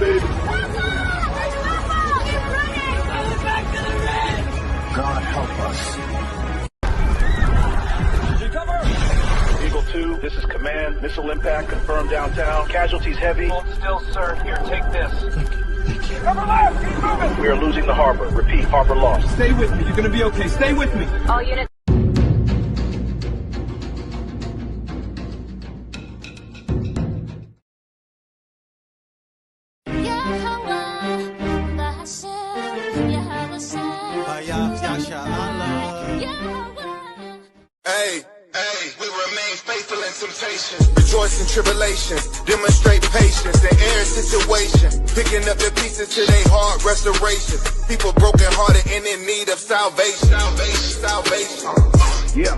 baby. God help us. Eagle 2, this is command. Missile impact confirmed downtown. Casualties heavy. Hold still, sir. Here, take this. Cover left! Keep moving! We are losing the harbor. Repeat, harbor lost. Stay with me. You're gonna be okay. Stay with me. All units. We remain faithful in temptation, rejoice in tribulation, demonstrate patience in every situation, picking up the pieces to their heart restoration. People broken hearted and in need of salvation. Yeah.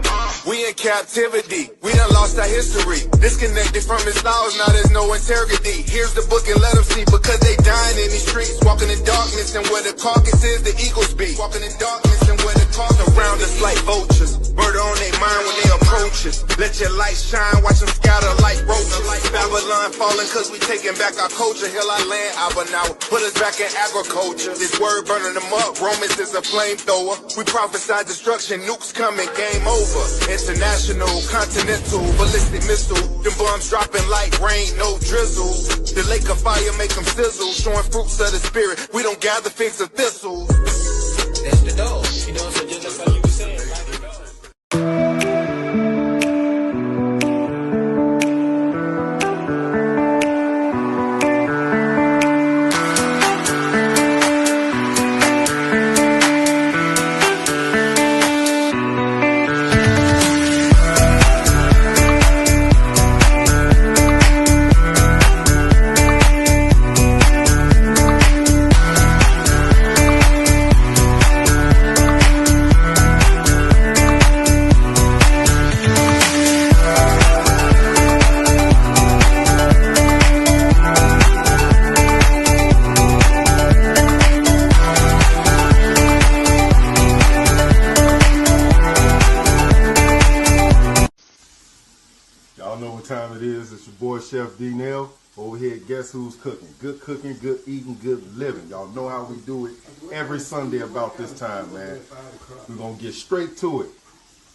We in captivity, we done lost our history, disconnected from his laws, now there's no integrity. Here's the book and let them see, because they dying in these streets, walking in darkness, and where the carcass is, the eagles be. Walking in darkness and where the carcass around us like vultures, murder on their mind when they approach us. Let your light shine, watch them scatter like roaches. Babylon falling cause we taking back our culture. Heal our land, Abba now, put us back in agriculture. This word burning them up, Romans is a flamethrower. We prophesy destruction, nukes coming, game over. International, continental, ballistic missile. Them bombs dropping like rain, no drizzle. The lake of fire make them sizzle, showing fruits of the spirit. We don't gather figs of thistles. That's the dog, you know, so just like you were saying, like the dog. Time it is. It's your boy Chef D-Nail over here at Guess Who's Cooking. Good cooking, good eating, good living. Y'all know how we do it every Sunday about this time, man. We're gonna get straight to it.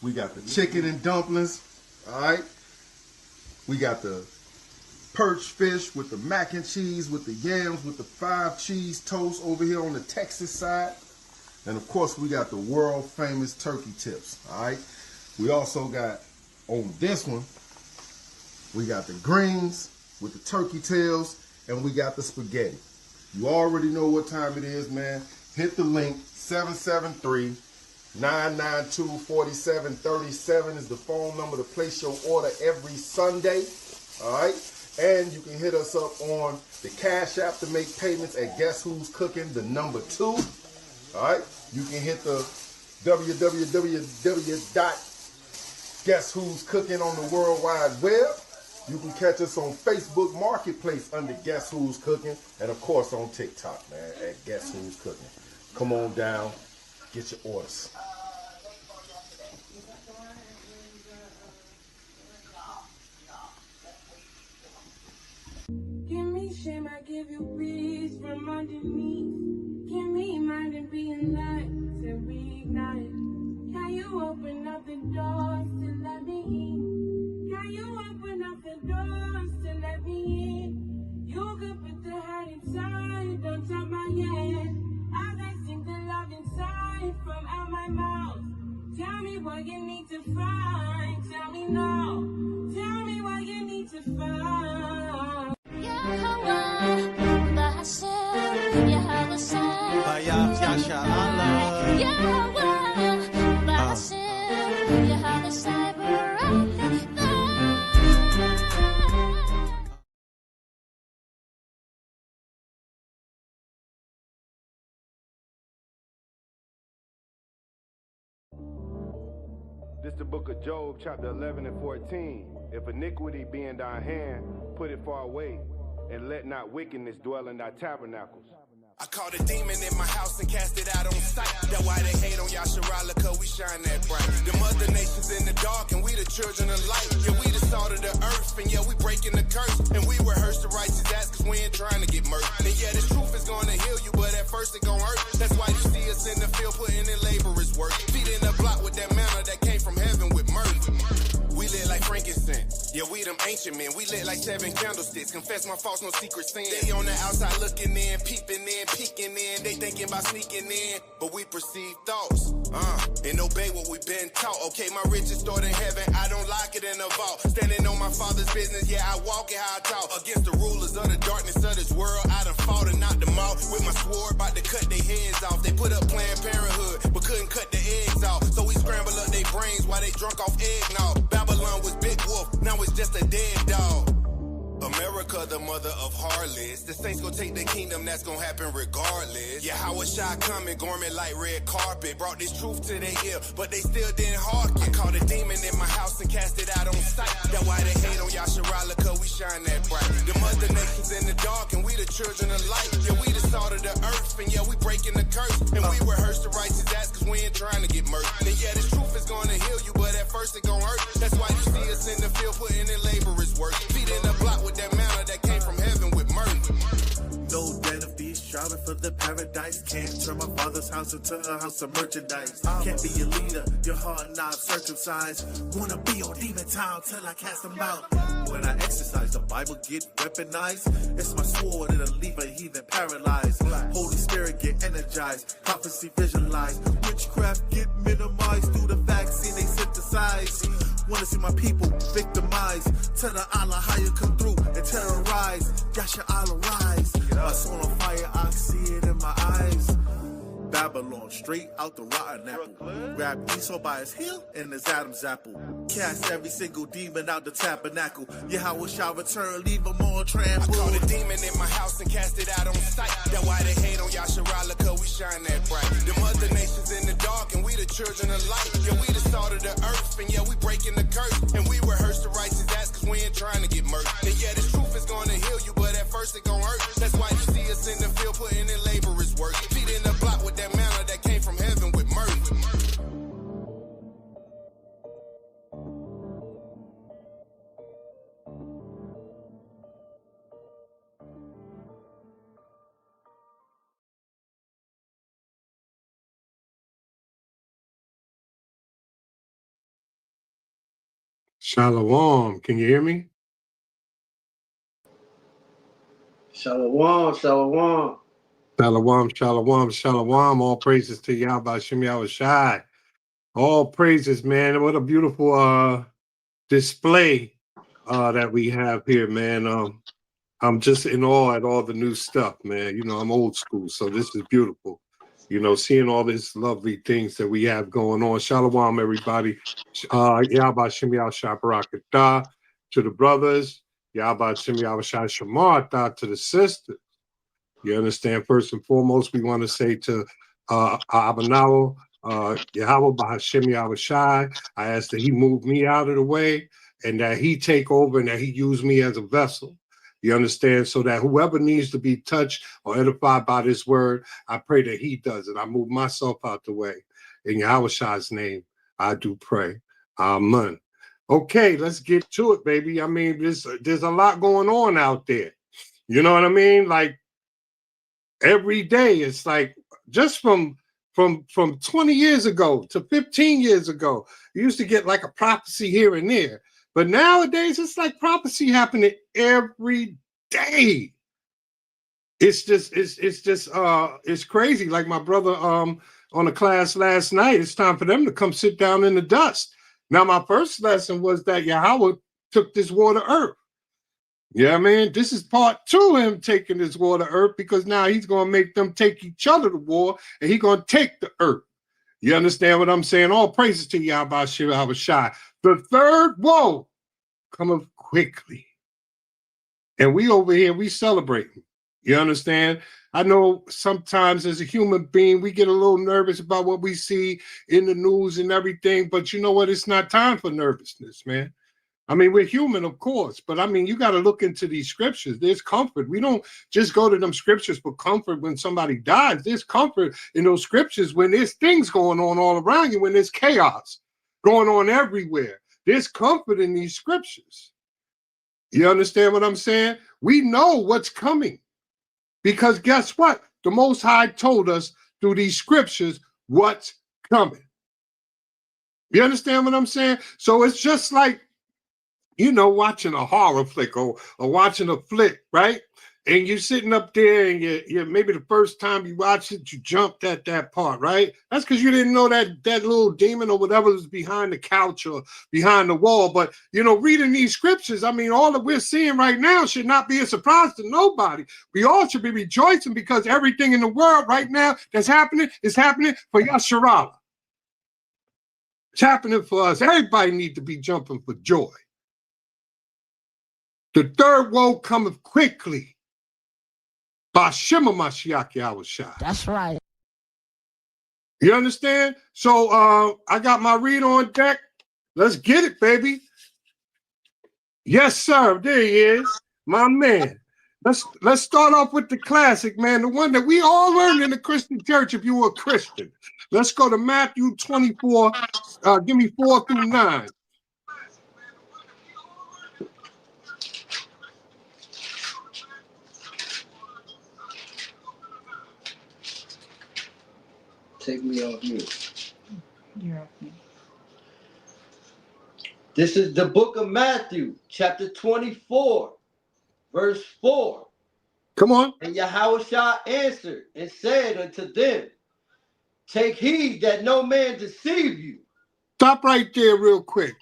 We got the chicken and dumplings, all right? We got the perch fish with the mac and cheese, with the yams, with the 5 cheese toast over here on the Texas side. And of course, we got the world famous turkey tips, all right? We also got, on this one, we got the greens with the turkey tails, and we got the spaghetti. You already know what time it is, man. Hit the link, 773-992-4737 is the phone number to place your order every Sunday, all right? And you can hit us up on the Cash App to make payments at Guess Who's Cooking, the number 2, all right? You can hit the www.guesswho'scooking on the World Wide Web. You can catch us on Facebook Marketplace under Guess Who's Cooking, and of course on TikTok, man, at Guess Who's Cooking. Come on down, get your orders. Give me shame, I give you peace from underneath. Give me mind and be in light to reignite. Can you open up the doors to let me in? Can you open up the doors to let me in? You could put the head inside, don't tap my head. As I sing the love inside from out my mouth. Tell me what you need to find. Tell me now. Tell me what you need to find. This the book of Job, chapter 11 and 14. If iniquity be in thy hand, put it far away, and let not wickedness dwell in thy tabernacles. I caught a demon in my house and cast it out on sight. That's why they hate on Yasharala, cause we shine that bright. Them other nations in the dark and we the children of light. Yeah, we the salt of the earth and yeah, we breaking the curse. And we rehearse the righteous acts cause we ain't trying to get murdered. And yeah, fishermen. We lit like 7 candlesticks. Confess my faults, no secret sin. They on the outside looking in, peeping in, peeking in. They thinking about sneaking in, but we perceive thoughts. And obey what we've been taught. Okay, my riches stored in heaven. I don't lock it in a vault. Standing on my father's business. Yeah, I walk it how I talk. Against the rulers of the darkness of this world, I done fought and knocked them out. With my sword, about to cut their heads off. They put up Planned Parenthood, but couldn't cut the eggs off. So we scramble up their brains while they drunk off eggnog. Babylon was Big Wolf, now it's just a dead dog. America, the mother of harlots. The saints gon' take the kingdom, that's gon' happen regardless. Yeah, how was Shy coming, garment like red carpet. Brought this truth to their ear, but they still didn't hearken. I caught a demon in my house and cast it out on sight. That's why they hate on Yasharala, cause we shine that bright. The mother nations in the dark, and we the children of light. Yeah, we the salt of the earth, and yeah, we breaking the curse. And we rehearse the righteous acts, cause we ain't trying to get murdered. And yeah, this truth is gonna heal you, but at first it gon' hurt. That's why you see us in the field, putting in laborers work. Feet in the block with that manna that came from heaven with mercy. No den of these striving for the paradise. Can't turn my father's house into a house of merchandise. Can't be a leader, your heart not circumcised. Wanna be on demon town till I cast them out. When I exercise, the Bible get weaponized. It's my sword, it'll leave a heathen paralyzed. Holy Spirit get energized, prophecy visualized. Witchcraft get minimized through the vaccine they synthesize. Wanna see my people victimized. Tell the Allah how you come through and terrorize. Yasha Allah rise. My soul on fire, I see it in my eyes. Babylon, straight out the rotten apple. Grab Esau by his heel and his Adam's apple. Cast every single demon out the tabernacle. Yahweh shall return, leave them all trampled. I caught a demon in my house and cast it out on sight. That's why they hate on Yasharala, cause we shine that bright. The mother nations in the dark, and we the children of light. Yeah, we the salt of the earth, and yeah, we breaking the curse. And we rehearse the righteous acts, cause we ain't trying to get murdered. And yeah, this truth is gonna heal you, but at first it gon' hurt. That's why you see us in the field, putting in laborers work. Feet in the block with that manna that came from heaven with mercy. Shalom. Can you hear me? Shalom, shalom. Shalom, shalom, shalom. All praises to Yahweh Shem Yahweh Shai. All praises, man. What a beautiful display that we have here, man. I'm just in awe at all the new stuff, man. You know, I'm old school, so this is beautiful. You know, seeing all these lovely things that we have going on. Shalom, everybody. Yahweh Shem Yahweh Shai Barakatah to the brothers. Yahweh Shem Yahweh Shai Shemartah to the sisters. You understand? First and foremost, we want to say to Abanawo, Yahweh Bahashem Yahweh Shai, I ask that he move me out of the way and that he take over and that he use me as a vessel. You understand? So that whoever needs to be touched or edified by this word, I pray that he does it. I move myself out the way. In Yahweh Shai's name, I do pray. Amen. Okay, let's get to it, baby. I mean, there's a lot going on out there. You know what I mean? Like, every day, it's like just from 20 years ago to 15 years ago, you used to get like a prophecy here and there. But nowadays, it's like prophecy happening every day. It's crazy. Like my brother on a class last night, it's time for them to come sit down in the dust. Now, my first lesson was that Yahweh took this war to earth. Yeah, man, this is part 2 of him taking this war to earth, because now he's going to make them take each other to war, and he's going to take the earth. You understand what I'm saying? All praises to Yahweh Shai Shai. The third woe cometh quickly. And we over here, we celebrating. You understand? I know sometimes as a human being, we get a little nervous about what we see in the news and everything, but you know what? It's not time for nervousness, man. I mean, we're human, of course, but I mean, you got to look into these scriptures. There's comfort. We don't just go to them scriptures for comfort when somebody dies. There's comfort in those scriptures when there's things going on all around you, when there's chaos going on everywhere. There's comfort in these scriptures. You understand what I'm saying? We know what's coming, because guess what? The Most High told us through these scriptures what's coming. You understand what I'm saying? So it's just like watching a horror flick or watching a flick, right? And you're sitting up there and you maybe the first time you watch it, you jumped at that part, right? That's because you didn't know that little demon or whatever was behind the couch or behind the wall. But, reading these scriptures, I mean, all that we're seeing right now should not be a surprise to nobody. We all should be rejoicing because everything in the world right now that's happening is happening for Yasharala. It's happening for us. Everybody needs to be jumping for joy. The third woe cometh quickly. That's right. You understand? So I got my read on deck. Let's get it, baby. Yes, sir. There he is, my man. Let's start off with the classic, man. The one that we all learned in the Christian church if you were a Christian. Let's go to Matthew 24. Give me 4 through 9. Take me off mute. You're off mute. This is the book of Matthew, chapter 24, verse 4. Come on. And Yahushua answered and said unto them, take heed that no man deceive you. Stop right there real quick.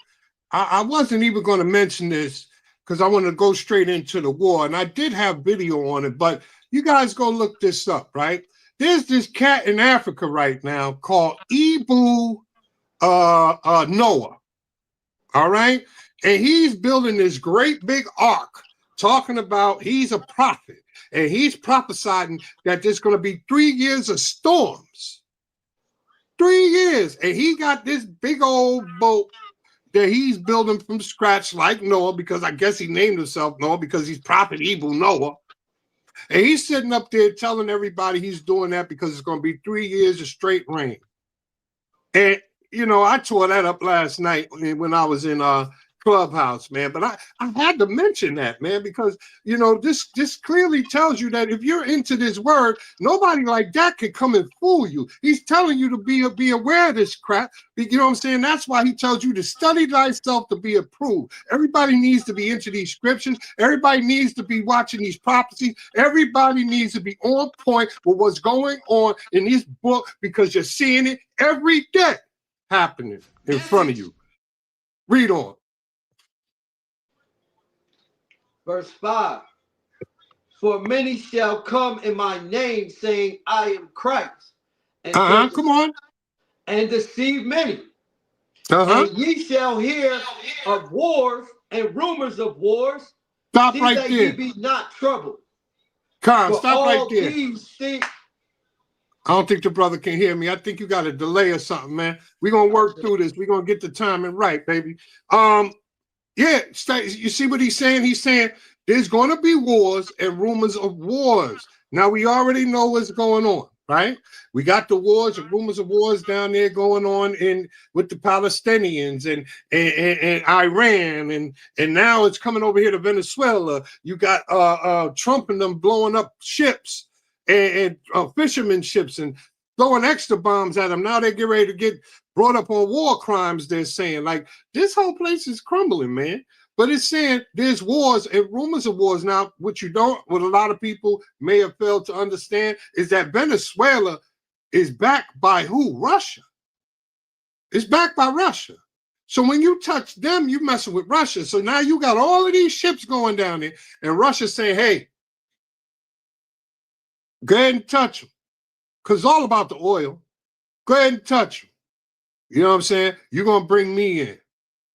I wasn't even going to mention this because I want to go straight into the war. And I did have video on it, but you guys go look this up, right? There's this cat in Africa right now called Ibu Noah. All right. And he's building this great big ark, talking about he's a prophet. And he's prophesying that there's going to be 3 years of storms. 3 years. And he got this big old boat that he's building from scratch like Noah, because I guess he named himself Noah because he's prophet Ibu Noah. And he's sitting up there telling everybody he's doing that because it's going to be 3 years of straight rain. And, I tore that up last night when I was in Clubhouse, man. But I had to mention that, man, because, this clearly tells you that if you're into this word, nobody like that can come and fool you. He's telling you to be aware of this crap. You know what I'm saying? That's why he tells you to study thyself to be approved. Everybody needs to be into these scriptures. Everybody needs to be watching these prophecies. Everybody needs to be on point with what's going on in this book because you're seeing it every day happening in front of you. Read on. Verse 5. For many shall come in my name, saying, I am Christ. And come on. And deceive many. And ye shall hear of wars and rumors of wars. Stop See right that there. Ye be not troubled. Stop right there. These things. I don't think the brother can hear me. I think you got a delay or something, man. We're going to work through this. We're going to get the timing right, baby. Yeah, you see what he's saying? He's saying there's going to be wars and rumors of wars. Now, we already know what's going on, right? We got the wars and rumors of wars down there going on with the Palestinians and Iran, and now it's coming over here to Venezuela. You got Trump and them blowing up ships and fishermen ships and throwing extra bombs at them. Now they get ready to get brought up on war crimes. They're saying like this whole place is crumbling, man. But it's saying there's wars and rumors of wars. Now, what a lot of people may have failed to understand is that Venezuela is backed by who? Russia. It's backed by Russia. So when you touch them, you're messing with Russia. So now you got all of these ships going down there, and Russia's saying, hey, go ahead and touch them. Because it's all about the oil. Go ahead and touch them. You know what I'm saying? You're going to bring me in.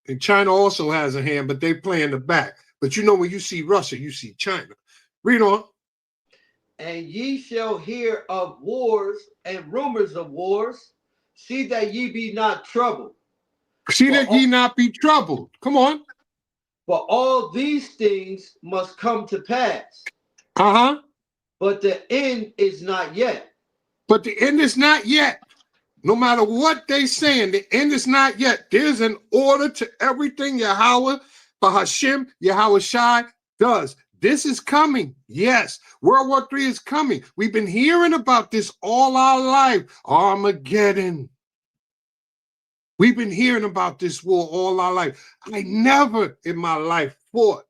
And China also has a hand, but they play in the back. But when you see Russia, you see China. Read on. And ye shall hear of wars and rumors of wars. See that ye be not troubled. See that ye not be troubled. Come on. For all these things must come to pass. But the end is not yet. But the end is not yet. No matter what they saying, the end is not yet. There's an order to everything Yahweh, Bahashim, Yahweh Shai does. This is coming. Yes. World War III is coming. We've been hearing about this all our life. Armageddon. We've been hearing about this war all our life. I never in my life thought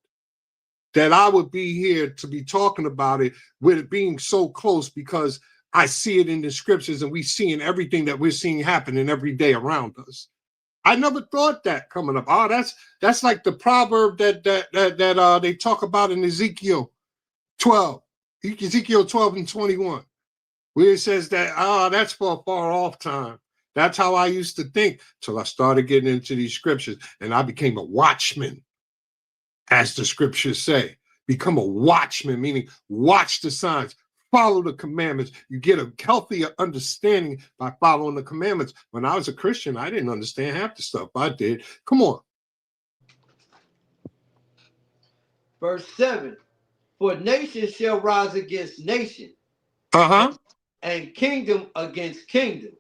that I would be here to be talking about it with it being so close, because I see it in the scriptures and we seeing everything that we're seeing happening every day around us. I never thought that coming up. Oh, that's like the proverb that they talk about in Ezekiel 12, Ezekiel 12 and 21, where it says that, that's for a far off time. That's how I used to think till I started getting into these scriptures and I became a watchman, as the scriptures say. Become a watchman, meaning watch the signs, follow the commandments. You get a healthier understanding by following the commandments. When I was a Christian, I didn't understand half the stuff I did. Come on. Verse 7. For nation shall rise against nation, and kingdom against kingdom.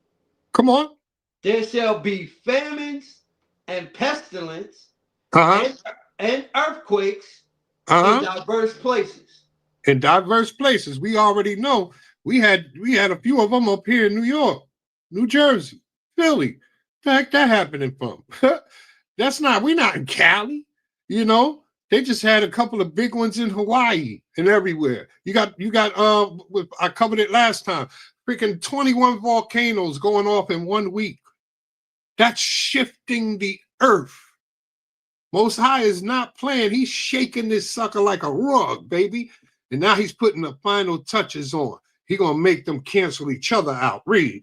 Come on. There shall be famines and pestilence and earthquakes in diverse places. In diverse places. We already know we had a few of them up here in New York, New Jersey, Philly. The heck that happening from? We're not in Cali, you know. They just had a couple of big ones in Hawaii and everywhere. You got I covered it last time. Freaking 21 volcanoes going off in 1 week. That's shifting the earth. Most High is not playing. He's shaking this sucker like a rug, baby. And now he's putting the final touches on. He's going to make them cancel each other out. Read.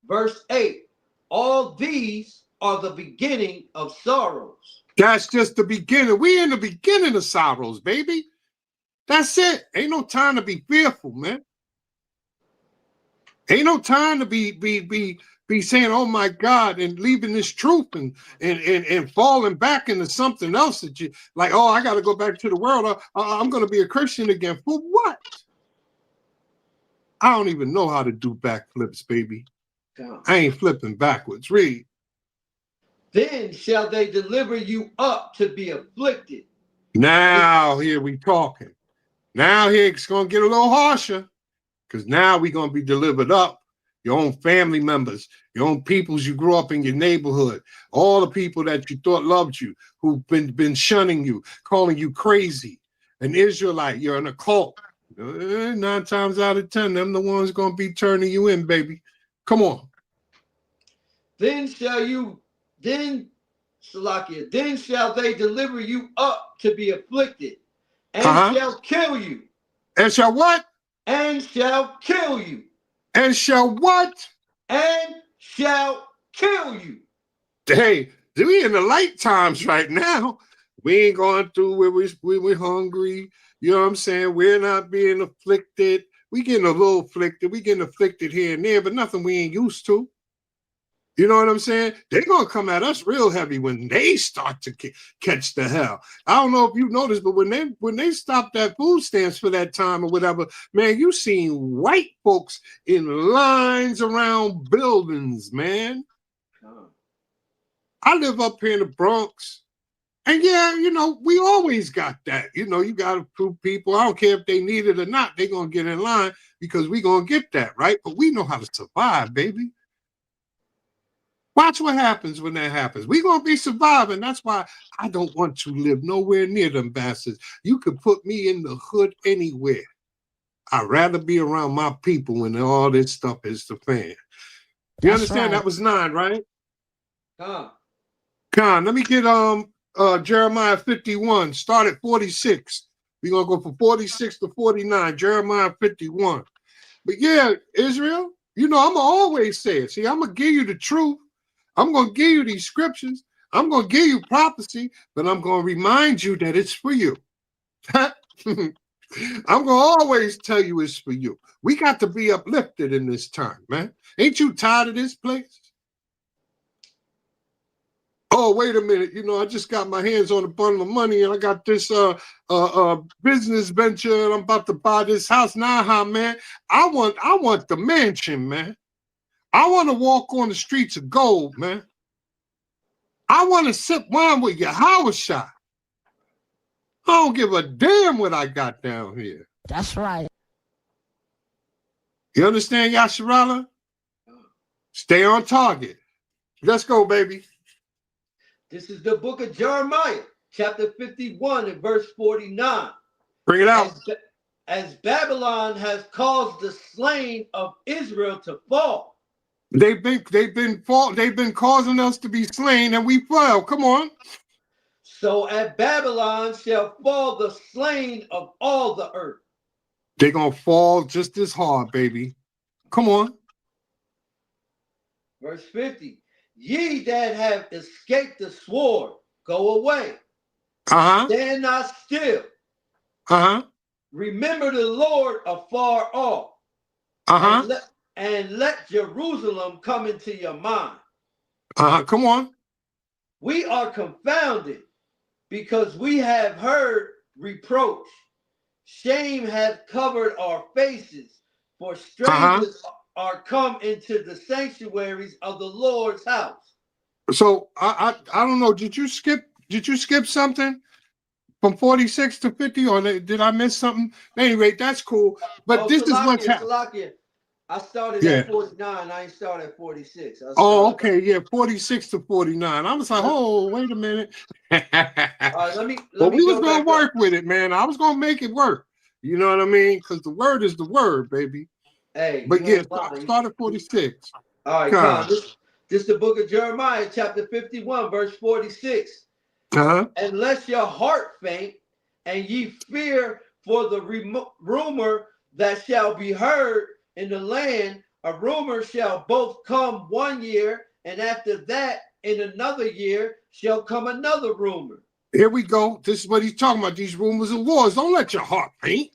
Verse 8. All these are the beginning of sorrows. That's just the beginning. We in the beginning of sorrows, baby. That's it. Ain't no time to be fearful, man. Ain't no time to be saying, oh my God, and leaving this truth and falling back into something else that you like, oh, I got to go back to the world. I'm going to be a Christian again. For what? I don't even know how to do backflips, baby. I ain't flipping backwards. Read. Then shall they deliver you up to be afflicted. Now here we talking. Now here it's going to get a little harsher, because now we're going to be delivered up. Your own family members, your own peoples you grew up in your neighborhood, all the people that you thought loved you, who've been shunning you, calling you crazy, an Israelite, you're in a cult. 9 times out of 10, them the ones going to be turning you in, baby. Come on. Then shall they deliver you up to be afflicted, and shall kill you. And shall what? And shall kill you. And shall what? And shall kill you. Hey, we in the light times right now. We ain't going through where we're hungry. You know what I'm saying? We're not being afflicted. We getting a little afflicted. We getting afflicted here and there, but nothing we ain't used to. You know what I'm saying? They're going to come at us real heavy when they start to catch the hell. I don't know if you noticed, but when they stopped that food stamps for that time or whatever, man, you seen white folks in lines around buildings, man. I live up here in the Bronx. And yeah, you know, we always got that. You know, you got to prove people, I don't care if they need it or not, they're going to get in line because we're going to get that, right? But we know how to survive, baby. Watch what happens when that happens. We're going to be surviving. That's why I don't want to live nowhere near them bastards. You could put me in the hood anywhere. I'd rather be around my people when all this stuff is the fan. You understand? Right. That was 9, right? Con, let me get Jeremiah 51. Start at 46. We're going to go from 46 to 49. Jeremiah 51. But yeah, Israel, you know, I'm going to always say it. See, I'm going to give you the truth. I'm going to give you these scriptures. I'm going to give you prophecy, but I'm going to remind you that it's for you. I'm going to always tell you it's for you. We got to be uplifted in this time, man. Ain't you tired of this place? Oh, wait a minute. You know, I just got my hands on a bundle of money and I got this business venture and I'm about to buy this house. Nah, man. I want the mansion, man. I want to walk on the streets of gold, man. I want to sip wine with Yahweh Shai. I don't give a damn what I got down here. That's right. You understand, Yasharala? Stay on target. Let's go, baby. This is the book of Jeremiah, chapter 51 and verse 49. Bring it out. As Babylon has caused the slain of Israel to fall. They've been causing us to be slain, and we fell. Come on. So at Babylon shall fall the slain of all the earth. They're gonna fall just as hard, baby. Come on. Verse 50. Ye that have escaped the sword, go away. Stand not still. Remember the Lord afar off. And let Jerusalem come into your mind. Come on. We are confounded because we have heard reproach. Shame hath covered our faces, for strangers are come into the sanctuaries of the Lord's house. So I don't know. Did you skip something from 46 to 50, or did I miss something? Anyway, that's cool. But this is what's happening. I started at 49. I ain't started at 46. Okay, yeah, 46 to 49. I was like, oh, wait a minute. All right, let me we was gonna work with it, man. I was gonna make it work. You know what I mean? Because the word is the word, baby. Hey, but yeah, start at 46. All right, come. This is the book of Jeremiah, chapter 51, verse 46. Unless your heart faint, and ye fear for the rumor that shall be heard in the land, a rumor shall both come 1 year, and after that, in another year, shall come another rumor. Here we go. This is what he's talking about, these rumors and wars. Don't let your heart faint.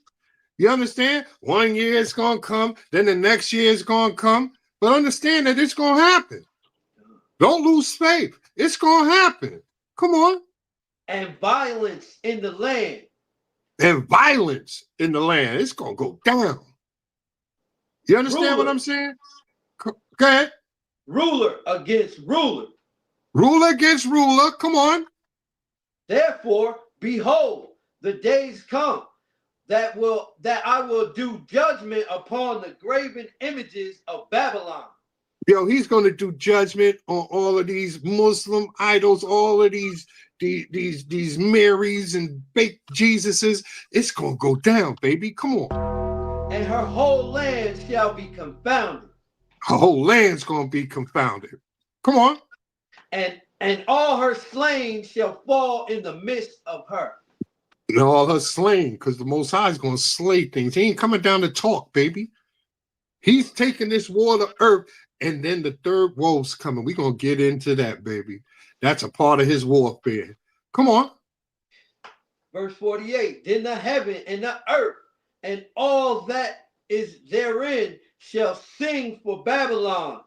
You understand? 1 year it's going to come, then the next year it's going to come. But understand that it's going to happen. Don't lose faith. It's going to happen. Come on. And violence in the land. And violence in the land. It's going to go down. You understand what I'm saying? Go ahead. Ruler against ruler. Ruler against ruler. Come on. Therefore, behold, the days come that I will do judgment upon the graven images of Babylon. Yo, he's going to do judgment on all of these Muslim idols, all of these Marys and fake Jesuses. It's going to go down, baby. Come on. And her whole land shall be confounded. Her whole land's going to be confounded. Come on. And all her slain shall fall in the midst of her. And all her slain, because the Most High is going to slay things. He ain't coming down to talk, baby. He's taking this war to earth, and then the third woe's coming. We're going to get into that, baby. That's a part of his warfare. Come on. Verse 48, then the heaven and the earth and all that is therein shall sing for Babylon.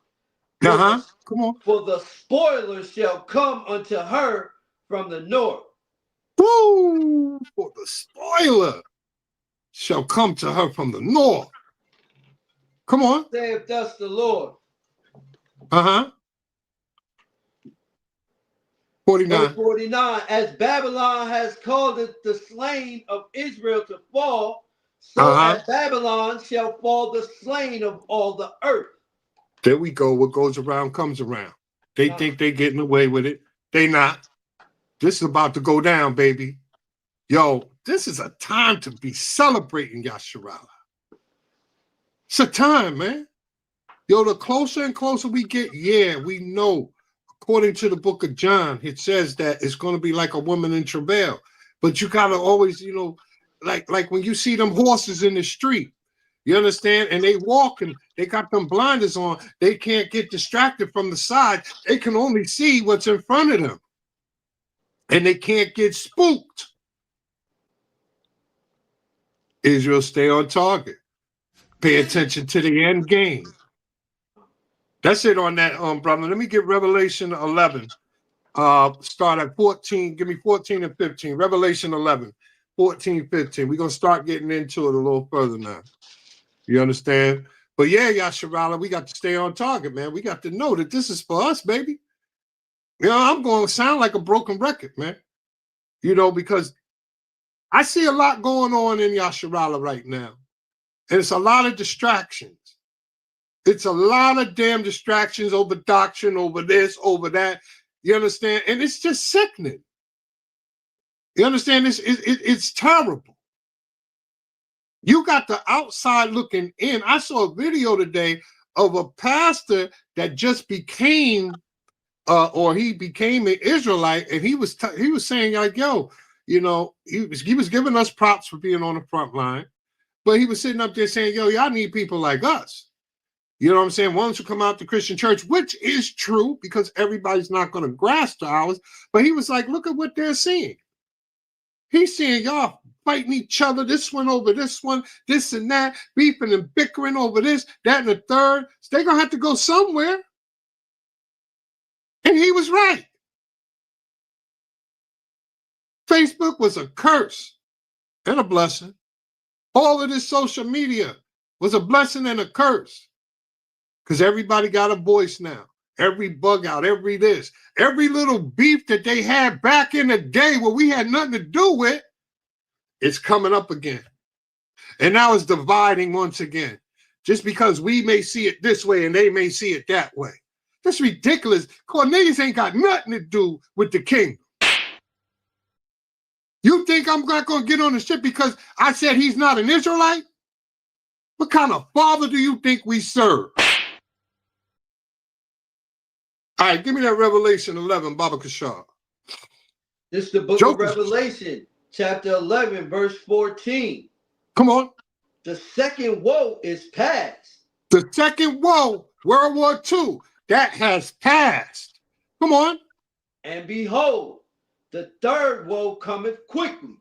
Come on. For the spoiler shall come unto her from the north. Woo! For the spoiler shall come to her from the north. Come on. Saith thus the Lord. 49. Verse 49. As Babylon has called it the slain of Israel to fall, so at Babylon shall fall the slain of all the earth. There we go. What goes around comes around. They think they're getting away with it. They not. This is about to go down, baby. Yo, this is a time to be celebrating Yasharala. It's a time, man. Yo, the closer and closer we get, we know. According to the book of John, it says that it's going to be like a woman in travail. But you got to always, like when you see them horses in the street, you understand? And they walk and they got them blinders on. They can't get distracted from the side. They can only see what's in front of them. And they can't get spooked. Israel, stay on target. Pay attention to the end game. That's it on that, brother. Let me get Revelation 11. Start at 14. Give me 14 and 15. Revelation 11, 14, 15. We're going to start getting into it a little further now. You understand? But yeah, Yasharala, we got to stay on target, man. We got to know that this is for us, baby. I'm going to sound like a broken record, man. Because I see a lot going on in Yasharala right now. And it's a lot of distractions. It's a lot of damn distractions over doctrine, over this, over that. You understand? And it's just sickening. You understand this? It's terrible. You got the outside looking in. I saw a video today of a pastor that just became, or he became an Israelite, and he was saying like, yo, you know, he was giving us props for being on the front line, but he was sitting up there saying, yo, y'all need people like us. You know what I'm saying? Why don't you come out to Christian church, which is true because everybody's not going to grasp the hours. But he was like, look at what they're seeing. He's seeing y'all fighting each other, this one over this one, this and that, beefing and bickering over this, that, and the third. So they're going to have to go somewhere. And he was right. Facebook was a curse and a blessing. All of this social media was a blessing and a curse. Because everybody got a voice now. Every bug out, every this, every little beef that they had back in the day where we had nothing to do with, it's coming up again. And now it's dividing once again. Just because we may see it this way and they may see it that way. That's ridiculous. Cornelius ain't got nothing to do with the kingdom. You think I'm not going to get on the ship because I said he's not an Israelite? What kind of father do you think we serve? All right, give me that Revelation 11, Baba Kashar. This is the book of Revelation, chapter 11, verse 14. Come on. The second woe is past. The second woe, World War II, that has passed. Come on. And behold, the third woe cometh quickly.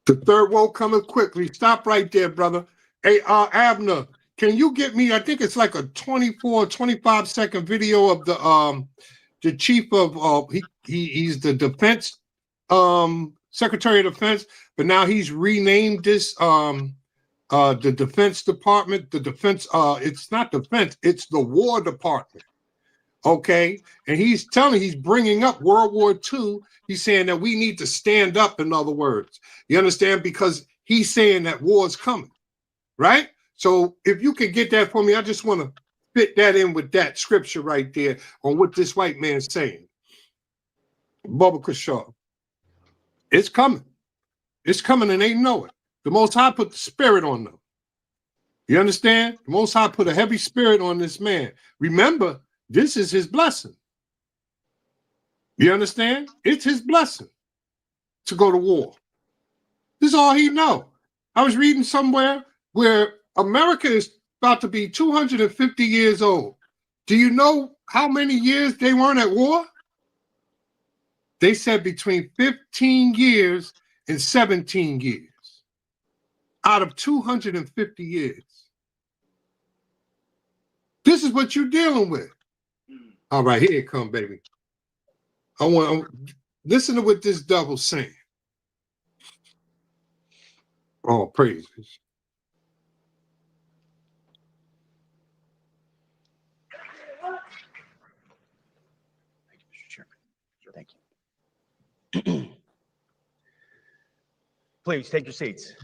The third woe cometh quickly. Stop right there, brother. Hey, Abner, can you get me, I think it's like a 24, 25-second video of the chief of, he's the defense, Secretary of Defense, but now he's renamed this, the Defense Department, the defense, it's not defense, it's the War Department. Okay, and he's bringing up World War II. He's saying that we need to stand up, in other words. You understand? Because he's saying that war is coming, right? So if you could get that for me, I just want to fit that in with that scripture right there on what this white man's saying. Baba Kashar. It's coming. It's coming and they know it. The Most High put the spirit on them. You understand? The Most High put a heavy spirit on this man. Remember, this is his blessing. You understand? It's his blessing to go to war. This is all he know. I was reading somewhere where America is about to be 250 years old. Do you know how many years they weren't at war? They said between 15 years and 17 years out of 250 years. This is what you're dealing with. All right, here it come, baby. I want to listen to what this devil's saying. Oh, praises. Thank you, Mr. Chairman. Thank you. Please take your seats.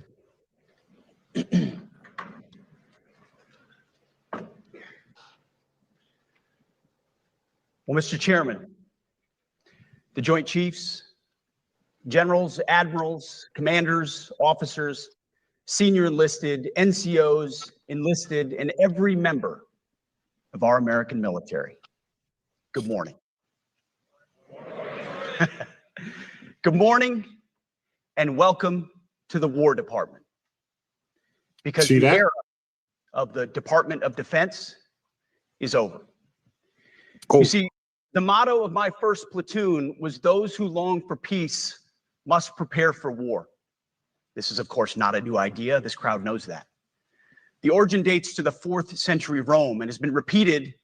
Well, Mr. Chairman, the Joint Chiefs, generals, admirals, commanders, officers, senior enlisted, NCOs, enlisted, and every member of our American military, good morning. Good morning and welcome to the War Department. Because the era of the Department of Defense is over. Oh. You see, the motto of my first platoon was those who long for peace must prepare for war. This is, of course, not a new idea. This crowd knows that. The origin dates to the 4th century Rome and has been repeated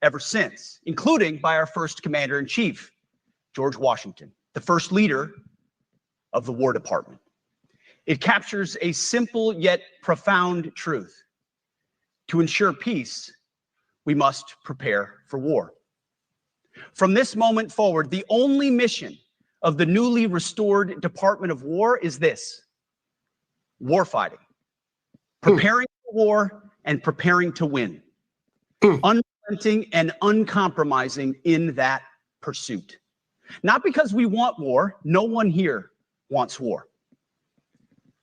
ever since, including by our first commander-in-chief, George Washington, the first leader of the War Department. It captures a simple yet profound truth. To ensure peace, we must prepare for war. From this moment forward, the only mission of the newly restored Department of War is this: war fighting, preparing for war and preparing to win. unrelenting and uncompromising in that pursuit. Not because we want war. No one here wants war.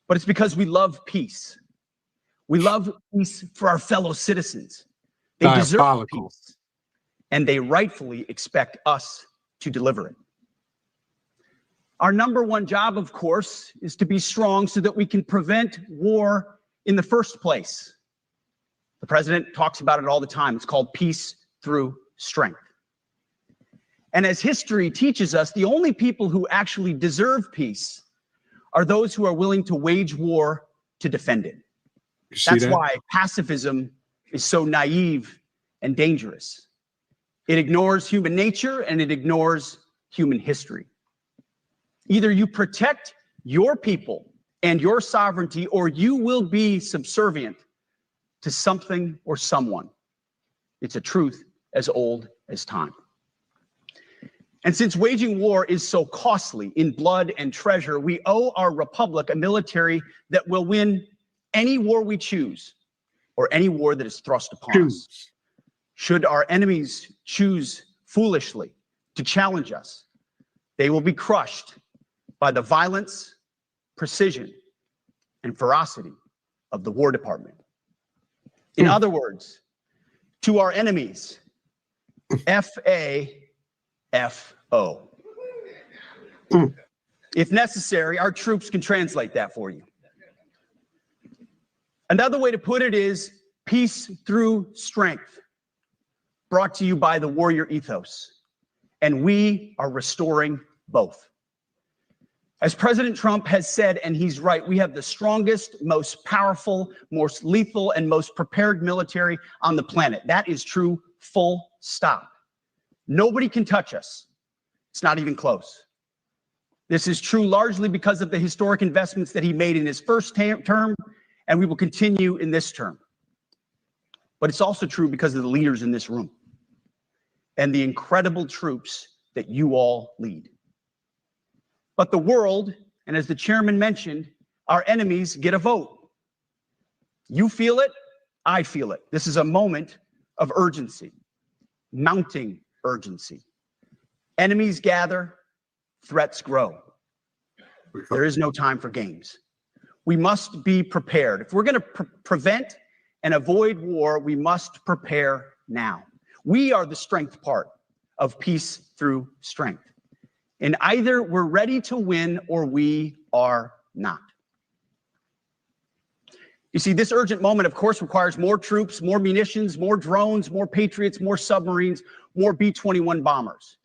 But it's because we love peace. We love peace for our fellow citizens. They deserve peace, and they rightfully expect us to deliver it. Our number one job, of course, is to be strong so that we can prevent war in the first place. The president talks about it all the time. It's called peace through strength. And as history teaches us, the only people who actually deserve peace are those who are willing to wage war to defend it. That's why pacifism is so naive and dangerous. It ignores human nature and it ignores human history. Either you protect your people and your sovereignty, or you will be subservient to something or someone. It's a truth as old as time. And since waging war is so costly in blood and treasure, we owe our republic a military that will win any war we choose, or any war that is thrust upon us. Should our enemies choose foolishly to challenge us, they will be crushed by the violence, precision, and ferocity of the War Department. In other words, to our enemies, F-A-F-O. If necessary, our troops can translate that for you. Another way to put it is peace through strength, brought to you by the warrior ethos. And we are restoring both. As President Trump has said, and he's right, we have the strongest, most powerful, most lethal, and most prepared military on the planet. That is true, full stop. Nobody can touch us. It's not even close. This is true largely because of the historic investments that he made in his first term, and we will continue in this term. But it's also true because of the leaders in this room and the incredible troops that you all lead. But the world, and as the chairman mentioned, our enemies get a vote. You feel it, I feel it. This is a moment of urgency, mounting urgency. Enemies gather, threats grow. There is no time for games. We must be prepared. If we're going to prevent and avoid war, we must prepare now. We are the strength part of peace through strength. And either we're ready to win or we are not. You see, this urgent moment, of course, requires more troops, more munitions, more drones, more Patriots, more submarines, more B-21 bombers.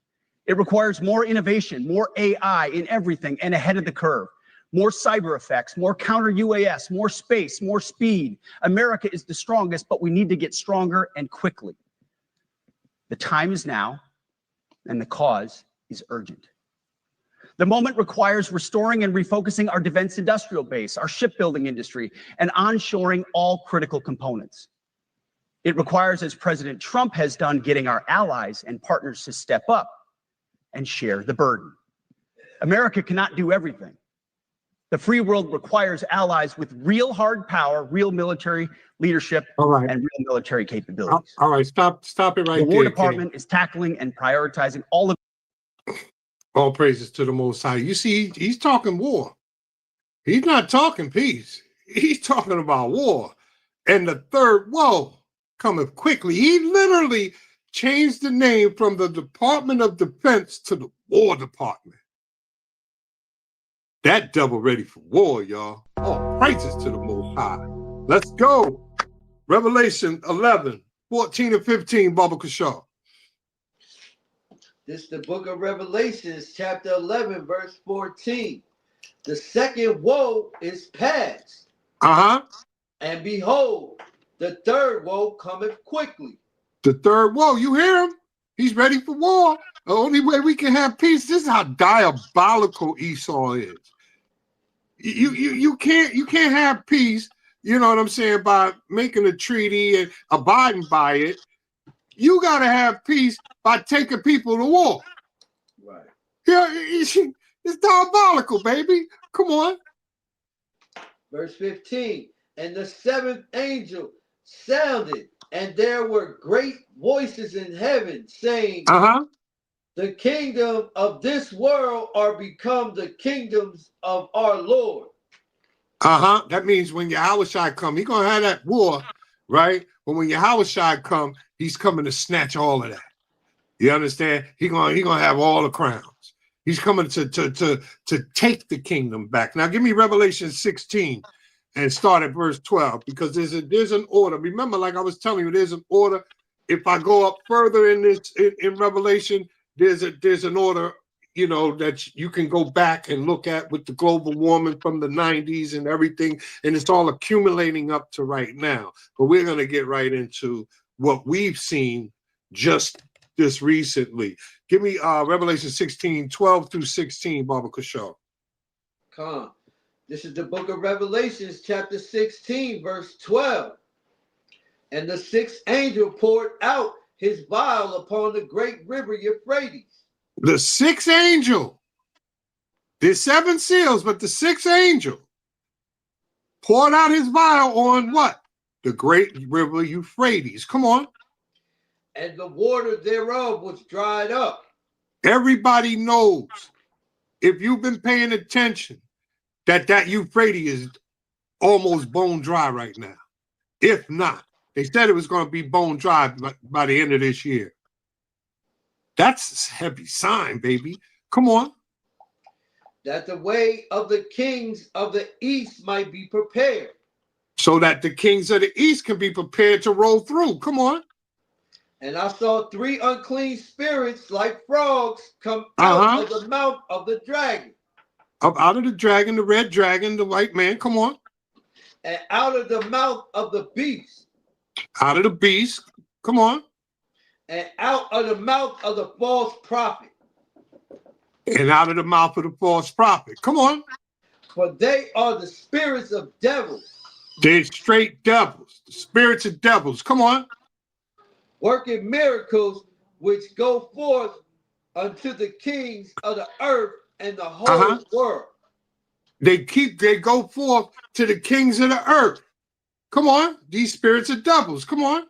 It requires more innovation, more AI in everything and ahead of the curve, more cyber effects, more counter UAS, more space, more speed. America is the strongest, but we need to get stronger and quickly. The time is now, and the cause is urgent. The moment requires restoring and refocusing our defense industrial base, our shipbuilding industry, and onshoring all critical components. It requires, as President Trump has done, getting our allies and partners to step up and share the burden. America cannot do everything. The free world requires allies with real hard power, real military leadership, and real military capabilities. All right, stop it right there. The War Department is tackling and prioritizing all of. All praises to the Most High. You see, he's talking war. He's not talking peace. He's talking about war. And the third woe cometh quickly. He literally changed the name from the Department of Defense to the War Department. That double ready for war, y'all. All praises to the Most High. Let's go. Revelation 11, 14 and 15, Baba Kashaw. This is the book of Revelations, chapter 11, verse 14. The second woe is past. And behold, the third woe cometh quickly. The third woe, you hear him? He's ready for war. The only way we can have peace, this is how diabolical Esau is. You can't have peace, you know what I'm saying, by making a treaty and abiding by it. You got to have peace by taking people to war. Right. Yeah, it's diabolical, baby. Come on. Verse 15. And the seventh angel sounded, And there were great voices in heaven saying, the kingdom of this world are become the kingdoms of our Lord. That means when Yahushua come, he's gonna have that war, right? But when Yahushua come, he's coming to snatch all of that. You understand? He's gonna have all the crowns. He's coming to take the kingdom back. Now give me Revelation 16 and start at verse 12, because there's an order. Remember, like I was telling you, there's an order. If I go up further in this in Revelation, there's an order, you know, that you can go back and look at with the global warming from the 90s and everything, and it's all accumulating up to right now. But we're going to get right into what we've seen just recently. Give me Revelation 16, 12 through 16, Baba Kushal. Come. This is the book of Revelations, chapter 16, verse 12. And the sixth angel poured out his vial upon the great river Euphrates. The sixth angel. There's 7 seals, but the sixth angel poured out his vial on what? The great river Euphrates. Come on. And the water thereof was dried up. Everybody knows, if you've been paying attention, that Euphrates is almost bone dry right now. If not, they said it was going to be bone dry by the end of this year. That's a heavy sign, baby. Come on. That the way of the kings of the east might be prepared. So that the kings of the east can be prepared to roll through. Come on. And I saw 3 unclean spirits like frogs come out of the mouth of the dragon. Up out of the dragon, the red dragon, the white man. Come on. And out of the mouth of the beast. Out of the beast. Come on. And out of the mouth of the false prophet. And out of the mouth of the false prophet. Come on. For they are the spirits of devils. They're straight devils. The spirits of devils. Come on. Working miracles which go forth unto the kings of the earth and the whole world. They go forth to the kings of the earth. Come on. These spirits of devils. Come on.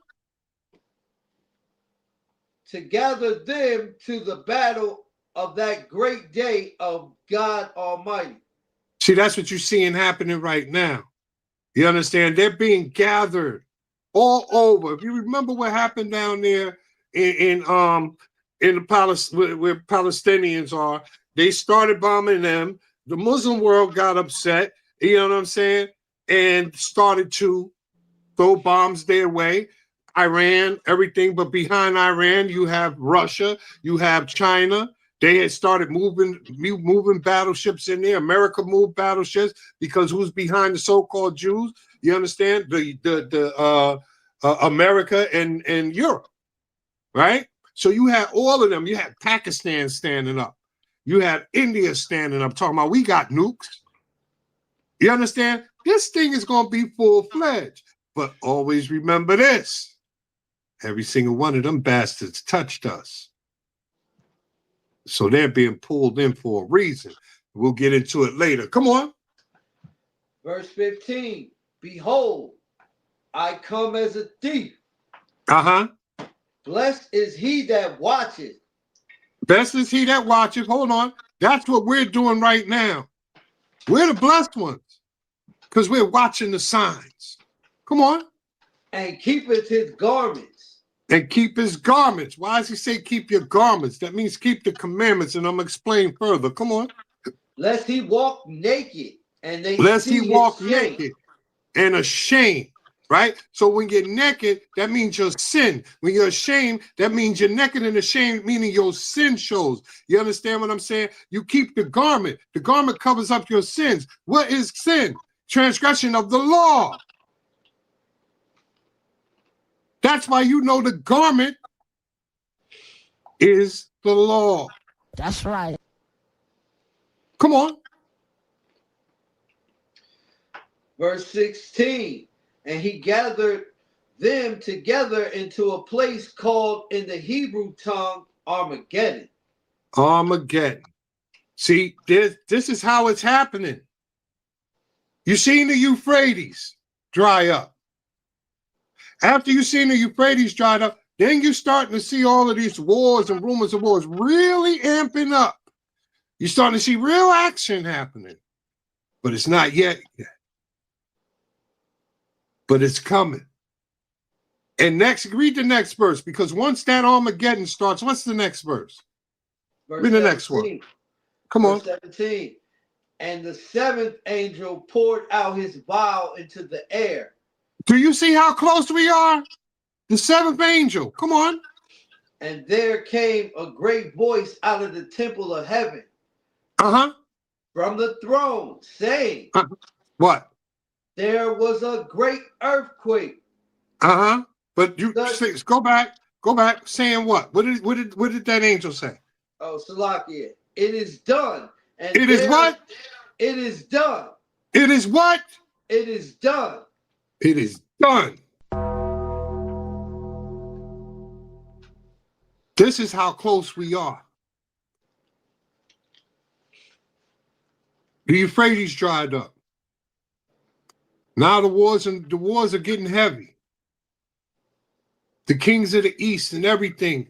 To gather them to the battle of that great day of God Almighty. See, that's what you're seeing happening right now. You understand? They're being gathered all over. If you remember what happened down there in the palace where Palestinians are, they started bombing them. The Muslim world got upset, you know what I'm saying, and started to throw bombs their way. Iran, everything, but behind Iran, you have Russia, you have China. They had started moving battleships in there. America moved battleships because who's behind the so-called Jews? You understand? The America and Europe, right? So you had all of them. You had Pakistan standing up. You had India standing up, talking about we got nukes. You understand? This thing is going to be full-fledged. But always remember this. Every single one of them bastards touched us. So they're being pulled in for a reason. We'll get into it later. Come on. Verse 15. Behold, I come as a thief. Blessed is he that watcheth. Blessed is he that watcheth. Hold on. That's what we're doing right now. We're the blessed ones because we're watching the signs. Come on. And keepeth his garments. And keep his garments. Why does he say keep your garments? That means keep the commandments, and I'm going to explain further. Come on. Lest he walk naked, and they Lest see he walk his shame. naked and ashamed, right? So when you're naked, that means your sin. When you're ashamed, that means you're naked and ashamed, meaning your sin shows. You understand what I'm saying? You keep the garment. The garment covers up your sins. What is sin? Transgression of the law. That's why you know the garment is the law. That's right. Come on. Verse 16. And he gathered them together into a place called in the Hebrew tongue Armageddon. Armageddon. See, this is how it's happening. You seen the Euphrates dry up. After you seen the Euphrates dried up, then you're starting to see all of these wars and rumors of wars really amping up. You're starting to see real action happening. But it's not yet. But it's coming. And next, read the next verse, because once that Armageddon starts, what's the next verse? Read the next one. Come on. 17. And the seventh angel poured out his vial into the air. Do you see how close we are? The seventh angel. Come on. And there came a great voice out of the temple of heaven. From the throne, saying, what? There was a great earthquake. But you go back, saying what? What did that angel say? Oh, Salakia. It is done. And it is what? It is done. It is what? It is done. It is done. This is how close we are. The Euphrates dried up. Now the wars are getting heavy. The kings of the east and everything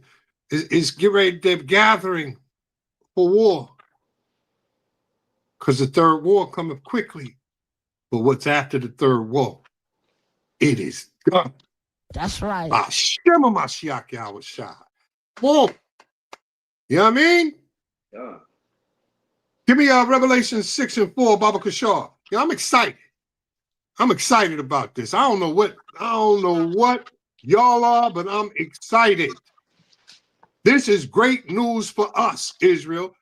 is getting ready. They're gathering for war. Because the third war cometh quickly. But what's after the third war? It is done. That's right. Shema Mashiach Yahushua. Boom. You know what I mean? Yeah. Give me Revelation 6 and 4, Baba Kishar. Yeah, I'm excited. I'm excited about this. I don't know what y'all are, but I'm excited. This is great news for us, Israel.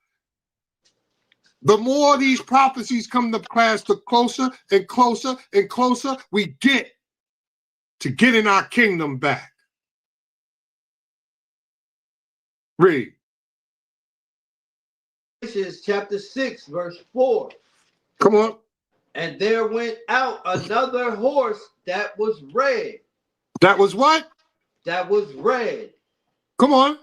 The more these prophecies come to pass, the closer and closer and closer we get to getting our kingdom back. Read. Chapter 6, verse 4. Come on. And there went out another horse that was red. That was what? That was red. Come on.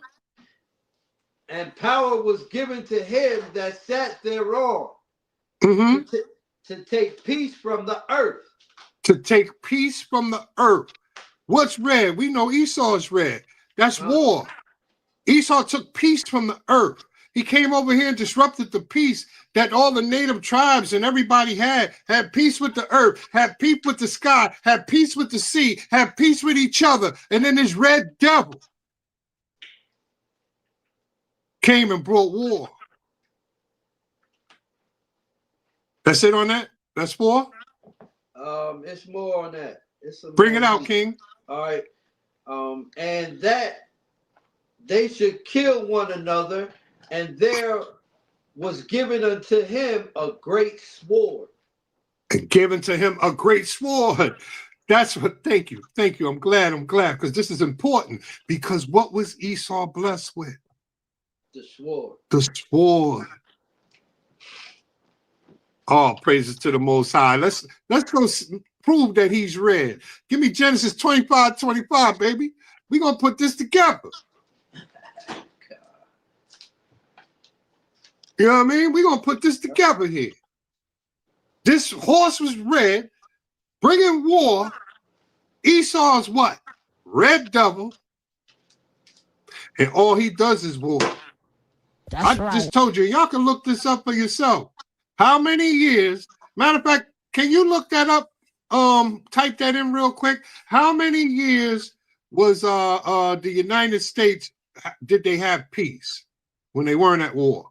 And power was given to him that sat thereon to take peace from the earth. To take peace from the earth. What's red? We know Esau's red. That's war. Esau took peace from the earth. He came over here and disrupted the peace that all the native tribes and everybody had peace with the earth, had peace with the sky, had peace with the sea, had peace with each other. And then this red devil came and brought war. That's it on that? That's 4? It's more on that. Bring it out, King. All right. And that they should kill one another, and there was given unto him a great sword. And given to him a great sword. That's what, thank you. I'm glad, because this is important. Because what was Esau blessed with? The sword. The sword. Oh, praises to the Most High. Let's go prove that he's red. Give me Genesis 25:25, baby. We're going to put this together. You know what I mean? We're going to put this together here. This horse was red, bringing war. Esau's what? Red devil. And all he does is war. I just told you. Y'all can look this up for yourself. How many years? Matter of fact, can you look that up? Type that in real quick. How many years was the United States, did they have peace when they weren't at war?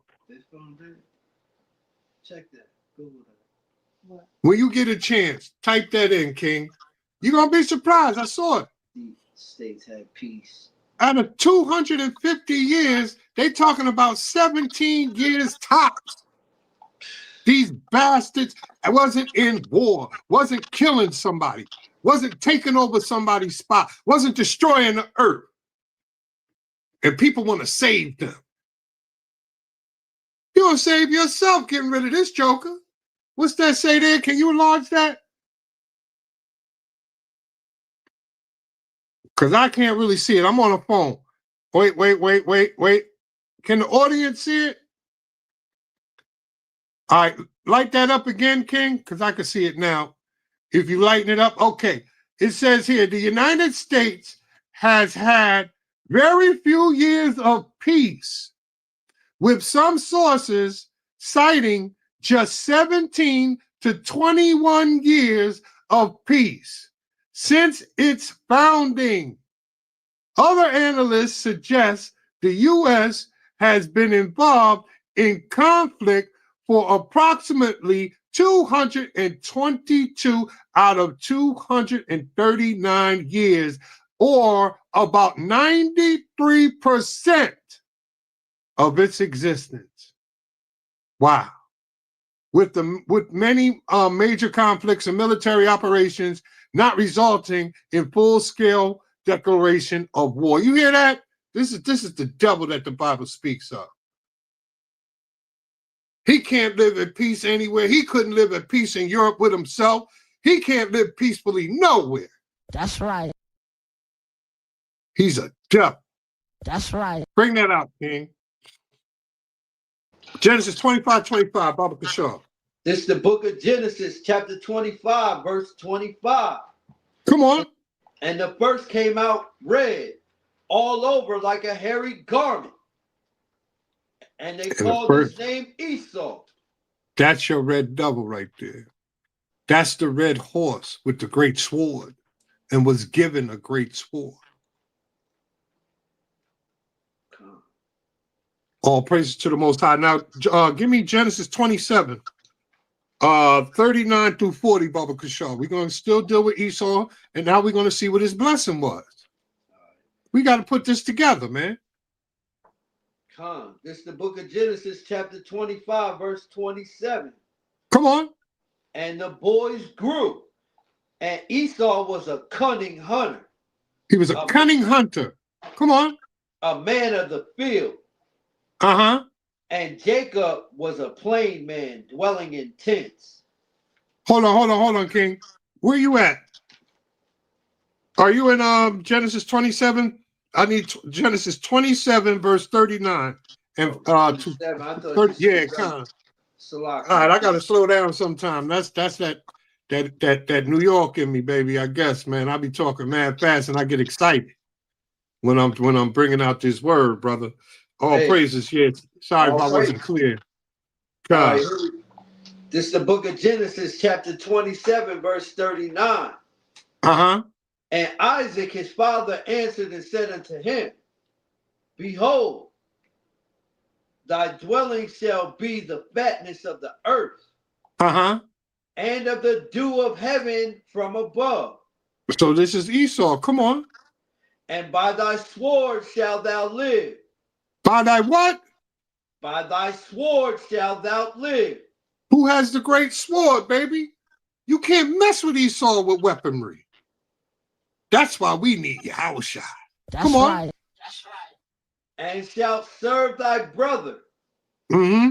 Check that. Google that. What? When you get a chance, type that in, King. You're going to be surprised. I saw it. The states had peace. Out of 250 years, they talking about 17 years tops. These bastards wasn't in war, wasn't killing somebody, wasn't taking over somebody's spot, wasn't destroying the earth. And people want to save them. You're going to save yourself getting rid of this joker. What's that say there? Can you enlarge that? Because I can't really see it. I'm on a phone. Wait. Can the audience see it? All right, light that up again, King, because I can see it now. If you lighten it up, okay. it says here, the United States has had very few years of peace, with some sources citing just 17 to 21 years of peace since its founding. Other analysts suggest the U.S. has been involved in conflict for approximately 222 out of 239 years, or about 93% of its existence. Wow. With many major conflicts and military operations not resulting in full-scale declaration of war. You hear that? This is the devil that the Bible speaks of. He can't live at peace anywhere. He couldn't live at peace in Europe with himself. He can't live peacefully nowhere. That's right. He's a devil. That's right. Bring that out, King. Genesis 25:25, Baba Kishore. This is the book of Genesis, chapter 25, verse 25. Come on. And the first came out red, all over like a hairy garment. And they called his name Esau. That's your red devil right there. That's the red horse with the great sword, and was given a great sword. All praises to the Most High. Now, give me Genesis 27, 39 through 40, Baba Kishore. We're going to still deal with Esau, and now we're going to see what his blessing was. We got to put this together, man. This is the book of Genesis, chapter 25, verse 27. Come on. And the boys grew, and Esau was a cunning hunter. He was a cunning hunter. Come on. A man of the field. Uh-huh. And Jacob was a plain man dwelling in tents. Hold on, King. Where you at? Are you in Genesis 27? I need Genesis 27, verse 39. And yeah, kind of. All right, I gotta slow down sometime. That's that New York in me, baby. I guess, man. I be talking mad fast and I get excited when I'm bringing out this word, brother. All praises, yeah. Sorry if I wasn't clear. Right, this is the book of Genesis, chapter 27, verse 39. Uh-huh. And Isaac, his father, answered and said unto him, Behold, thy dwelling shall be the fatness of the earth, uh-huh, and of the dew of heaven from above. So this is Esau. Come on. And by thy sword shalt thou live. By thy what? By thy sword shalt thou live. Who has the great sword, baby? You can't mess with Esau with weaponry. That's why we need Yahushua. Come on. Right. That's right. And shalt serve thy brother. Mm-hmm.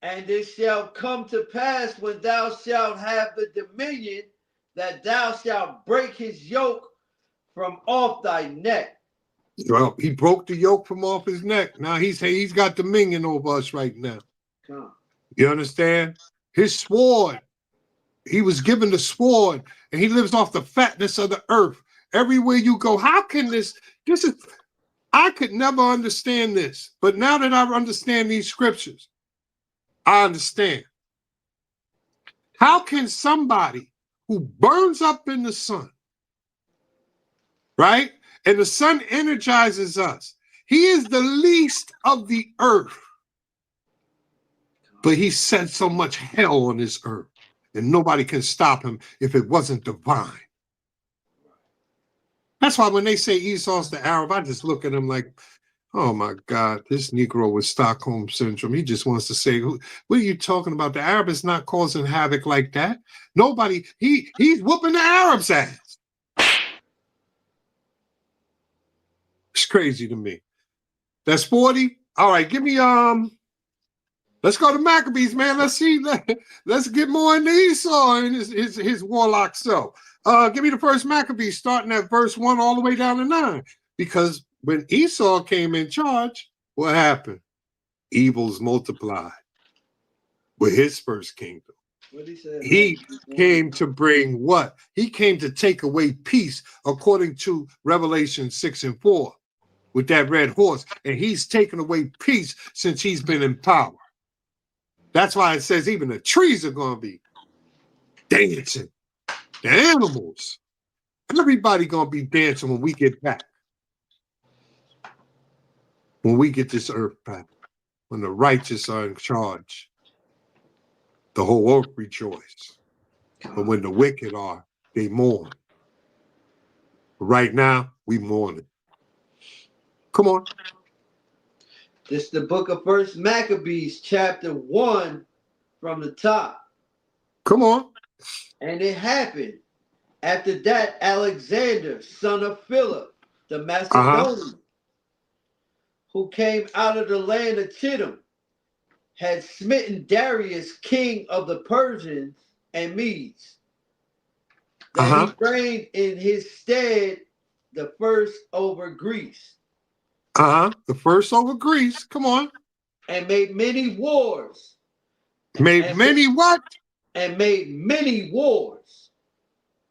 And it shall come to pass when thou shalt have the dominion, that thou shalt break his yoke from off thy neck. Well, he broke the yoke from off his neck. Now he's got dominion over us right now. You understand? His sword. He was given the sword, and he lives off the fatness of the earth. Everywhere you go, how can this is, I could never understand this, but now that I understand these scriptures, I understand. How can somebody who burns up in the sun, right? And the sun energizes us. He is the least of the earth, but he set so much hell on this earth, and nobody can stop him if it wasn't divine. That's why when they say Esau's the Arab, I just look at him like, oh my God, this Negro with Stockholm Syndrome. He just wants to say, what are you talking about? The Arab is not causing havoc like that. Nobody, he's whooping the Arabs' ass. It's crazy to me. That's 40. All right, give me let's go to Maccabees, man. Let's see. Let's get more into Esau and his warlock self. Give me the first Maccabees, starting at verse 1 all the way down to 9. Because when Esau came in charge, what happened? Evils multiplied with his first kingdom. What did he say? He came to bring what? He came to take away peace, according to Revelation 6 and 4, with that red horse. And he's taken away peace since he's been in power. That's why it says even the trees are going to be dancing. The animals. Everybody going to be dancing when we get back. When we get this earth back. When the righteous are in charge. The whole earth rejoices. But when the wicked are, they mourn. Right now, we mourning. Come on. This is the book of First Maccabees, chapter 1, from the top. Come on. And it happened. After that, Alexander, son of Philip, the Macedonian, who came out of the land of Chittim, had smitten Darius, king of the Persians and Medes, that he reigned in his stead the first over Greece. The first over Greece. Come on. And made many wars. Made many what? And made many wars.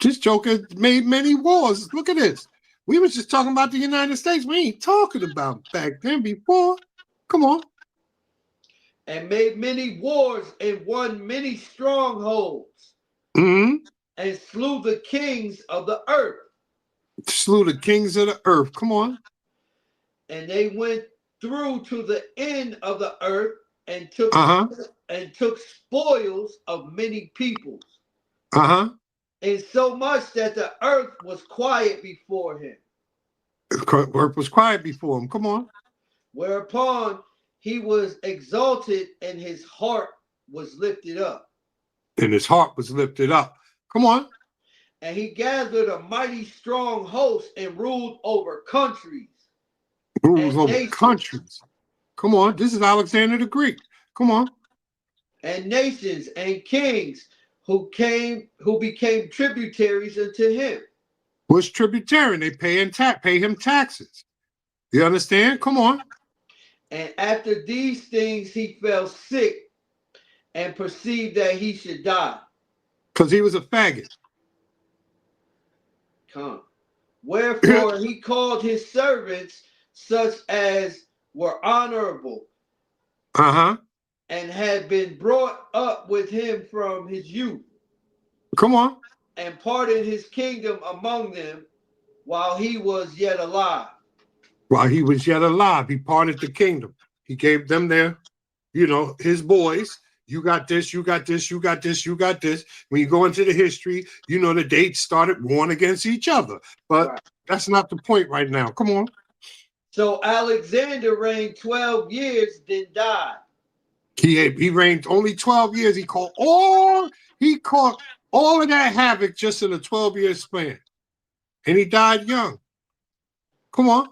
This joker made many wars. Look at this. We was just talking about the United States. We ain't talking about back then before. Come on. And made many wars and won many strongholds. And slew the kings of the earth. Slew the kings of the earth. Come on. And they went through to the end of the earth and took spoils of many peoples. And so much that the earth was quiet before him. The earth was quiet before him. Come on. Whereupon he was exalted and his heart was lifted up. And his heart was lifted up. Come on. And he gathered a mighty strong host and ruled over countries. Rules over countries. Come on. This is Alexander the Greek. Come on. And nations and kings who became tributaries unto him. What's tributary? They pay him taxes. You understand? Come on. And after these things, he fell sick and perceived that he should die. Because he was a faggot. Wherefore he called his servants, such as were honorable, and had been brought up with him from his youth. Come on. And parted his kingdom among them while he was yet alive. While he was yet alive, he parted the kingdom. He gave them their, his boys. You got this, you got this, you got this, you got this. When you go into the history, the dates started warring against each other. But that's not the point right now. Come on. So Alexander reigned 12 years, then died. He reigned only 12 years. He caught all of that havoc just in a 12-year span. And he died young. Come on.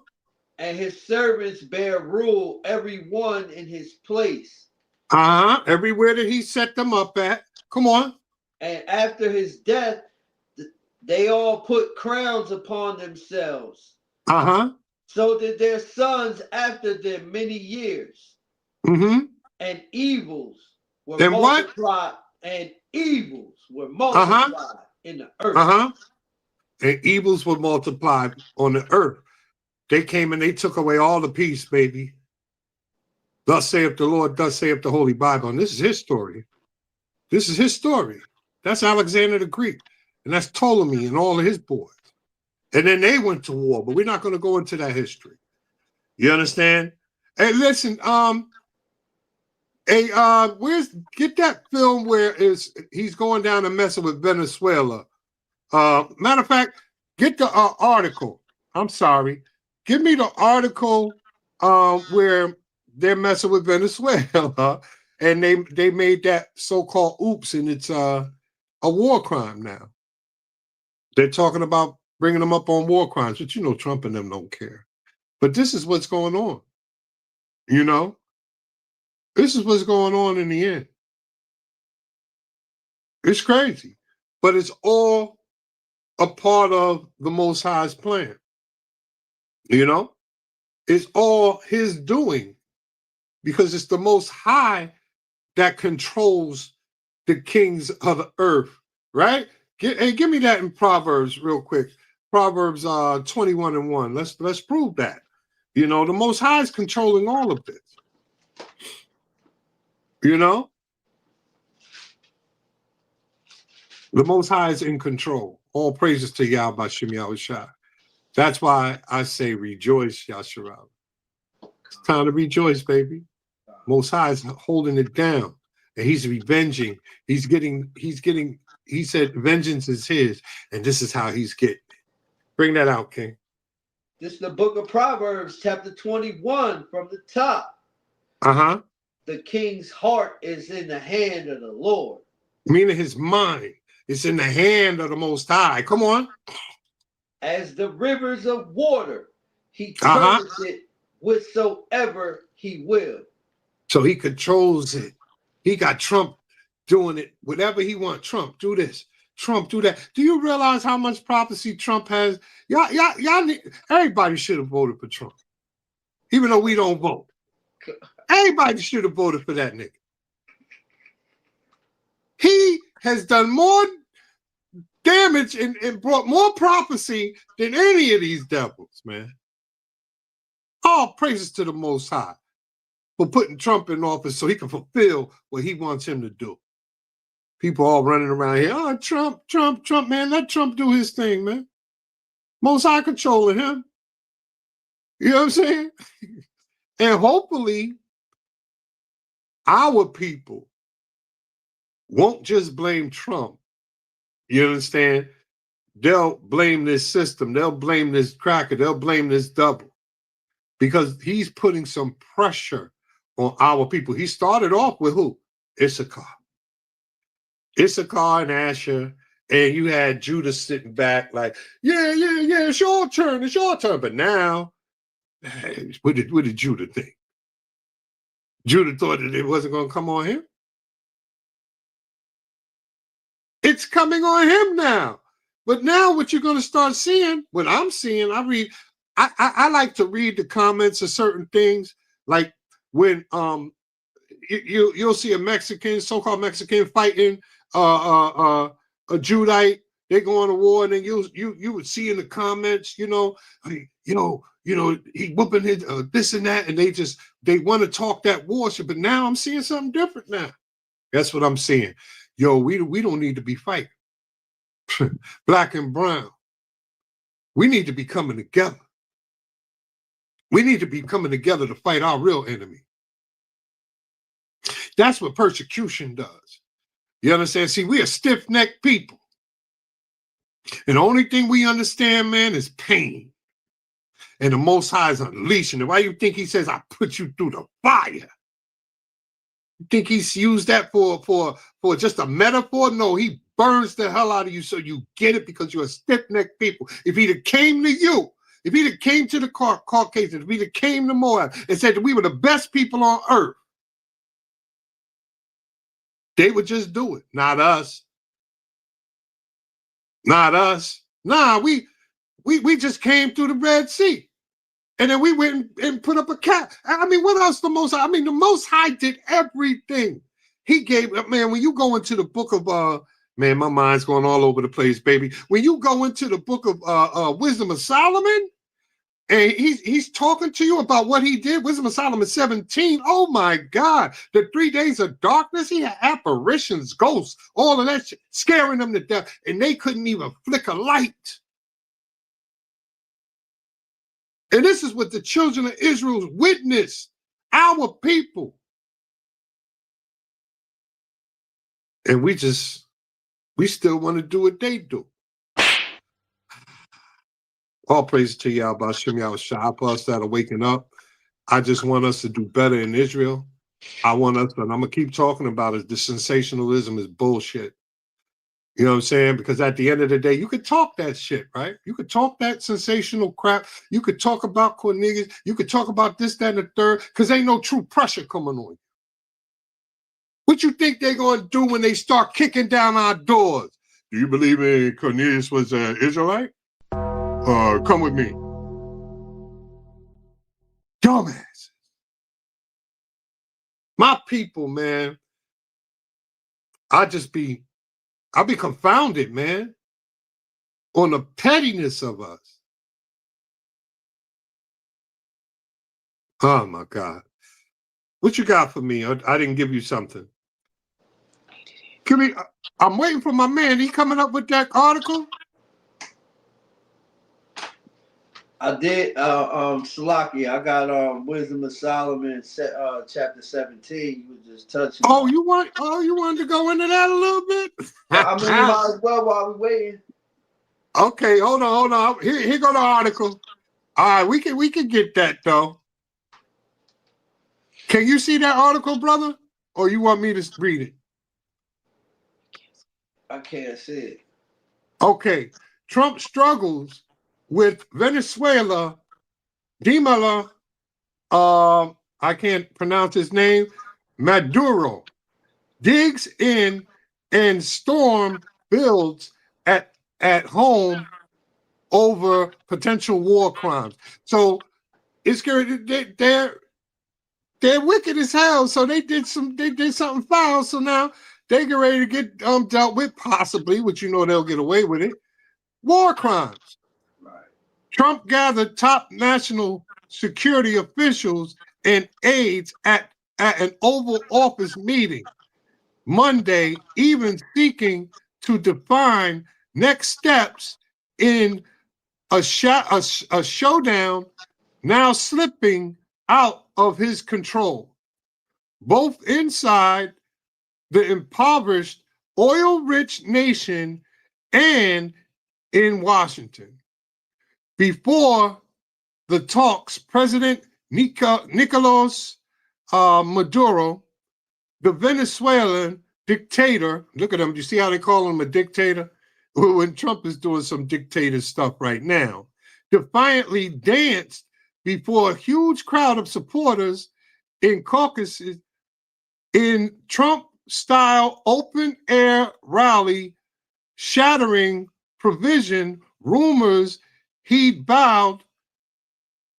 And his servants bear rule, every one in his place. Everywhere that he set them up at. Come on. And after his death, they all put crowns upon themselves. So did their sons after them many years. And evils were multiplied. And evils were multiplied in the earth. And evils were multiplied on the earth. They came and they took away all the peace, baby. Thus saith the Lord, thus saith the Holy Bible. And this is his story. This is his story. That's Alexander the Greek. And that's Ptolemy and all of his boys. And then they went to war, but we're not going to go into that history. You understand? Hey, listen, get that film where he's going down and messing with Venezuela. Matter of fact, get the article. I'm sorry. Give me the article where they're messing with Venezuela, and they made that so-called oops, and it's a war crime now. They're talking about bringing them up on war crimes, but Trump and them don't care. But this is what's going on. This is what's going on in the end. It's crazy, but it's all a part of the Most High's plan. It's all his doing because it's the Most High that controls the kings of the earth, right? Hey, give me that in Proverbs real quick. Proverbs 21:1. Let's prove that. You know, the Most High is controlling all of this. You know? The Most High is in control. All praises to Yahweh Shem Yahushua. That's why I say rejoice, Yasharal. It's time to rejoice, baby. Most High is holding it down. And he's revenging. He said vengeance is his. And this is how he's getting it. Bring that out, King. This is the book of Proverbs, chapter 21 from the top. Uh-huh. The king's heart is in the hand of the Lord. Meaning his mind is in the hand of the Most High. Come on. As the rivers of water, he turns it whatsoever he will. So he controls it. He got Trump doing it, whatever he wants. Trump, do this. Trump, do that. Do you realize how much prophecy Trump has? Y'all, everybody should have voted for Trump, even though we don't vote. Everybody should have voted for that nigga. He has done more damage and brought more prophecy than any of these devils, man. All praises to the Most High for putting Trump in office so he can fulfill what he wants him to do. People all running around here, oh, Trump, man, let Trump do his thing, man. Most High controlling him. You know what I'm saying? And hopefully our people won't just blame Trump. You understand? They'll blame this system. They'll blame this cracker. They'll blame this double. Because he's putting some pressure on our people. He started off with who? Issachar and Asher. And you had Judah sitting back like, yeah, it's your turn. But now, what did Judah think? Judah thought that it wasn't going to come on him. It's coming on him now. But now what you're going to start seeing, what I'm seeing, I like to read the comments of certain things, like when you'll see a Mexican, so-called Mexican fighting a Judite, they go on a war, and then you would see in the comments, he whooping his this and that, and they want to talk that war shit. But now I'm seeing something different now. That's what I'm seeing. Yo, we don't need to be fighting. Black and brown. We need to be coming together. We need to be coming together to fight our real enemy. That's what persecution does. You understand? See, we are stiff-necked people. And the only thing we understand, man, is pain. And the Most High is unleashing it. Why you think he says, I put you through the fire? You think he's used that for just a metaphor? No, he burns the hell out of you so you get it, because you're a stiff-necked people. If he'd have came to you, if he'd have came to the Caucasians, if he'd have came to Moab and said that we were the best people on earth, they would just do it. Not us. Not us. Nah, we just came through the Red Sea. And then we went and put up a cap. I mean, what else the Most High? I mean, the Most High did everything. He gave, man, when you go into the book of, man, my mind's going all over the place, baby. When you go into the book of Wisdom of Solomon, and he's talking to you about what he did, Wisdom of Solomon 17, oh my God, the 3 days of darkness, he had apparitions, ghosts, all of that shit, scaring them to death, and they couldn't even flick a light. And this is what the children of Israel witnessed, our people. And we still want to do what they do. All praise to Yahweh Shem Yahushua, for us that are waking up. I just want us to do better in Israel. I want us, and I'm going to keep talking about it, the sensationalism is bullshit. You know what I'm saying? Because at the end of the day, you could talk that shit, right? You could talk that sensational crap. You could talk about Cornelius. You could talk about this, that, and the third, because ain't no true pressure coming on you. What you think they're going to do when they start kicking down our doors? Do you believe Cornelius was an Israelite? Come with me. Dumbasses. My people, man, I'll be confounded, man, on the pettiness of us. Oh my God. What you got for me? I didn't give you something. I'm waiting for my man. He coming up with that article? I did, Salaki. I got Wisdom of Solomon, chapter 17. You was just touching. You wanted to go into that a little bit? I mean, you might as well while we waiting. Okay, hold on. Here go the article. All right, we can get that though. Can you see that article, brother? Or you want me to read it? I can't see it. Okay. Trump struggles with Venezuela. Dimala, I can't pronounce his name. Maduro digs in and storm builds at home over potential war crimes. So it's good. They're wicked as hell. So they did something foul. So now they get ready to get dealt with, possibly, which they'll get away with it. War crimes. Right. Trump gathered top national security officials and aides at an Oval Office meeting Monday, even seeking to define next steps in a showdown now slipping out of his control, both inside the impoverished, oil-rich nation and in Washington. Before the talks, President Nicolas Maduro, the Venezuelan dictator, look at him, you see how they call him a dictator? When Trump is doing some dictator stuff right now, defiantly danced before a huge crowd of supporters in caucuses in Trump-style open-air rally, shattering provision rumors he'd bowed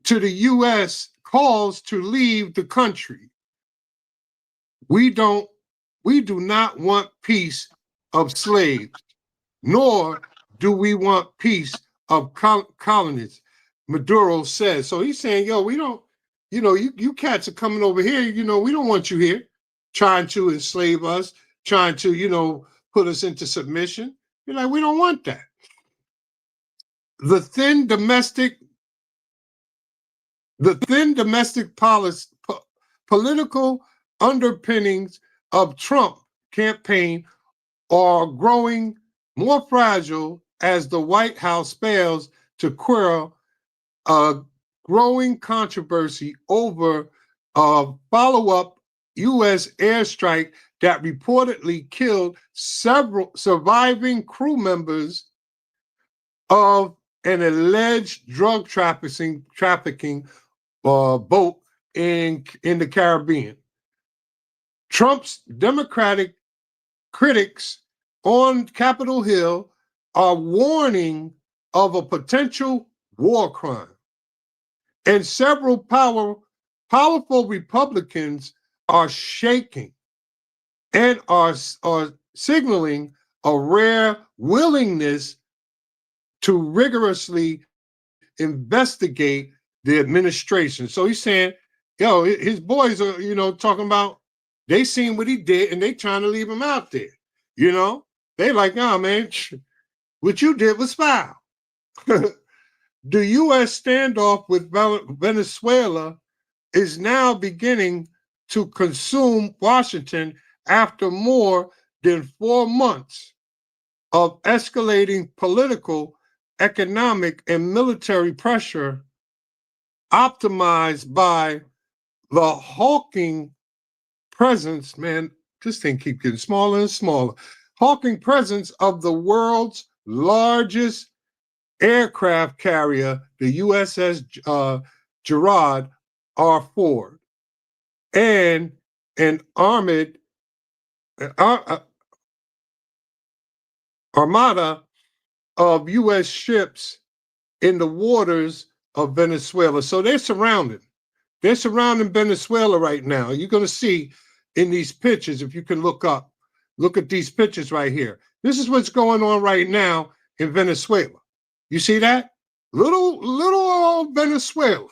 to the U.S. calls to leave the country. We do not want peace of slaves, nor do we want peace of colonists, Maduro says. So he's saying, we don't, you cats are coming over here, we don't want you here, trying to enslave us, trying to, put us into submission. You're like, we don't want that. The thin domestic political underpinnings of Trump campaign are growing more fragile as the White House fails to quell a growing controversy over a follow-up U.S. airstrike that reportedly killed several surviving crew members of an alleged drug trafficking boat in the Caribbean. Trump's Democratic critics on Capitol Hill are warning of a potential war crime. And several powerful Republicans are shaking and are signaling a rare willingness to rigorously investigate the administration. So he's saying, his boys are, talking about they seen what he did and they trying to leave him out there. They like, nah, man, what you did was foul. The U.S. standoff with Venezuela is now beginning to consume Washington after more than 4 months of escalating political, economic, and military pressure, optimized by the hulking presence, man, this thing keeps getting smaller and smaller, hulking presence of the world's largest aircraft carrier, the USS Gerald R. Ford, and an armada of U.S. ships in the waters of Venezuela. So they're surrounded. They're surrounding Venezuela right now. You're going to see in these pictures, if you can look up, Look at these pictures right here. This is what's going on right now in Venezuela. You see that? Little old Venezuela.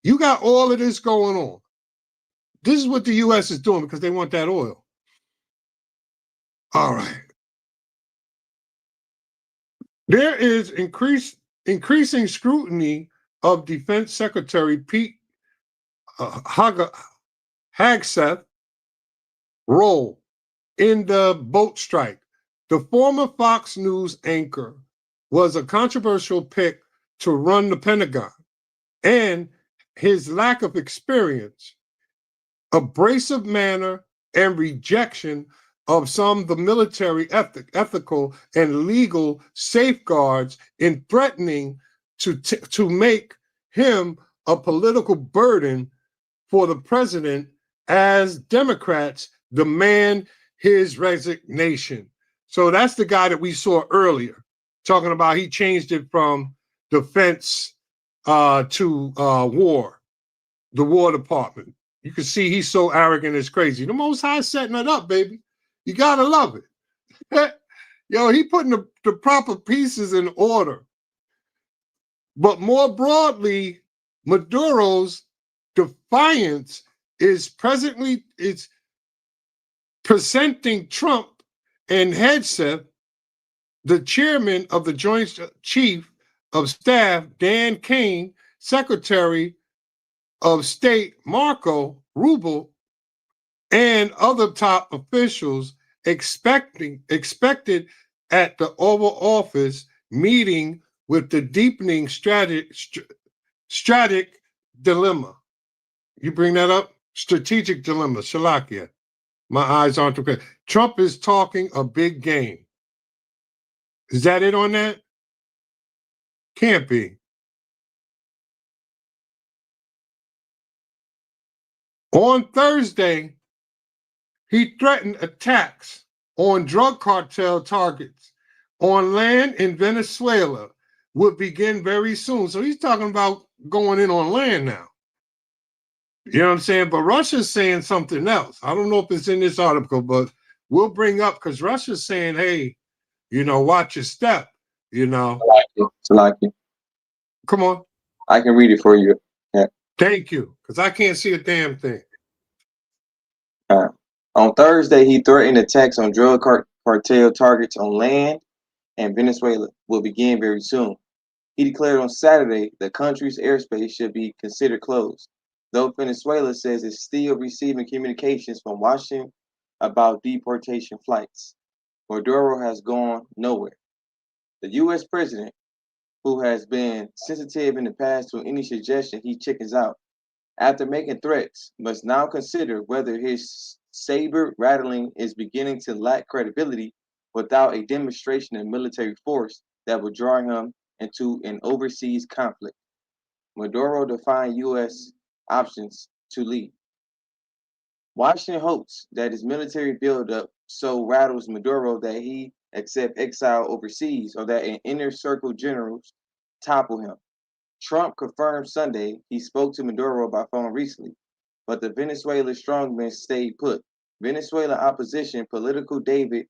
You got all of this going on. This is what the U.S. is doing because they want that oil. All right. There is increasing scrutiny of Defense Secretary Pete Hegseth's role in the boat strike. The former Fox News anchor was a controversial pick to run the Pentagon, and his lack of experience, abrasive manner, and rejection of some of the military ethical and legal safeguards in threatening to make him a political burden for the president as Democrats demand his resignation. So that's the guy that we saw earlier, talking about he changed it from defense to war, the War Department. You can see he's so arrogant, it's crazy. The Most High setting it up, baby. You gotta love it. Yo, he putting the proper pieces in order. But more broadly, Maduro's defiance is presenting Trump and Hegseth, the chairman of the Joint Chief of Staff, Dan Kane, Secretary of State Marco Rubio, and other top officials expected at the Oval Office meeting with the deepening strategic dilemma. You bring that up? Strategic dilemma, Shalakia. My eyes aren't okay. Trump is talking a big game. Is that it on that? Can't be. On Thursday, he threatened attacks on drug cartel targets on land in Venezuela would begin very soon. So he's talking about going in on land now. You know what I'm saying? But Russia's saying something else. I don't know if it's in this article, but we'll bring up because Russia's saying, hey, watch your step, Salaki. Come on. I can read it for you. Yeah. Thank you, because I can't see a damn thing. On Thursday, he threatened attacks on drug cartel targets on land and Venezuela will begin very soon. He declared on Saturday the country's airspace should be considered closed, though Venezuela says it's still receiving communications from Washington about deportation flights. Maduro has gone nowhere. The U.S. president, who has been sensitive in the past to any suggestion he chickens out, after making threats, must now consider whether his saber rattling is beginning to lack credibility without a demonstration of military force that would draw him into an overseas conflict. Maduro defined U.S. options to lead. Washington hopes that his military buildup so rattles Maduro that he accept exile overseas or that an inner circle generals topple him. Trump confirmed Sunday he spoke to Maduro by phone recently, but the Venezuela strongman stayed put. Venezuela opposition political David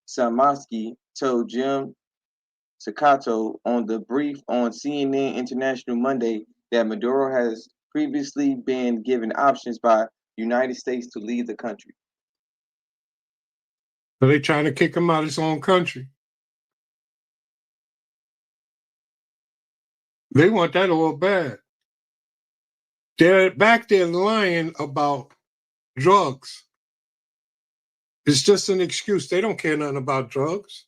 Samansky told Jim Sakato on the brief on CNN International Monday that Maduro has previously been given options by United States to leave the country. So they're trying to kick him out of his own country. They want that all bad. They're back there lying about drugs. It's just an excuse. They don't care nothing about drugs.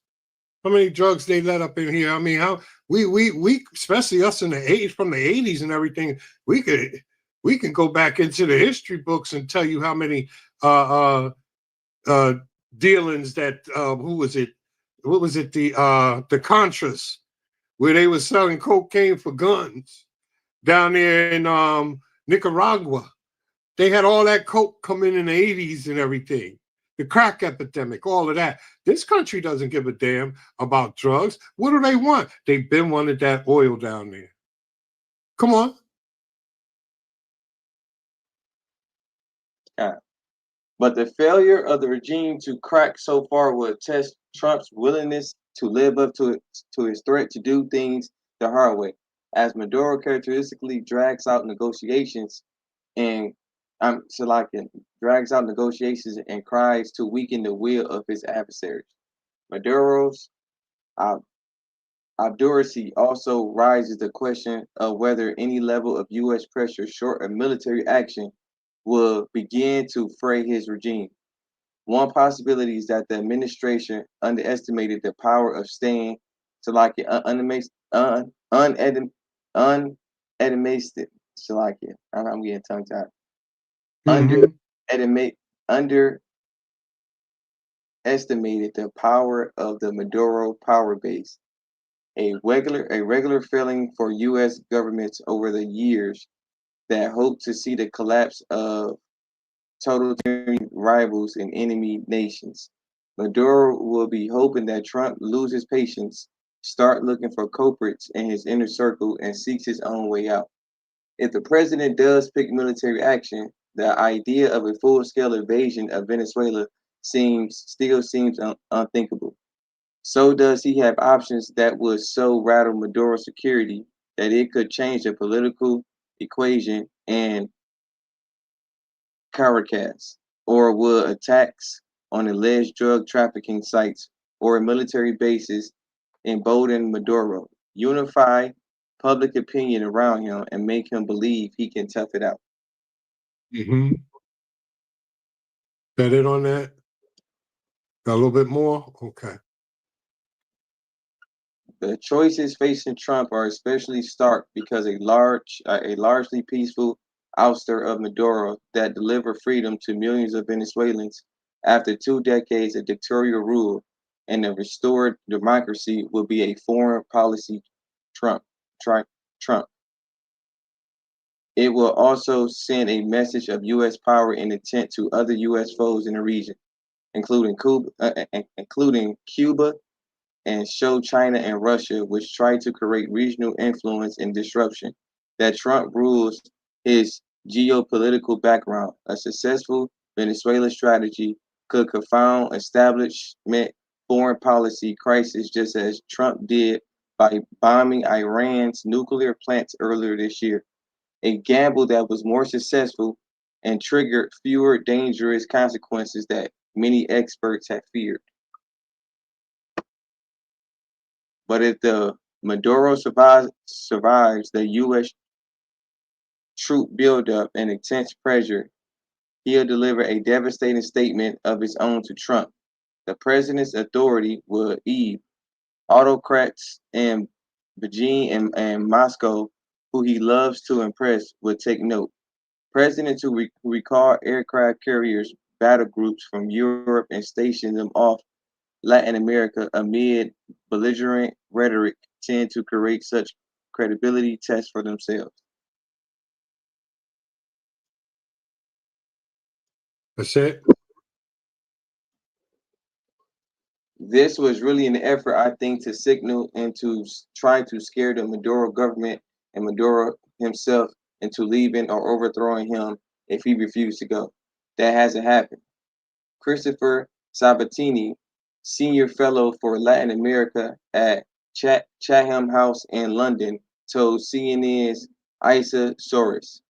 How many drugs they let up in here? I mean, how we especially us in the 80s, from the 80s and everything, we can go back into the history books and tell you how many dealings that who was it? What was it? The Contras, where they were selling cocaine for guns down there in Nicaragua. They had all that coke come in the 80s and everything. The crack epidemic, all of that. This country doesn't give a damn about drugs. What do they want? They've been wanting that oil down there. Come on. But the failure of the regime to crack so far will test Trump's willingness to live up to his threat to do things the hard way, as Maduro characteristically drags out negotiations and drags out negotiations and cries to weaken the will of his adversaries. Maduro's obduracy also raises the question of whether any level of U.S. pressure short of military action will begin to fray his regime. One possibility is that the administration underestimated the power of staying to like it unedimated so like it. I'm getting tongue tied. Underestimated the power of the Maduro power base. A regular failing for U.S. governments over the years that hope to see the collapse of totalitarian rivals and enemy nations. Maduro will be hoping that Trump loses patience, start looking for culprits in his inner circle, and seeks his own way out. If the president does pick military action, the idea of a full-scale invasion of Venezuela still seems unthinkable. So does he have options that would so rattle Maduro's security that it could change the political equation and Caracas, or would attacks on alleged drug trafficking sites or military bases embolden Maduro, unify public opinion around him, and make him believe he can tough it out? That it on that? Got a little bit more? Okay. The choices facing Trump are especially stark because a largely peaceful ouster of Maduro that delivered freedom to millions of Venezuelans after 2 decades of dictatorial rule and a restored democracy will be a foreign policy Trump. It will also send a message of U.S. power and intent to other U.S. foes in the region, including Cuba, and show China and Russia, which try to create regional influence and disruption, that Trump rules his geopolitical background. A successful Venezuela strategy could confound establishment foreign policy crisis just as Trump did by bombing Iran's nuclear plants earlier this year, a gamble that was more successful and triggered fewer dangerous consequences that many experts had feared. But if the Maduro survives the U.S. troop buildup and intense pressure, he'll deliver a devastating statement of his own to Trump. The president's authority will ebb. Autocrats in Beijing and Moscow, who he loves to impress, will take note. Presidents who recall aircraft carriers, battle groups from Europe and station them off Latin America amid belligerent rhetoric tend to create such credibility tests for themselves. That's it. This was really an effort, I think, to signal and to try to scare the Maduro government and Maduro himself into leaving or overthrowing him if he refused to go. That hasn't happened. Christopher Sabatini, senior fellow for Latin America at Chatham House in London, told CNN's Isa Soros,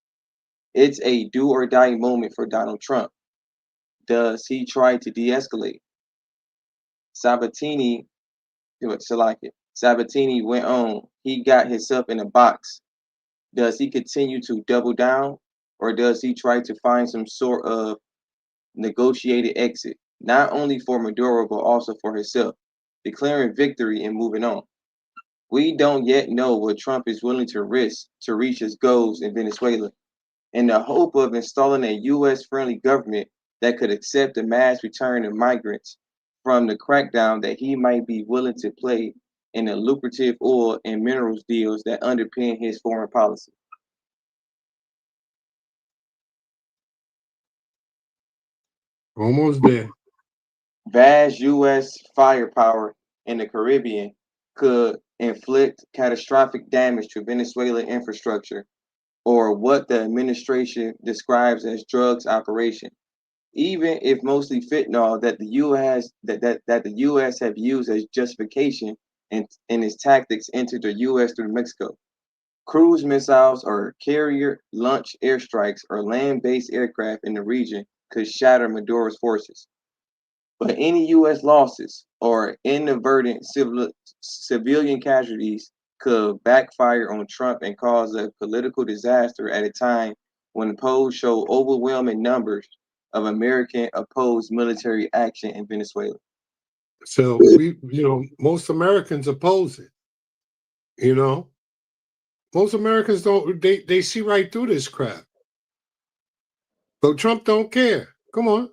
"It's a do or die moment for Donald Trump. Does he try to de-escalate?" Sabatini went on, "He got himself in a box. Does he continue to double down, or does he try to find some sort of negotiated exit, not only for Maduro, but also for himself, declaring victory and moving on? We don't yet know what Trump is willing to risk to reach his goals in Venezuela. In the hope of installing a U.S.-friendly government that could accept the mass return of migrants from the crackdown that he might be willing to play in the lucrative oil and minerals deals that underpin his foreign policy." Almost there. Vast U.S. firepower in the Caribbean could inflict catastrophic damage to Venezuelan infrastructure, or what the administration describes as drugs operation. even if mostly fentanyl that the U.S. have used as justification in its tactics into the U.S. through Mexico. Cruise missiles or carrier launch airstrikes or land-based aircraft in the region could shatter Maduro's forces. But any U.S. losses or inadvertent civilian casualties could backfire on Trump and cause a political disaster at a time when polls show overwhelming numbers of American opposed military action in Venezuela. So most Americans oppose it. Most Americans don't. They see right through this crap. But Trump don't care. Come on.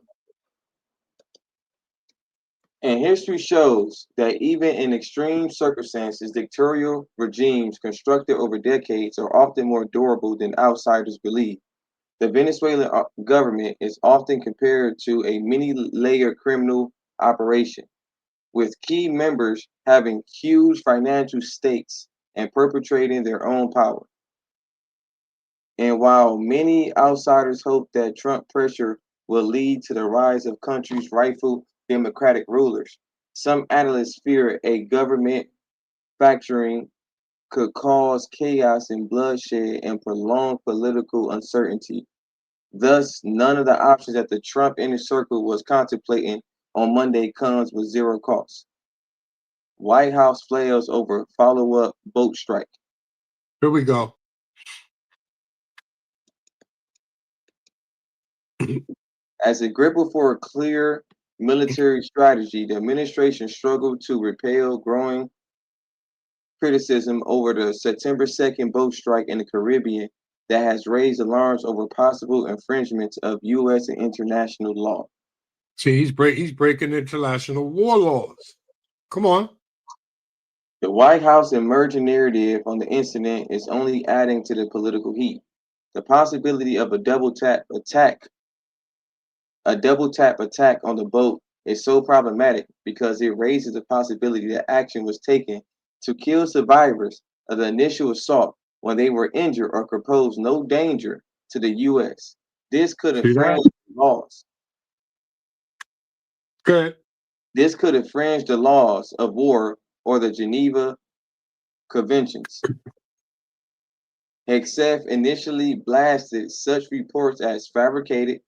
And history shows that even in extreme circumstances, dictatorial regimes constructed over decades are often more durable than outsiders believe. The Venezuelan government is often compared to a many-layered criminal operation, with key members having huge financial stakes and perpetrating their own power. And while many outsiders hope that Trump pressure will lead to the rise of country's rightful democratic rulers, some analysts fear a government fracturing could cause chaos and bloodshed and prolonged political uncertainty. Thus, none of the options that the Trump inner circle was contemplating on Monday comes with zero cost. White House flails over follow-up boat strike. Here we go. As it grappled for a clear military strategy, the administration struggled to repel growing criticism over the September 2nd boat strike in the Caribbean that has raised alarms over possible infringements of U.S. and international law. See, he's breaking international war laws. Come on. The White House emerging narrative on the incident is only adding to the political heat. The possibility of a double tap attack on the boat is so problematic because it raises the possibility that action was taken to kill survivors of the initial assault when they were injured or could pose no danger to the U.S. This could infringe laws. Good. This could infringe the laws of war or the Geneva Conventions. Hegseth initially blasted such reports as fabricated,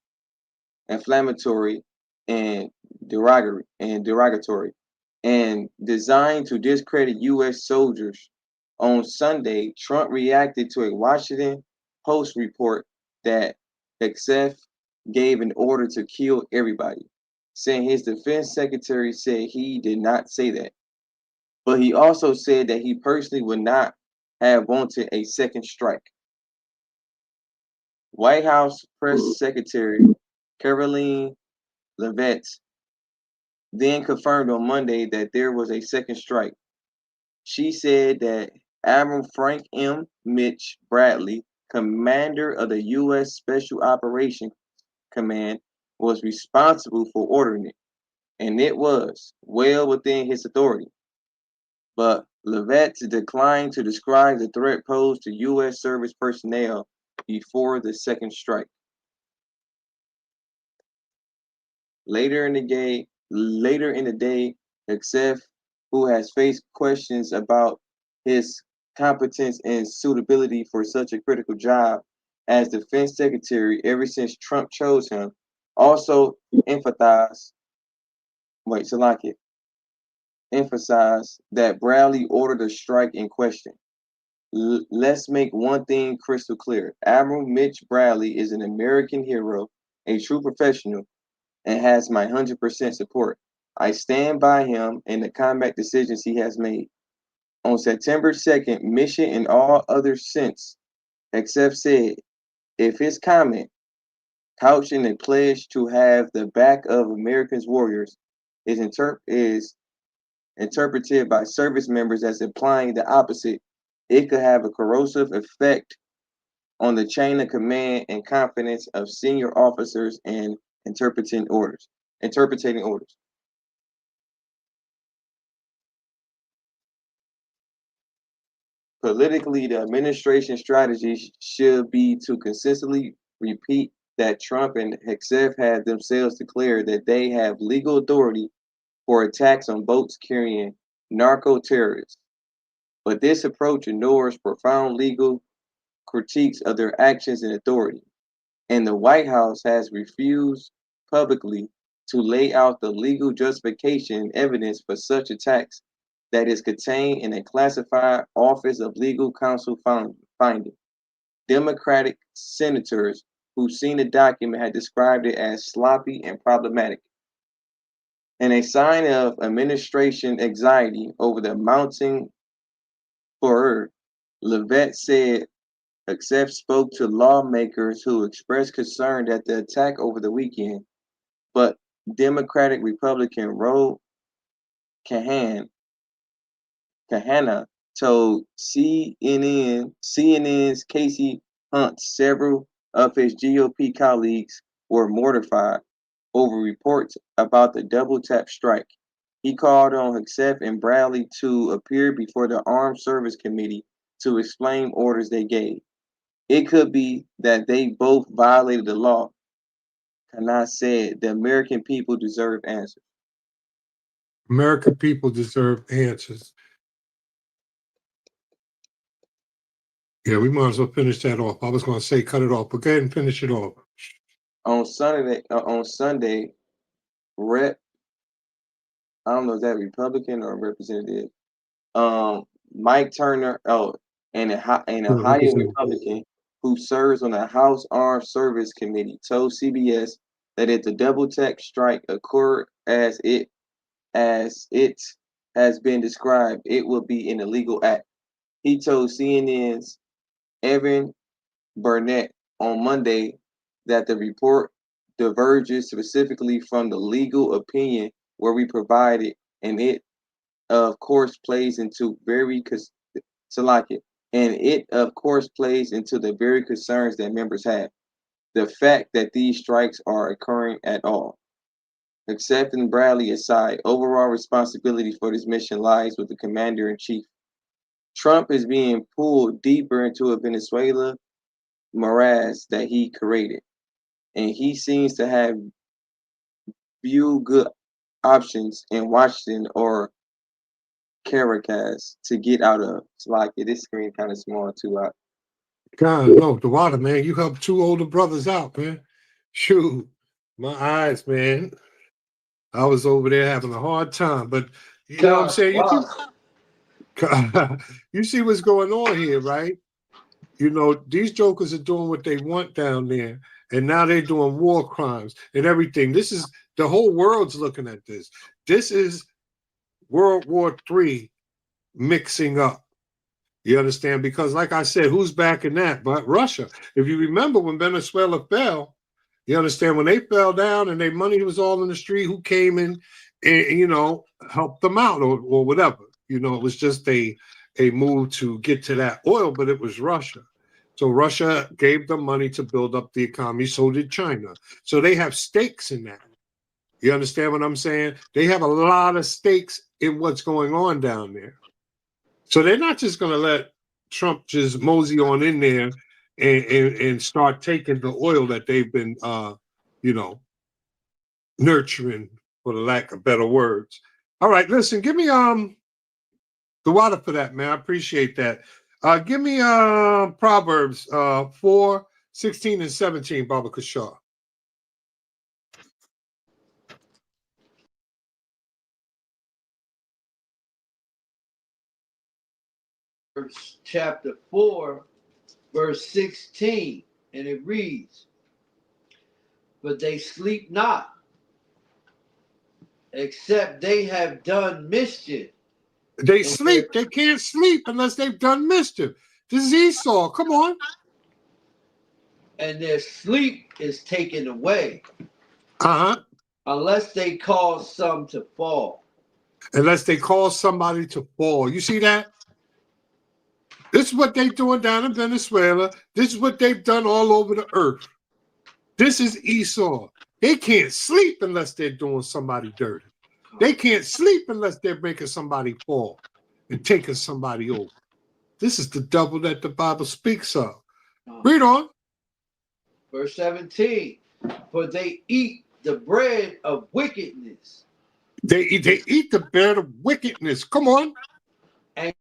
inflammatory, and derogatory, and designed to discredit U.S. soldiers. On Sunday, Trump reacted to a Washington Post report that Hegseth gave an order to kill everybody, saying his defense secretary said he did not say that. But he also said that he personally would not have wanted a second strike. White House Press Secretary Caroline Leavitt then confirmed on Monday that there was a second strike. She said that Admiral Frank M. Mitch Bradley, commander of the U.S. Special Operations Command, was responsible for ordering it, and it was well within his authority. But Leavitt declined to describe the threat posed to U.S. service personnel before the second strike. Later in the day, Hegseth, who has faced questions about his competence and suitability for such a critical job as defense secretary ever since Trump chose him, also emphasized that Bradley ordered the strike in question. Let's make one thing crystal clear. Admiral Mitch Bradley is an American hero, a true professional, and has my 100% support. I stand by him in the combat decisions he has made. On September 2nd, mission in all other sense, except said, if his comment, couched in a pledge to have the back of America's warriors, is interpreted by service members as implying the opposite, it could have a corrosive effect on the chain of command and confidence of senior officers and interpreting orders. Politically, the administration strategy should be to consistently repeat that Trump and Hegseth had themselves declared that they have legal authority for attacks on boats carrying narco-terrorists. But this approach ignores profound legal critiques of their actions and authority. And the White House has refused publicly to lay out the legal justification and evidence for such attacks that is contained in a classified Office of Legal Counsel finding. Democratic senators who've seen the document had described it as sloppy and problematic. In a sign of administration anxiety over the mounting furor, Levitt said Hegseth spoke to lawmakers who expressed concern at the attack over the weekend, but Democratic Republican Ro Khanna told CNN's Casey Hunt several of his GOP colleagues were mortified over reports about the double tap strike. He called on Hegseth and Bradley to appear before the Armed Service Committee to explain orders they gave. It could be that they both violated the law. Khanna said the American people deserve answers. American people deserve answers. Yeah, we might as well finish that off. I was going to say cut it off, but go ahead and finish it off. On Sunday, Rep. I don't know if that Republican or Representative. Mike Turner. An Ohio Republican who serves on the House Armed Service Committee told CBS that if the double tech strike occurred as it has been described, it will be an illegal act. He told CNN's Evan Burnett on Monday that the report diverges specifically from the legal opinion where we provided, and it of course plays into the very concerns that members have. The fact that these strikes are occurring at all. Accepting Bradley aside, overall responsibility for this mission lies with the commander-in-chief. Trump is being pulled deeper into a Venezuela morass that he created, and he seems to have few good options in Washington or Caracas to get out of. It's like this screen kind of small too. God, no, the water, man. You helped two older brothers out, man. Shoot, my eyes, man. I was over there having a hard time, but you know what I'm saying? You see what's going on here, right? You know, these jokers are doing what they want down there, and now they're doing war crimes and everything. This is the whole world's looking at this. This is World War III mixing up. You understand? Because like I said, who's backing that but Russia? If you remember when Venezuela fell, you understand, when they fell down and their money was all in the street, who came in and, you know, helped them out or whatever. You know, it was just a move to get to that oil, but it was Russia. So Russia gave them money to build up the economy. So did China. So they have stakes in that. You understand what I'm saying? They have a lot of stakes in what's going on down there. So they're not just going to let Trump just mosey on in there and start taking the oil that they've been, you know, nurturing, for the lack of better words. All right, listen, give me the water for that, man. I appreciate that. Give me Proverbs 4, 16, and 17, Baba Kashar. Chapter 4, verse 16, and it reads, "But they sleep not, except they have done mischief." They sleep. They can't sleep unless they've done mischief. This is Esau. Come on. And their sleep is taken away. Uh-huh. Unless they cause some to fall. Unless they cause somebody to fall. You see that? This is what they're doing down in Venezuela. This is what they've done all over the earth. This is Esau. They can't sleep unless they're doing somebody dirty. They can't sleep unless they're making somebody fall and taking somebody over. This is the devil that the Bible speaks of. Read on. Verse 17. For they eat the bread of wickedness. They eat the bread of wickedness. Come on. And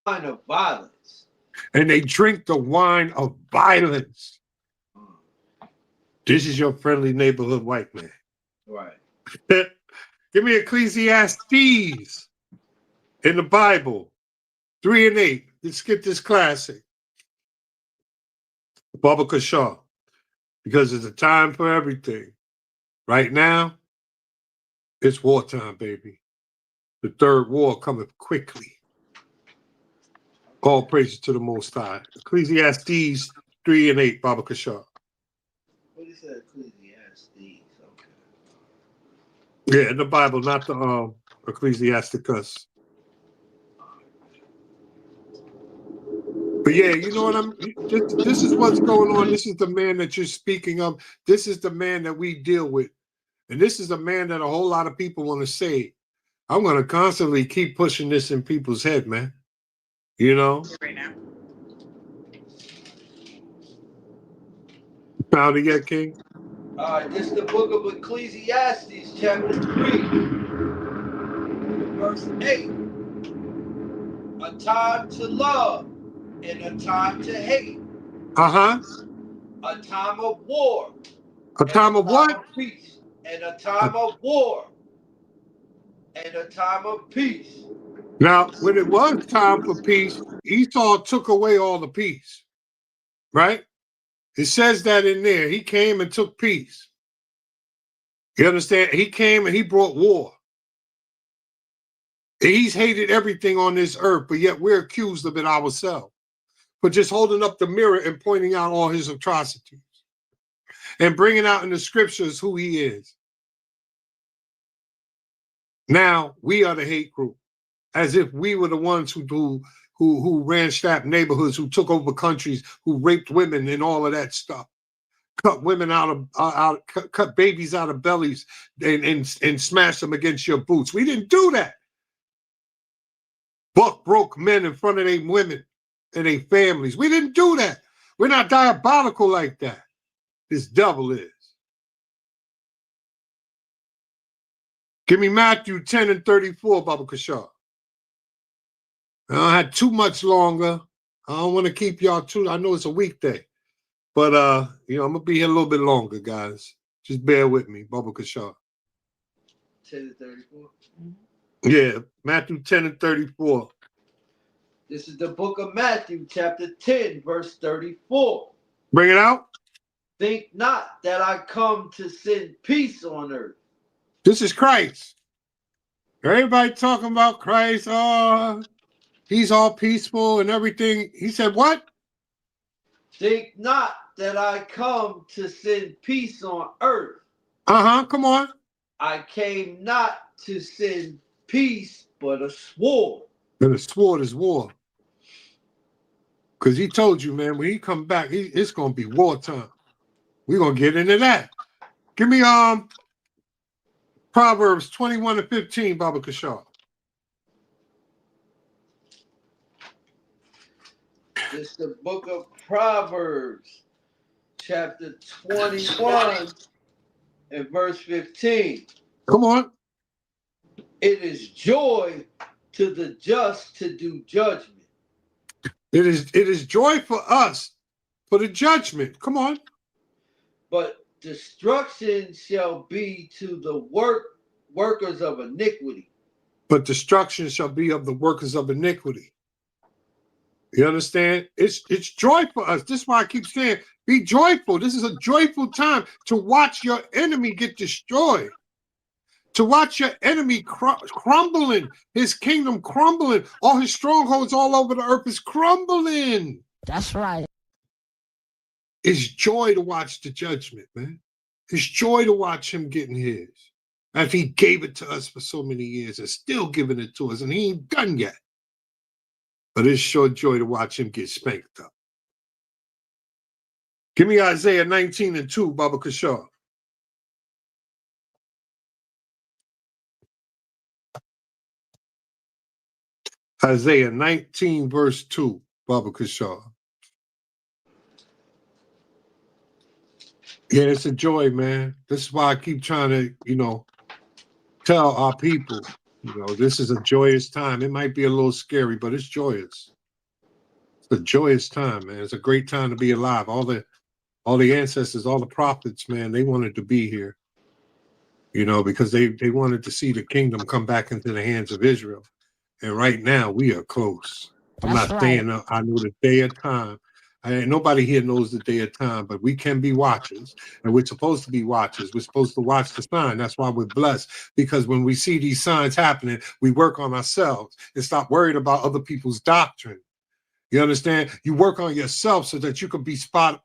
wine of violence. And they drink the wine of violence. This is your friendly neighborhood white man. Right. Give me Ecclesiastes in the Bible, 3 and 8. Let's get this classic. Baba Kashaw, because it's a time for everything. Right now, it's wartime, baby. The third war cometh quickly. All praises to the Most High. Ecclesiastes 3 and 8, Baba Kashaw. What is that? Ecclesiastes. Okay. Yeah, in the Bible, not the Ecclesiasticus. But yeah, you know what this is what's going on. This is the man that you're speaking of. This is the man that we deal with. And this is a man that a whole lot of people want to say. I'm going to constantly keep pushing this in people's head, man. You know? Right now. Found it yet, King? All right, this is the book of Ecclesiastes, chapter 3, verse 8. A time to love and a time to hate. Uh-huh. A time of war. A time of what? Of peace. And a time of war. And a time of peace. Now, when it was time for peace, Esau took away all the peace. Right? It says that in there. He came and took peace. You understand? He came and he brought war. He's hated everything on this earth, but yet we're accused of it ourselves. For just holding up the mirror and pointing out all his atrocities. And bringing out in the scriptures who he is. Now, we are the hate group. As if we were the ones who ransacked neighborhoods, who took over countries, who raped women and all of that stuff. Cut women cut babies out of bellies and smash them against your boots. We didn't do that. Buck broke men in front of their women and their families. We didn't do that. We're not diabolical like that. This devil is. Give me Matthew 10 and 34, Baba Kashaw. I don't have too much longer. I don't want to keep y'all too. I know it's a weekday. But, I'm going to be here a little bit longer, guys. Just bear with me, Baba Kashaw. 10 and 34. Yeah, Matthew 10 and 34. This is the book of Matthew, chapter 10, verse 34. Bring it out. Think not that I come to send peace on earth. This is Christ. Everybody talking about Christ. He's all peaceful and everything. He said what? Think not that I come to send peace on earth. Uh-huh, come on. I came not to send peace, but a sword. And a sword is war. Because he told you, man, when he come back, it's going to be wartime. We're going to get into that. Give me Proverbs 21 and 15, Baba Kashaw. It's the book of Proverbs, chapter 21 and verse 15. Come on. It is joy to the just to do judgment. It is joy for us for the judgment. Come on. But destruction shall be to the workers of iniquity. But destruction shall be of the workers of iniquity. You understand? It's joy for us. This is why I keep saying, be joyful. This is a joyful time to watch your enemy get destroyed. To watch your enemy crumbling, his kingdom crumbling, all his strongholds all over the earth is crumbling. That's right. It's joy to watch the judgment, man. It's joy to watch him getting his. As he gave it to us for so many years and still giving it to us, and he ain't done yet. But it's sure joy to watch him get spanked up. Give me Isaiah 19 and 2, Baba Kashaw. Isaiah 19, verse 2, Baba Kashaw. Yeah, it's a joy, man. This is why I keep trying to, tell our people, this is a joyous time. It might be a little scary, but it's joyous. It's a joyous time, man. It's a great time to be alive. All the ancestors, all the prophets, man, they wanted to be here, because they wanted to see the kingdom come back into the hands of Israel. And right now we are close. I'm That's not right. saying I know the day of time. Nobody here knows the day of time, but we can be watchers, and we're supposed to be watchers. We're supposed to watch the sign. That's why we're blessed, because when we see these signs happening, we work on ourselves and stop worried about other people's doctrine. You understand? You work on yourself so that you can be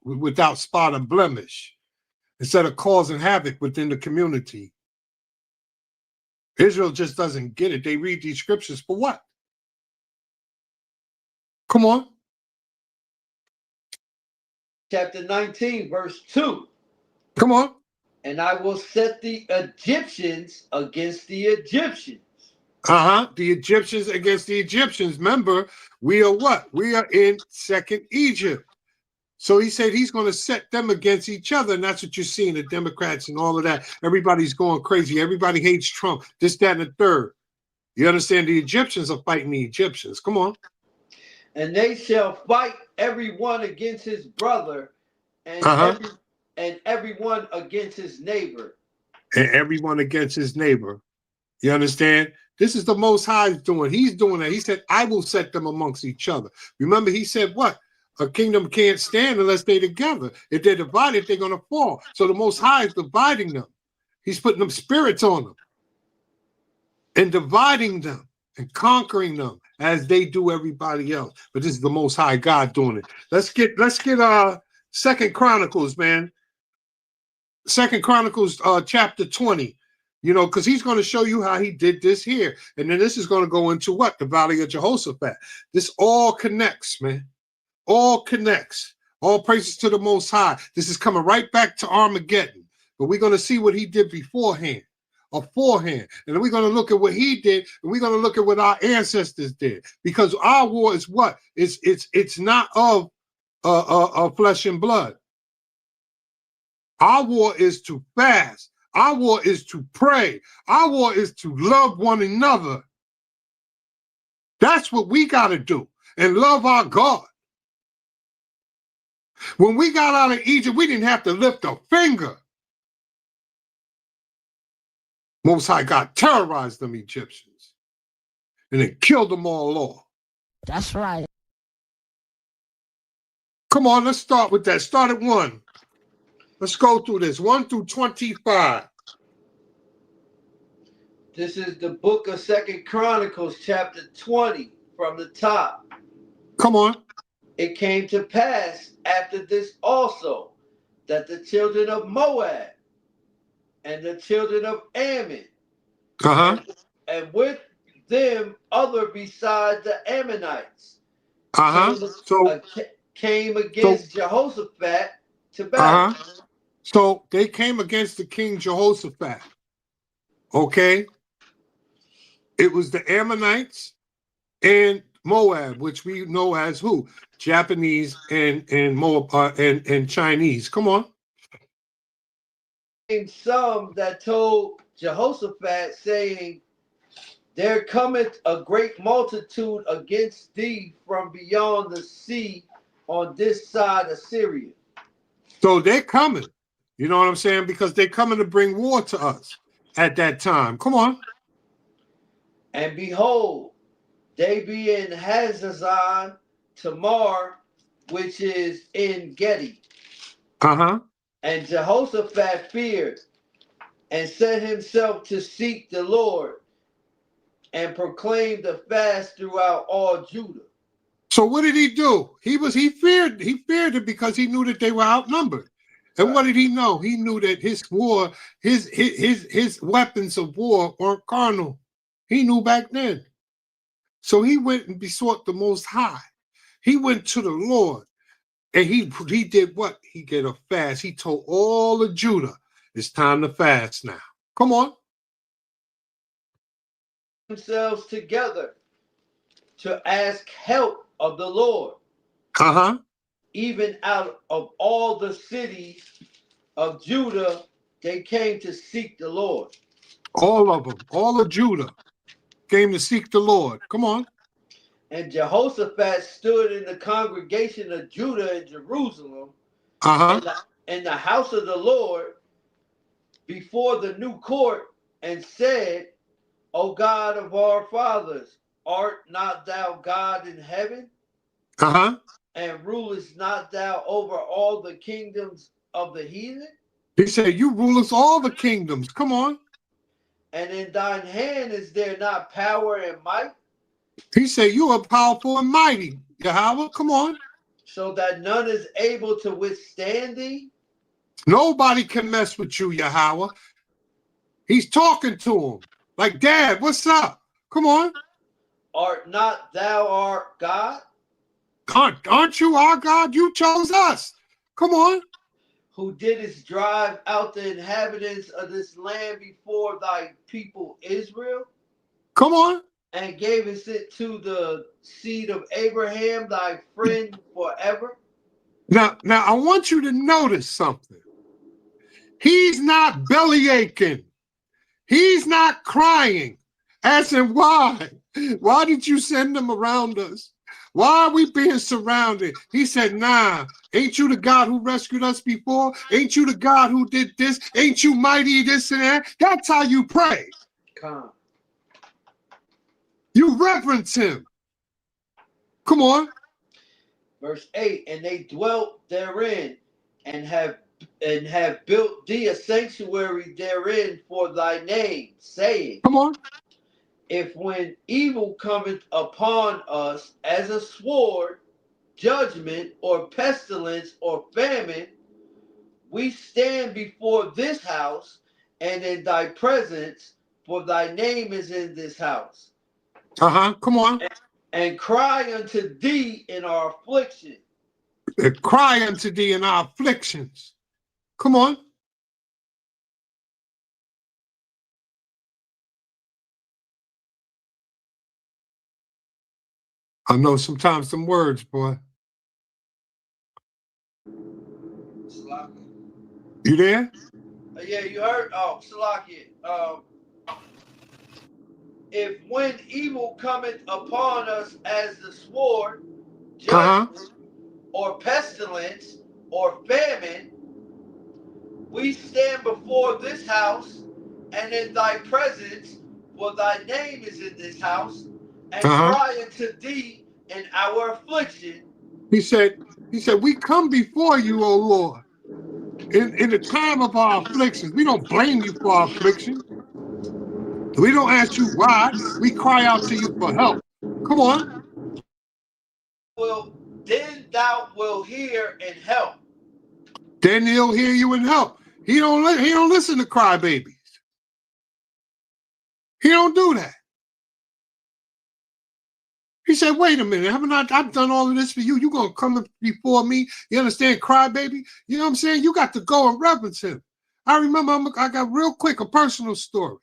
without spot or blemish, instead of causing havoc within the community. Israel just doesn't get it. They read these scriptures for what? Come on. Chapter 19, verse 2. Come on. And I will set the Egyptians against the Egyptians. The Egyptians against the Egyptians. Remember, we are what? We are in second Egypt. So he said he's going to set them against each other. And that's what you're seeing, the Democrats and all of that. Everybody's going crazy. Everybody hates Trump, this, that, and the third. You understand? The Egyptians are fighting the Egyptians. Come on. And they shall fight everyone against his brother, and everyone against his neighbor. And everyone against his neighbor. You understand? This is the Most High's doing. He's doing that. He said, I will set them amongst each other. Remember, he said what? A kingdom can't stand unless they're together. If they're divided, they're going to fall. So the Most High is dividing them. He's putting them spirits on them and dividing them and conquering them as they do everybody else. But this is the Most High God doing it. Let's get Second Chronicles, man. Second Chronicles chapter 20. Because he's going to show you how he did this here. And then this is going to go into what? The Valley of Jehoshaphat. This all connects, man. All connects. All praises to the Most High. This is coming right back to Armageddon. But we're going to see what he did beforehand. And then we're going to look at what he did, and we're going to look at what our ancestors did. Because our war is what? It's not of flesh and blood. Our war is to fast. Our war is to pray. Our war is to love one another. That's what we got to do, and love our God. When we got out of Egypt, we didn't have to lift a finger. Most High God terrorized them Egyptians and then killed them all off. That's right. Come on, let's start with that. Start at 1. Let's go through this. 1 through 25. This is the book of Second Chronicles, chapter 20, from the top. Come on. It came to pass after this also, that the children of Moab and the children of Ammon, and with them other beside the Ammonites, came against Jehoshaphat to battle. So they came against the king Jehoshaphat. Okay? It was the Ammonites and Moab, which we know as who? Japanese and Moab and Chinese. Come on. Some that told Jehoshaphat, saying, there cometh a great multitude against thee from beyond the sea on this side of Syria. So they're coming. You know what I'm saying? Because they're coming to bring war to us at that time. Come on. And behold, they be in Hazazon Tamar, which is in Gedi. And Jehoshaphat feared and set himself to seek the Lord and proclaimed a fast throughout all Judah. So what did he do? He feared it because he knew that they were outnumbered. And what did he know? He knew that his war, his weapons of war weren't carnal. He knew back then. So he went and besought the Most High. He went to the Lord. And he did what? He did a fast. He told all of Judah, it's time to fast now. Come on. Themselves together to ask help of the Lord. Even out of all the cities of Judah, they came to seek the Lord. All of them, all of Judah came to seek the Lord. Come on. And Jehoshaphat stood in the congregation of Judah in Jerusalem, in the house of the Lord, before the new court, and said, O God of our fathers, art not thou God in heaven? And rulest not thou over all the kingdoms of the heathen? He said, you rulest all the kingdoms. Come on. And in thine hand is there not power and might? He said, you are powerful and mighty, Yahweh. Come on. So that none is able to withstand thee? Nobody can mess with you, Yahweh. He's talking to him. Like, Dad, what's up? Come on. Art not thou our God? Aren't you our God? You chose us. Come on. Who didst drive out the inhabitants of this land before thy people Israel? Come on. And gavest it to the seed of Abraham, thy friend forever? Now, I want you to notice something. He's not belly aching. He's not crying. Asking why? Why did you send them around us? Why are we being surrounded? He said, nah, ain't you the God who rescued us before? Ain't you the God who did this? Ain't you mighty this and that? That's how you pray. Come. You reverence him. Come on. Verse 8, and they dwelt therein and have built thee a sanctuary therein for thy name, saying, come on. If when evil cometh upon us as a sword, judgment, or pestilence, or famine, we stand before this house and in thy presence, for thy name is in this house. Come on. And cry unto thee in our affliction. Cry unto thee in our afflictions. Come on. I know sometimes some words, boy. You there? Yeah, you heard? Oh, Salakia. If when evil cometh upon us as the sword, judgment, or pestilence, or famine, we stand before this house and in thy presence, for thy name is in this house, and cry unto thee in our affliction. He said, we come before you, O Lord, in the time of our afflictions. We don't blame you for our affliction. We don't ask you why. We cry out to you for help. Come on. Well, then thou wilt hear and help. Then he'll hear you and help. He don't listen to crybabies. He don't do that. He said, wait a minute, haven't I've done all of this for you? You gonna come before me? You understand, crybaby? You know what I'm saying? You got to go and reverence him. I remember, I got real quick a personal story.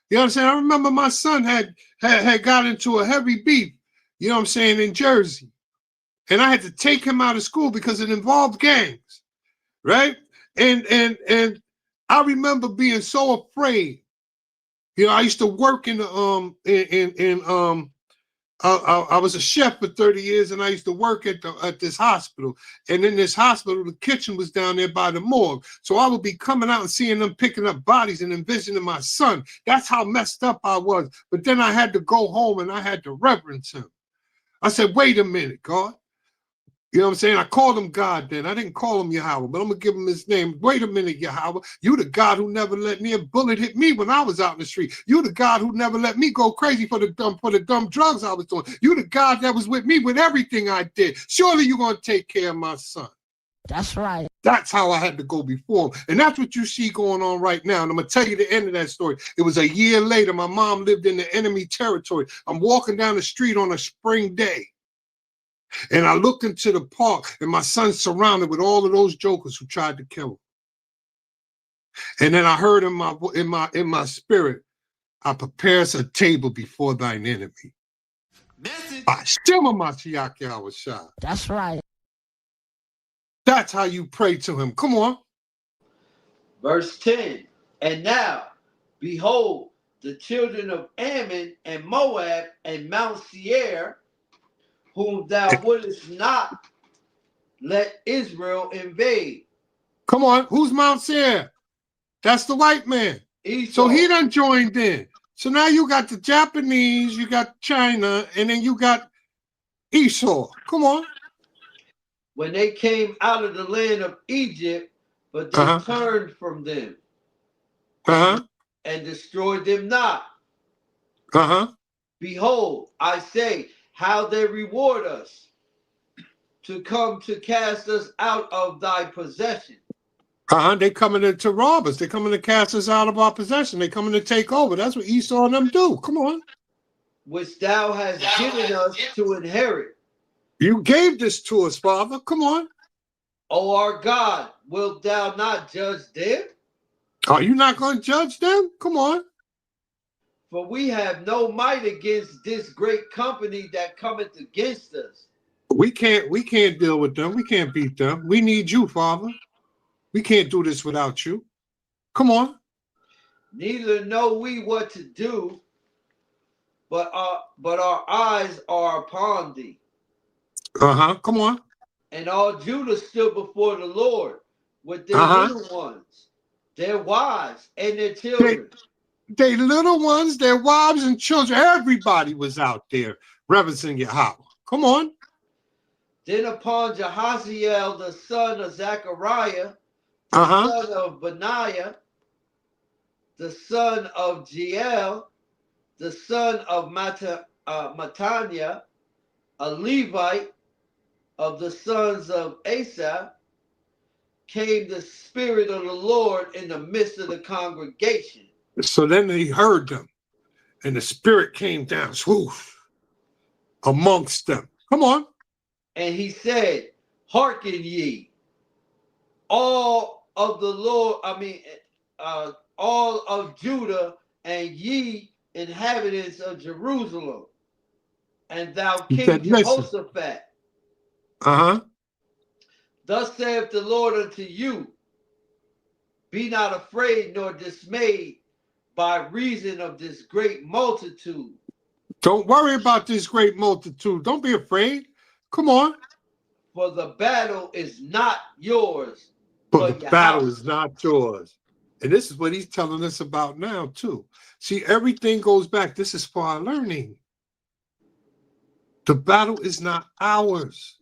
You know what I'm saying? I remember my son had got into a heavy beef, you know what I'm saying, in Jersey. And I had to take him out of school because it involved gangs, right? And I remember being so afraid. You know, I used to work in the I was a chef for 30 years, and I used to work at this hospital. And in this hospital, the kitchen was down there by the morgue. So I would be coming out and seeing them picking up bodies and envisioning my son. That's how messed up I was. But then I had to go home and I had to reverence him. I said, wait a minute, God. You know what I'm saying? I called him God then. I didn't call him Yahweh, but I'm going to give him his name. Wait a minute, Yahweh. You the God who never let me a bullet hit me when I was out in the street. You the God who never let me go crazy for the dumb drugs I was doing. You the God that was with me with everything I did. Surely you're going to take care of my son. That's right. That's how I had to go before him. And that's what you see going on right now. And I'm going to tell you the end of that story. It was a year later. My mom lived in the enemy territory. I'm walking down the street on a spring day. And I look into the park, and my son's surrounded with all of those jokers who tried to kill him. And then I heard in my spirit, I prepare a table before thine enemy. That's right. That's how you pray to him. Come on. Verse 10. And now, behold, the children of Ammon and Moab and Mount Seir, whom thou wouldest not let Israel invade. Come on, who's Mount Seir? That's the white man. Esau. So he done joined in. So now you got the Japanese, you got China, and then you got Esau. Come on. When they came out of the land of Egypt, but they turned from them and destroyed them not. Behold, I say, how they reward us to come to cast us out of thy possession. They coming to rob us. They coming to cast us out of our possession. They coming to take over. That's what Esau and them do. Come on. Which thou hast given us to inherit. You gave this to us, Father. Come on. O our God, wilt thou not judge them? Are you not going to judge them? Come on. For we have no might against this great company that cometh against us. We can't deal with them. We can't beat them. We need you, Father. We can't do this without you. Come on. Neither know we what to do, but our eyes are upon thee. Come on. And all Judah stood before the Lord with their little ones, their wives, and their children. They little ones, their wives and children. Everybody was out there reverencing Yahweh. Come on. Then upon Jehaziel, the son of Zechariah, the son of Benaiah, the son of Jeiel, the son of Mattaniah, a Levite of the sons of Asaph, came the Spirit of the Lord in the midst of the congregation. So then he heard them, and the Spirit came down, swoosh, amongst them. Come on. And he said, hearken ye, all of the Lord, all of Judah, and ye inhabitants of Jerusalem, and thou King Jehoshaphat. Thus saith the Lord unto you, be not afraid nor dismayed by reason of this great multitude. Don't worry about this great multitude. Don't be afraid. Come on. For the battle is not yours. But the battle is not yours. And this is what he's telling us about now, too. See, everything goes back. This is for our learning. The battle is not ours.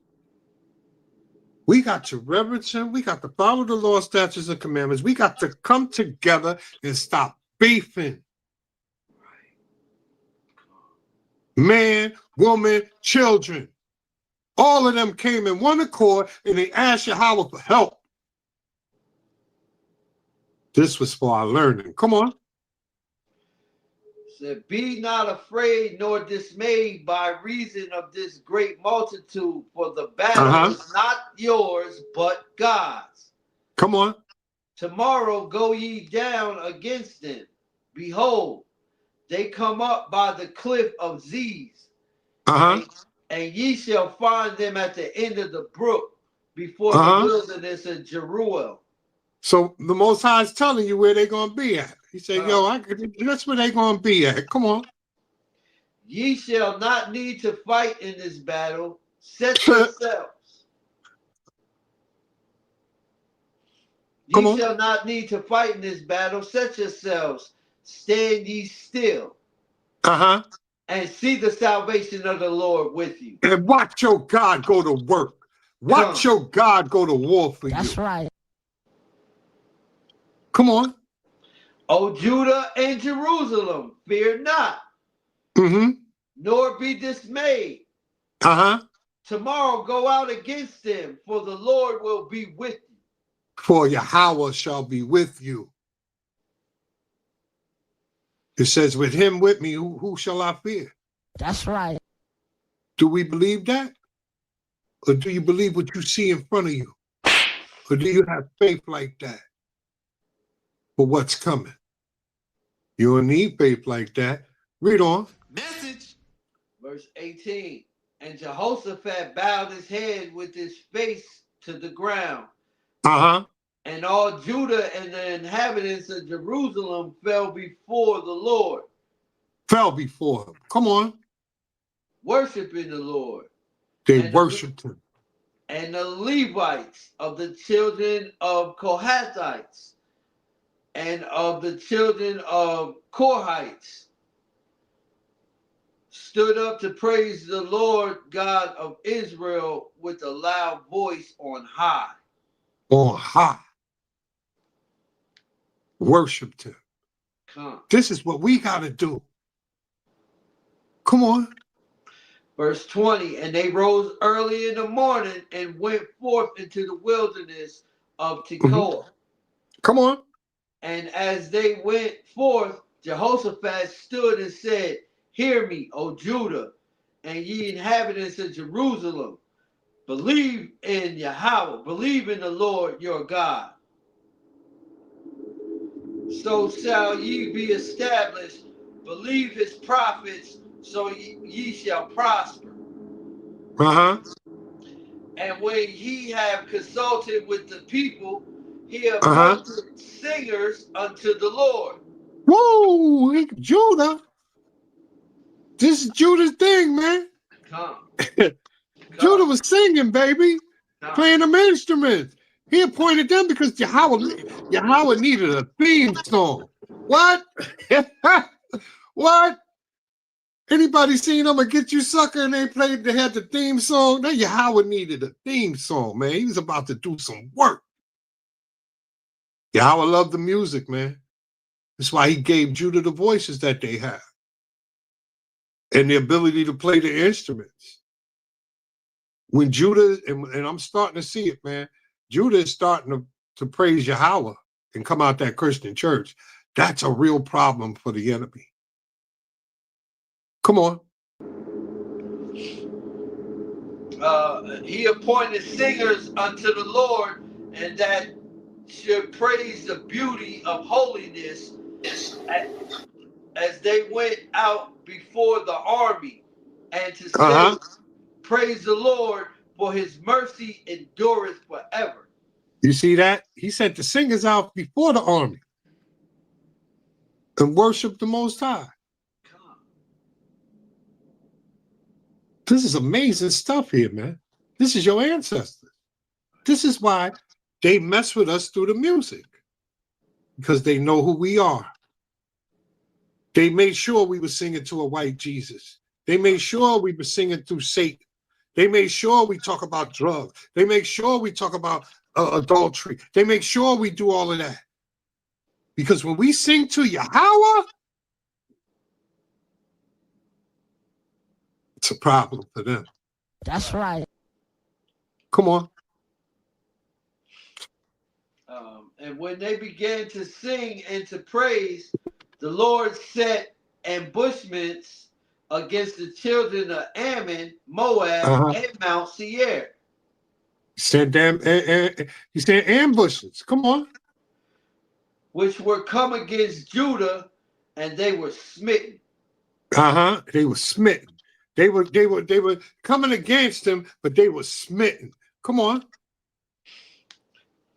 We got to reverence him. We got to follow the law, statutes, and commandments. We got to come together and stop beefing. Man, woman, children. All of them came in one accord and they asked Yahweh for help. This was for our learning. Come on. Said, be not afraid nor dismayed by reason of this great multitude, for the battle is not yours, but God's. Come on. Tomorrow go ye down against them. Behold, they come up by the cliff of Ziz. And ye shall find them at the end of the brook before the wilderness of Jeruel. So the Most High is telling you where they're going to be at. He said, that's where they're going to be at. Come on. Ye shall not need to fight in this battle. Set yourselves. Ye shall not need to fight in this battle. Set yourselves. Stand ye still. And see the salvation of the Lord with you. And watch your God go to work. Watch your God go to war for you. That's right. Come on. O Judah and Jerusalem, fear not, nor be dismayed. Tomorrow go out against them, for the Lord will be with you. For Yahweh shall be with you. It says, with him with me, who shall I fear? That's right. Do we believe that? Or do you believe what you see in front of you? Or do you have faith like that for what's coming? You don't need faith like that. Read on. Message. Verse 18. And Jehoshaphat bowed his head with his face to the ground. And all Judah and the inhabitants of Jerusalem fell before the Lord. Fell before him. Come on. Worshiping the Lord. They worshiped him. And the Levites of the children of Kohathites and of the children of Korhites stood up to praise the Lord God of Israel with a loud voice on high. On high. Worshipped him. This is what we got to do. Come on. Verse 20, and they rose early in the morning and went forth into the wilderness of Tekoa. Come on. And as they went forth, Jehoshaphat stood and said, hear me, O Judah, and ye inhabitants of Jerusalem. Believe in Yahweh, believe in the Lord your God. So shall ye be established. Believe his prophets, so ye shall prosper. And when he have consulted with the people, he appointed singers unto the Lord. Whoa, Judah. This is Judah's thing, man. Judah was singing, baby. Playing them instruments. He appointed them because Yahweh needed a theme song. What? What? Anybody seen them or Get You Sucker and they had the theme song? That Yahweh needed a theme song, man. He was about to do some work. Yahweh loved the music, man. That's why he gave Judah the voices that they have and the ability to play the instruments. When Judah, and I'm starting to see it, man, Judah is starting to praise Yahweh and come out that Christian church. That's a real problem for the enemy. Come on. He appointed singers unto the Lord, and that should praise the beauty of holiness as they went out before the army, and to say, praise the Lord, for his mercy endureth forever. You see that? He sent the singers out before the army and worshiped the Most High. This is amazing stuff here, man. This is your ancestors. This is why they mess with us through the music, because they know who we are. They made sure we were singing to a white Jesus. They made sure we were singing through Satan. They made sure we talk about drugs. They make sure we talk about adultery. They make sure we do all of that. Because when we sing to Yahweh, it's a problem for them. That's right. Come on. And when they began to sing and to praise, the Lord set ambushments against the children of Ammon, Moab, and Mount Seir. He said ambushes. Come on. Which were come against Judah, and they were smitten. They were smitten. They were coming against him, but they were smitten. Come on.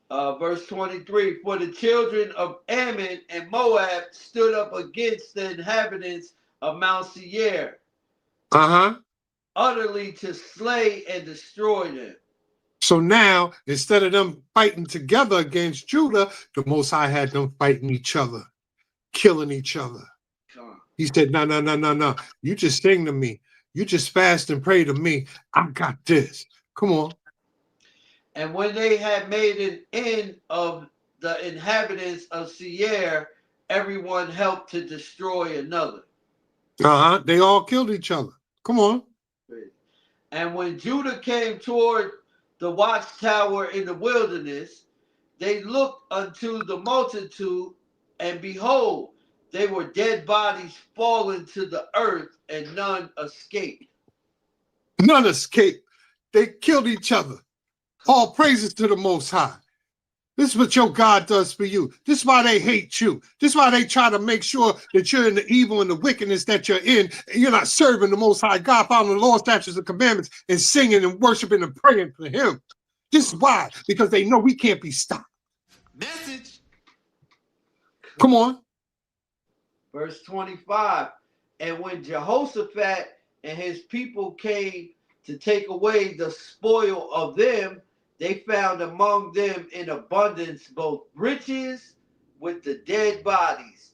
Verse 23, for the children of Ammon and Moab stood up against the inhabitants of Mount Seir, utterly to slay and destroy them. So now, instead of them fighting together against Judah, the Most High had them fighting each other, killing each other. He said, no. You just sing to me. You just fast and pray to me. I got this. Come on. And when they had made an end of the inhabitants of Seir, everyone helped to destroy another. They all killed each other. Come on. And when Judah came toward the watchtower in the wilderness, they looked unto the multitude, and behold, they were dead bodies fallen to the earth, and none escaped. None escaped. They killed each other. All praises to the Most High. This is what your God does for you. This is why they hate you. This is why they try to make sure that you're in the evil and the wickedness that you're in, and you're not serving the Most High God, following the law, statutes, and commandments, and singing and worshiping and praying for him. This is why, because they know we can't be stopped. Message. Come on. Verse 25. And when Jehoshaphat and his people came to take away the spoil of them, they found among them in abundance both riches with the dead bodies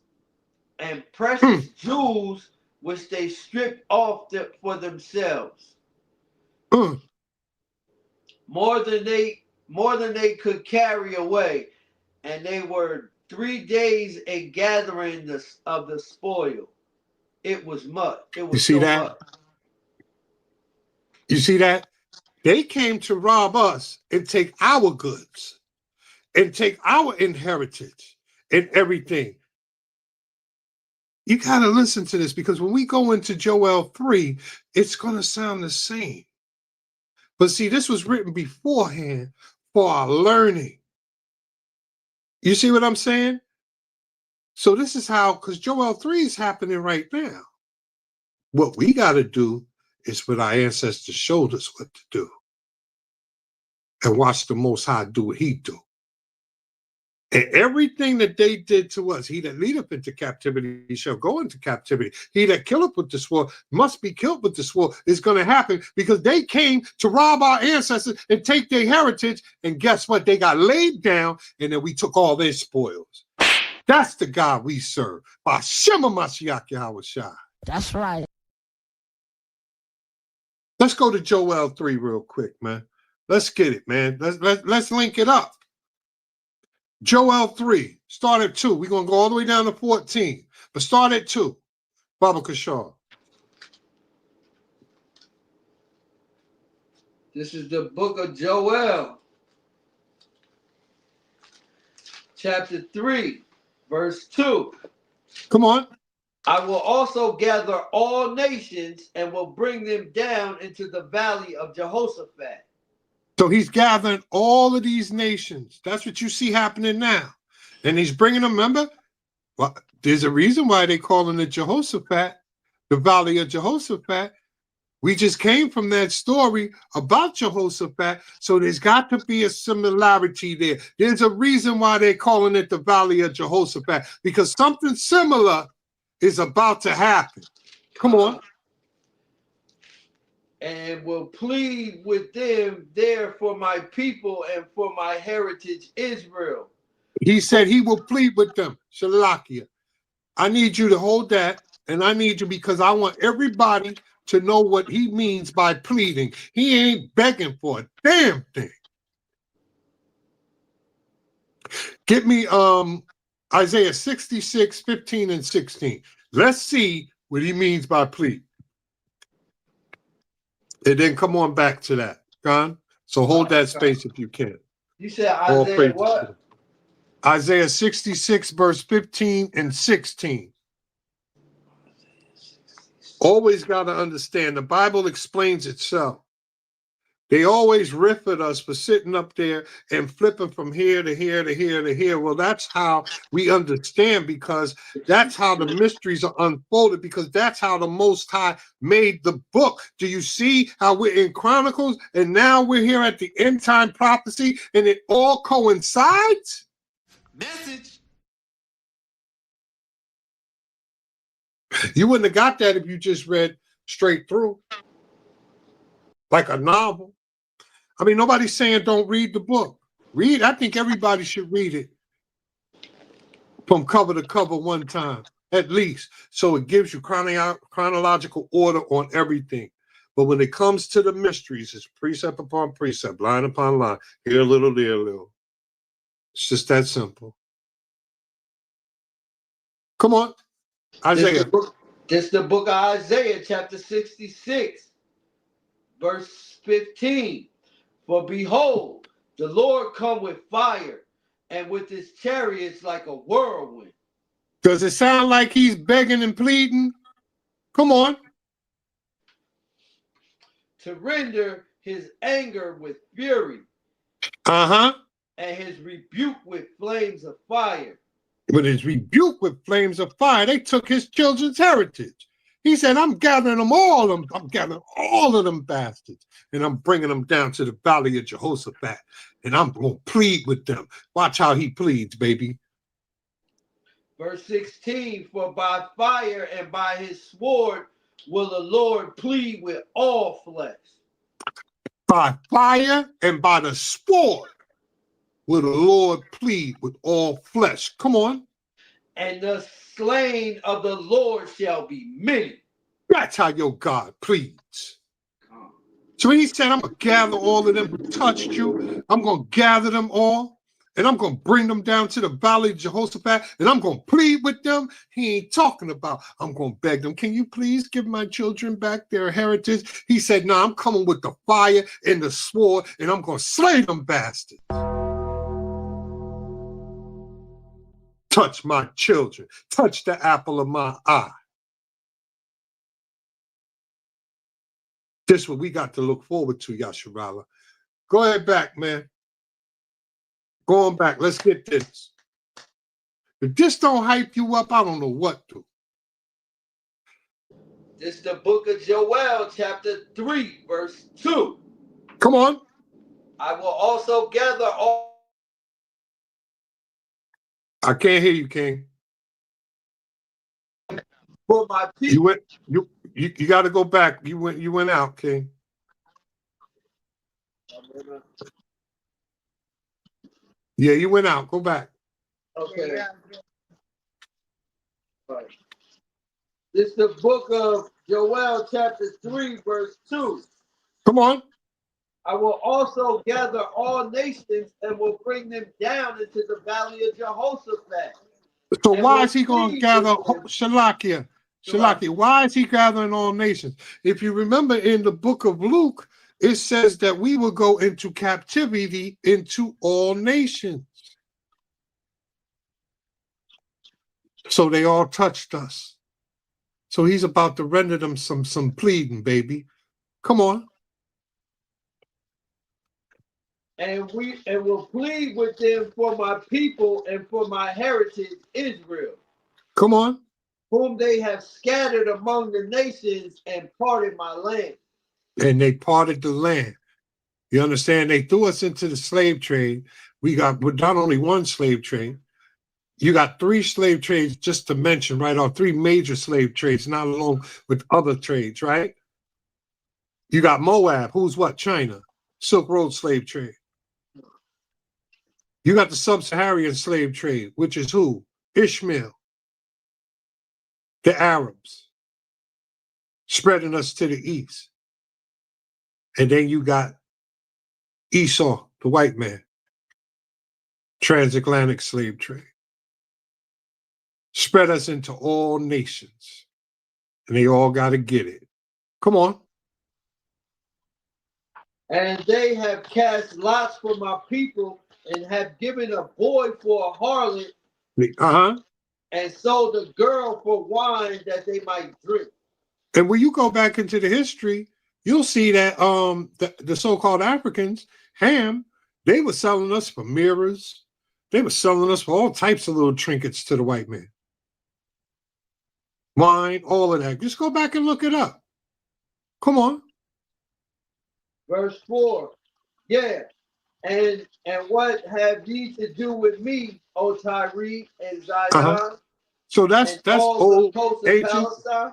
and precious jewels which they stripped off for themselves. More than they could carry away, and they were 3 days a gathering of the spoil. It was much. It was you see so that? much. You see that? They came to rob us and take our goods and take our inheritance and everything. You got to listen to this, because when we go into Joel 3, it's going to sound the same. But see, this was written beforehand for our learning. You see what I'm saying? So this is how, because Joel 3 is happening right now. What we got to do is what our ancestors showed us what to do. And watch the Most High do what he do. And everything that they did to us, he that leadeth into captivity shall go into captivity. He that killeth with the sword must be killed with the sword. Is going to happen because they came to rob our ancestors and take their heritage. And guess what? They got laid down, and then we took all their spoils. That's the God we serve. By Shema Mashiach Yahweh Shai. That's right. Let's go to Joel 3 real quick, man. Let's get it, man. Let's link it up. Joel 3, start at 2. We're going to go all the way down to 14. But start at 2. Baba Kashar. This is the book of Joel, chapter 3, verse 2. Come on. I will also gather all nations and will bring them down into the valley of Jehoshaphat. So he's gathering all of these nations. That's what you see happening now. And he's bringing them, remember? Well, there's a reason why they calling it Jehoshaphat, the valley of Jehoshaphat. We just came from that story about Jehoshaphat, so there's got to be a similarity there. There's a reason why they're calling it the valley of Jehoshaphat, because something similar is about to happen. Come on. And will plead with them there for my people and for my heritage Israel. He said he will plead with them. Shalakia. I need you to hold that, and I need you because I want everybody to know what he means by pleading. He ain't begging for a damn thing. Get me Isaiah 66, 15, and 16. Let's see what he means by plead. And then come on back to that, John. So hold that space if you can. You said Isaiah what? Isaiah 66, verse 15 and 16. Always got to understand, the Bible explains itself. They always riff at us for sitting up there and flipping from here to here to here to here. Well, that's how we understand, because that's how the mysteries are unfolded, because that's how the Most High made the book. Do you see how we're in Chronicles and now we're here at the end time prophecy and it all coincides? Message. You wouldn't have got that if you just read straight through like a novel. I mean, nobody's saying don't read the book. Read. I think everybody should read it from cover to cover one time, at least. So it gives you chronological order on everything. But when it comes to the mysteries, it's precept upon precept, line upon line, here a little, there a little. It's just that simple. Come on, Isaiah. This is the book of Isaiah, chapter 66, verse 15. For behold, the Lord come with fire, and with his chariots like a whirlwind. Does it sound like he's begging and pleading? Come on. To render his anger with fury. Uh-huh. And his rebuke with flames of fire. With his rebuke with flames of fire, they took his children's heritage. He said, I'm gathering them all. I'm gathering all of them bastards, and I'm bringing them down to the valley of Jehoshaphat. and I'm going to plead with them. Watch how he pleads, baby. Verse 16, for by fire and by his sword will the Lord plead with all flesh. By fire and by the sword will the Lord plead with all flesh. Come on. And the slain of the Lord shall be many. That's how your God pleads. So he said, I'm going to gather all of them who touched you. I'm going to gather them all. And I'm going to bring them down to the valley of Jehoshaphat. And I'm going to plead with them. He ain't talking about, I'm going to beg them. Can you please give my children back their heritage? He said, no, I'm coming with the fire and the sword. And I'm going to slay them bastards. Touch my children. Touch the apple of my eye. This is what we got to look forward to, Yasharala. Go ahead back, man. Go on back. Let's get this. If this don't hype you up, I don't know what to. This is the book of Joel, chapter 3, verse 2. Come on. I will also gather all. I can't hear you, King. For my people. You got to go back. You went out, King. Yeah, you went out. Go back. Okay. Right. This is the book of Joel, chapter 3, verse 2. Come on. I will also gather all nations and will bring them down into the valley of Jehoshaphat. So why is he going to gather Shalakia? Shalakia, why is he gathering all nations? If you remember in the book of Luke, it says that we will go into captivity into all nations. So they all touched us. So he's about to render them some pleading, baby. Come on. And will plead with them for my people and for my heritage, Israel. Come on. Whom they have scattered among the nations and parted my land. And they parted the land. You understand? They threw us into the slave trade. We got not only one slave trade. You got 3 slave trades, just to mention, right? Or 3 major slave trades, not alone with other trades, right? You got Moab, who's what? China. Silk Road slave trade. You got the sub-Saharan slave trade, which is who? Ishmael. The Arabs. Spreading us to the east. And then you got Esau, the white man. Transatlantic slave trade. Spread us into all nations. And they all got to get it. Come on. And they have cast lots for my people and have given a boy for a harlot. And sold a girl for wine that they might drink. And when you go back into the history, you'll see that the so-called Africans, Ham, they were selling us for mirrors. They were selling us for all types of little trinkets to the white man. Wine, all of that. Just go back and look it up. Come on. Verse 4. Yeah. And what have ye to do with me, O Tyre and Zidon? So that's old ancient. Palestine?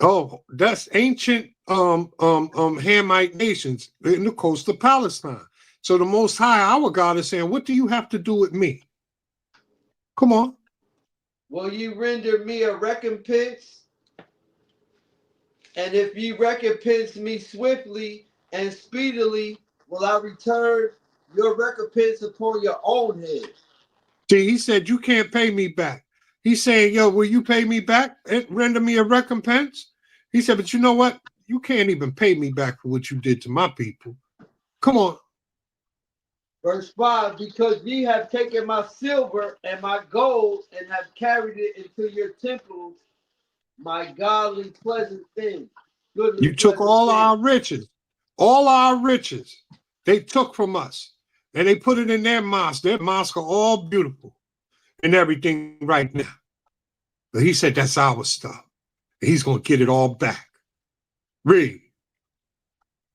Oh, that's ancient Hamite nations in the coast of Palestine. So the Most High, our God, is saying, what do you have to do with me? Come on. Will you render me a recompense? And if ye recompense me swiftly and speedily, will I return your recompense upon your own head. See, he said, you can't pay me back. He's saying, yo, will you pay me back and render me a recompense? He said, but you know what? You can't even pay me back for what you did to my people. Come on. Verse 5, because ye have taken my silver and my gold and have carried it into your temples, my godly pleasant things. You took all our riches. All our riches they took from us. And they put it in their mosque. Their mosques are all beautiful and everything right now. But he said, that's our stuff. He's going to get it all back. Read.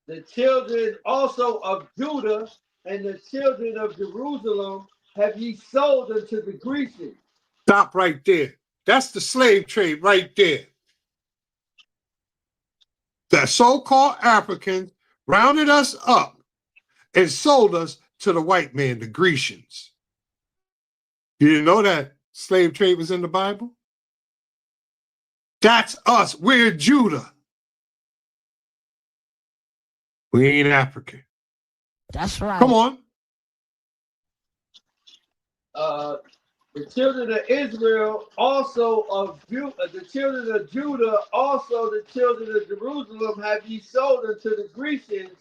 The children also of Judah and the children of Jerusalem have ye sold unto the Grecians. Stop right there. That's the slave trade right there. The so-called Africans rounded us up and sold us to the white man, the Grecians. You didn't know that slave trade was in the Bible? That's us. We're Judah. We ain't African. That's right. Come on. The children of Israel also of the children of Judah, also the children of Jerusalem have ye sold unto the Grecians,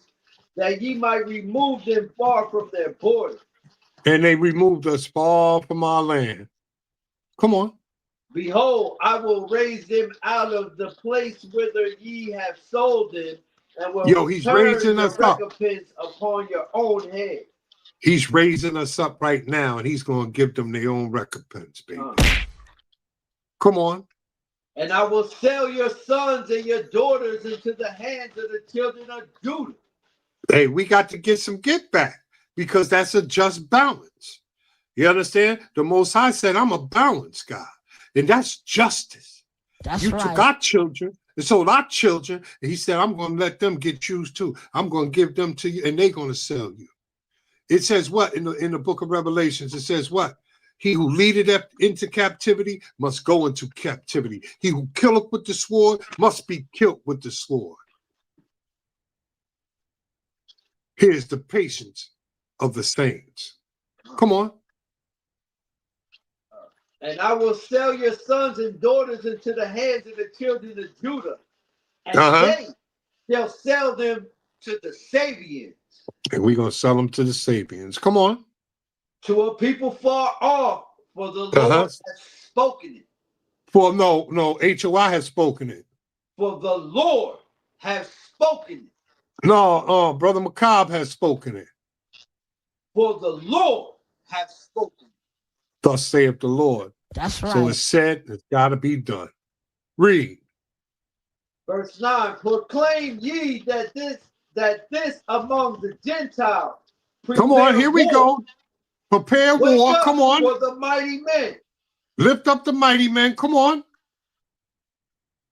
that ye might remove them far from their borders. And they removed us far from our land. Come on. Behold, I will raise them out of the place whither ye have sold them, and will He's return raising the us up. recompense upon your own head. He's raising us up right now, and he's going to give them their own recompense, baby. Come on. And I will sell your sons and your daughters into the hands of the children of Judah. Hey, we got to get some get back, because that's a just balance. You understand? The Most High said, I'm a balanced God, and that's justice. That's you right. took our children and sold our children, and he said, I'm going to let them get used too. I'm going to give them to you, and they're going to sell you. It says what in the book of Revelations? It says what? He who leadeth into captivity must go into captivity. He who killeth with the sword must be killed with the sword. Here's the patience of the saints. Come on. And I will sell your sons and daughters into the hands of the children of Judah, and they shall sell them to the Sabians. And we're going to sell them to the Sabians. Come on. To a people far off, for the Lord has spoken it. For no, HOI has spoken it. For the Lord has spoken it. No, Brother Macabre has spoken it. For the Lord has spoken it. Thus saith the Lord. That's right. So it's said, it's got to be done. Read. Verse 9, proclaim ye that this among the Gentiles. Come on, here we go. Prepare war. Come on. For the mighty men. Lift up the mighty men. Come on.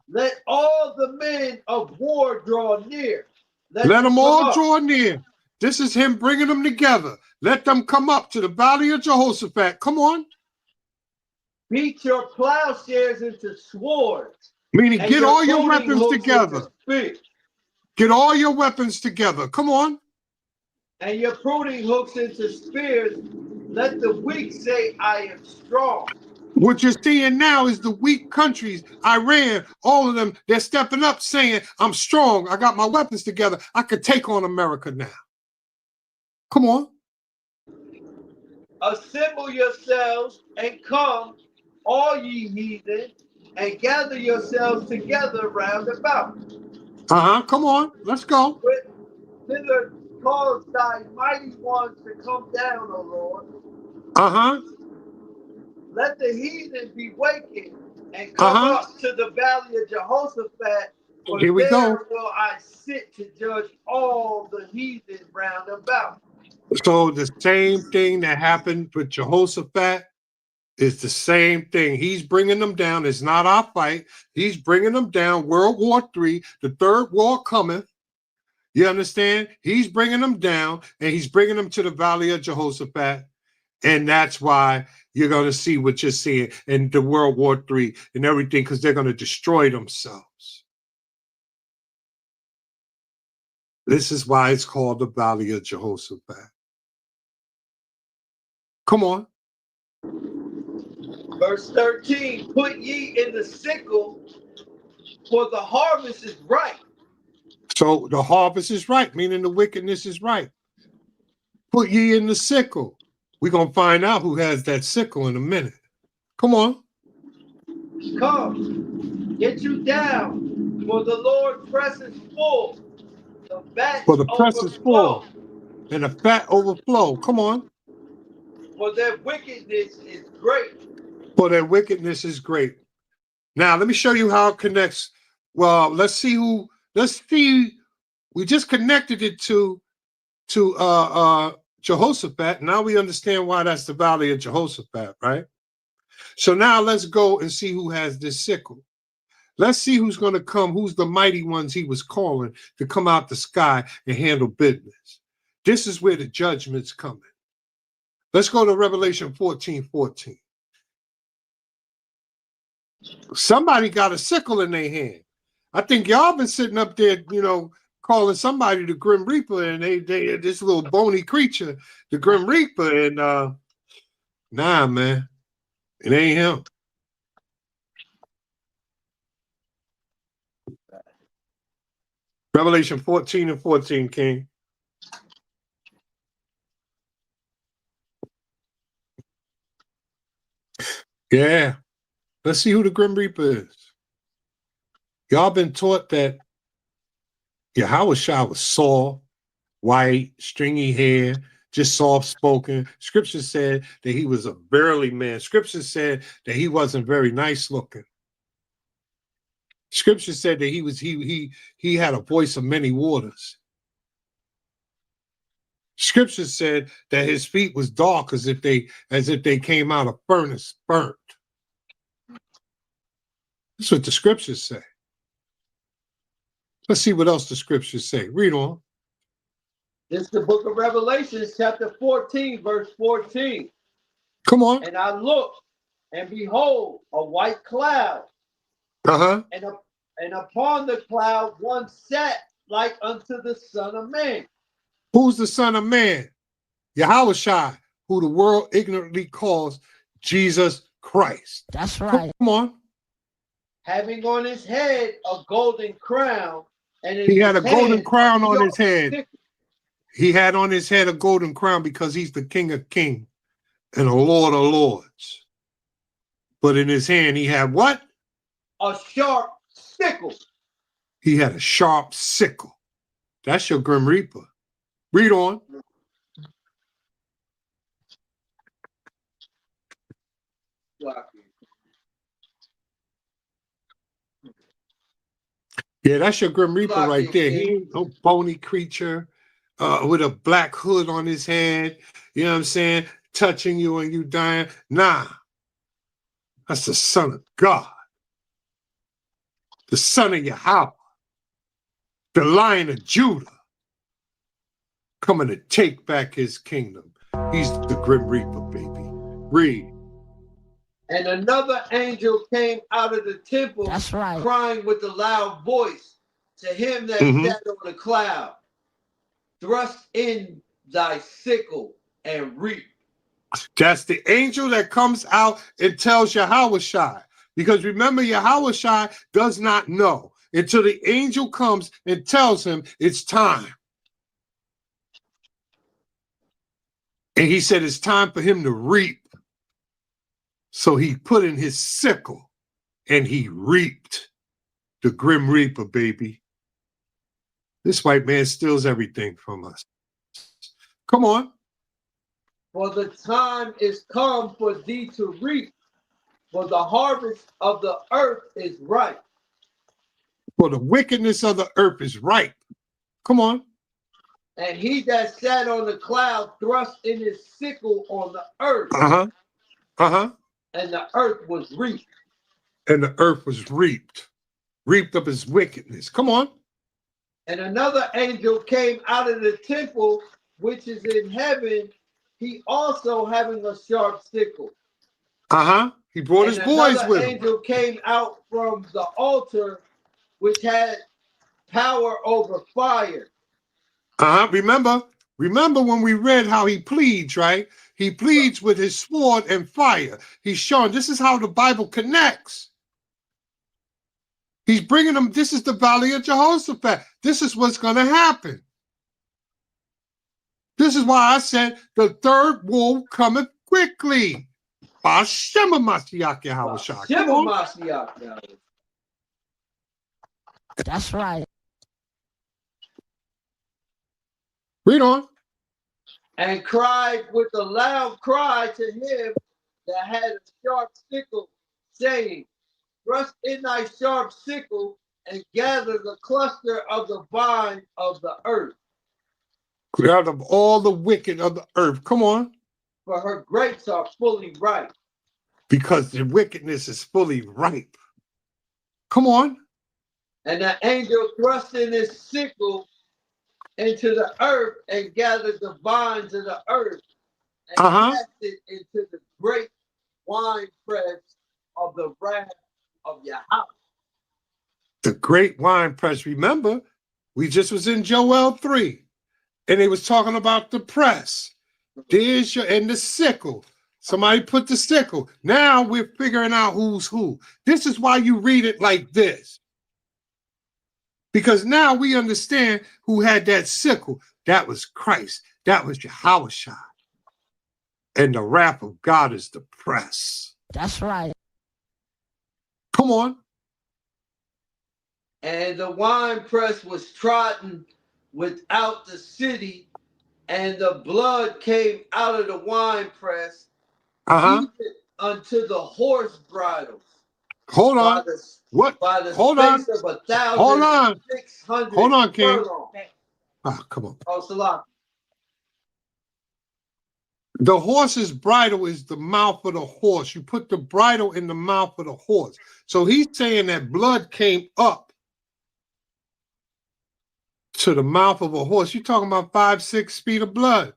Let all the men of war draw near. Let them all draw near. This is him bringing them together. Let them come up to the valley of Jehoshaphat. Come on. Beat your plowshares into swords. Meaning get all your weapons together. Get all your weapons together. Come on. And your pruning hooks into spears. Let the weak say, I am strong. What you're seeing now is the weak countries, Iran, all of them, they're stepping up saying, I'm strong. I got my weapons together. I could take on America now. Come on. Assemble yourselves and come, all ye heathen, and gather yourselves together round about. Come on. Let's go. Thither cause thy mighty ones to come down, O Lord. Let the heathen be wakened and come up to the valley of Jehoshaphat, for here we there go. will I sit to judge all the heathen round about. So the same thing that happened with Jehoshaphat is the same thing. He's bringing them down. It's not our fight. He's bringing them down. World War III, the third war cometh. You understand? He's bringing them down, and he's bringing them to the valley of Jehoshaphat. And that's why you're going to see what you're seeing in the World War III and everything, because they're going to destroy themselves. This is why it's called the Valley of Jehoshaphat. Come on. Verse 13, put ye in the sickle, for the harvest is ripe. So the harvest is ripe, meaning the wickedness is ripe. Put ye in the sickle. We're going to find out who has that sickle in a minute. Come on. Come, get you down, for the Lord press is full. The fat for the press is full, and the fat overflow. Come on. For their wickedness is great. For their wickedness is great. Now, let me show you how it connects. Well, let's see. We just connected it to Jehoshaphat. Now we understand why that's the valley of Jehoshaphat, right? So now let's go and see who has this sickle. Let's see who's going to come, who's the mighty ones he was calling to come out the sky and handle business. This is where the judgment's coming. Let's go to Revelation 14:14. Somebody got a sickle in their hand. I think y'all been sitting up there, calling somebody the Grim Reaper, and they this little bony creature, the Grim Reaper, and nah, man, it ain't him. Revelation 14:14, King. Yeah. Let's see who the Grim Reaper is. Y'all been taught that Yahushua was Saul, white, stringy hair, just soft-spoken. Scripture said that he was a burly man. Scripture said that he wasn't very nice-looking. Scripture said that he had a voice of many waters. Scripture said that his feet was dark as if they came out of furnace, burnt. That's what the scriptures say. Let's see what else the scriptures say. Read on. This is the book of Revelation, chapter 14, verse 14. Come on. And I looked, and behold, a white cloud. Uh-huh. And upon the cloud one sat like unto the Son of Man. Who's the Son of Man? Yahushua, who the world ignorantly calls Jesus Christ. That's right. Come on. Having on his head a golden crown, and he had a golden crown on his head. He had on his head a golden crown because he's the King of Kings and the Lord of Lords. But in his hand he had what? A sharp sickle. He had a sharp sickle. That's your Grim Reaper. Read on. Yeah, that's your Grim Reaper right there. He ain't no bony creature with a black hood on his head, you know what I'm saying, touching you and you dying. Nah, that's the Son of God, the Son of Yahweh, the Lion of Judah, coming to take back his kingdom. He's the Grim Reaper, baby. Read. And another angel came out of the temple, that's right, crying with a loud voice to him that sat on the cloud, thrust in thy sickle and reap. That's the angel that comes out and tells Yahushua. Because remember, Yahushua does not know until the angel comes and tells him it's time. And he said it's time for him to reap. So he put in his sickle and he reaped. The Grim Reaper, baby. This white man steals everything from us. Come on. For the time is come for thee to reap, for the harvest of the earth is ripe. For the wickedness of the earth is ripe. Come on. And he that sat on the cloud thrust in his sickle on the earth. And the earth was reaped. And the earth was reaped. Reaped of his wickedness. Come on. And another angel came out of the temple, which is in heaven, he also having a sharp sickle. He brought his boys with him. Another angel came out from the altar, which had power over fire. Remember when we read how he pleads, right? He pleads with his sword and fire. He's showing this is how the Bible connects. He's bringing them, this is the valley of Jehoshaphat. This is what's going to happen. This is why I said the third woe cometh quickly. That's right. Read on. And cried with a loud cry to him that had a sharp sickle, saying, thrust in thy sharp sickle and gather the cluster of the vine of the earth. Out of all the wicked of the earth. Come on. For her grapes are fully ripe. Because the wickedness is fully ripe. Come on. And the angel thrust in his sickle into the earth and gathered the vines of the earth and cast it into the great wine press of the wrath of Yahweh. The great wine press. Remember, we just was in Joel 3, and they was talking about the press. There's your, and the sickle. Somebody put the sickle. Now we're figuring out who's who. This is why you read it like this. Because now we understand who had that sickle. That was Christ. That was Yahweh. And the wrath of God is the press. That's right. Come on. And the wine press was trodden without the city, and the blood came out of the wine press, even unto the horse bridles. Hold on. What? By the Hold space on. of 1,600 Hold on. Hold on, King. furlongs. Ah, come on. Oh, Salah. The horse's bridle is the mouth of the horse. You put the bridle in the mouth of the horse. So he's saying that blood came up to the mouth of a horse. You're talking about 5-6 feet of blood.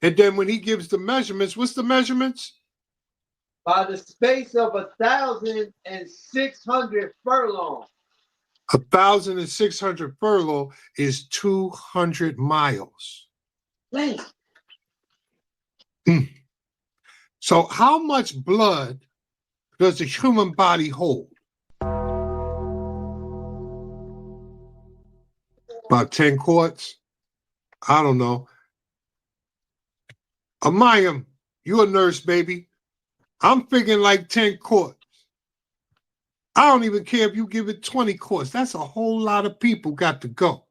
And then when he gives the measurements, what's the measurements? By the space of 1,600 furlongs. 1,600 furlong is 200 miles. Dang. So how much blood does the human body hold? About 10 quarts? I don't know. Amayim, you a nurse, baby. I'm figuring like 10 quarts. I don't even care if you give it 20 quarts. That's a whole lot of people got to go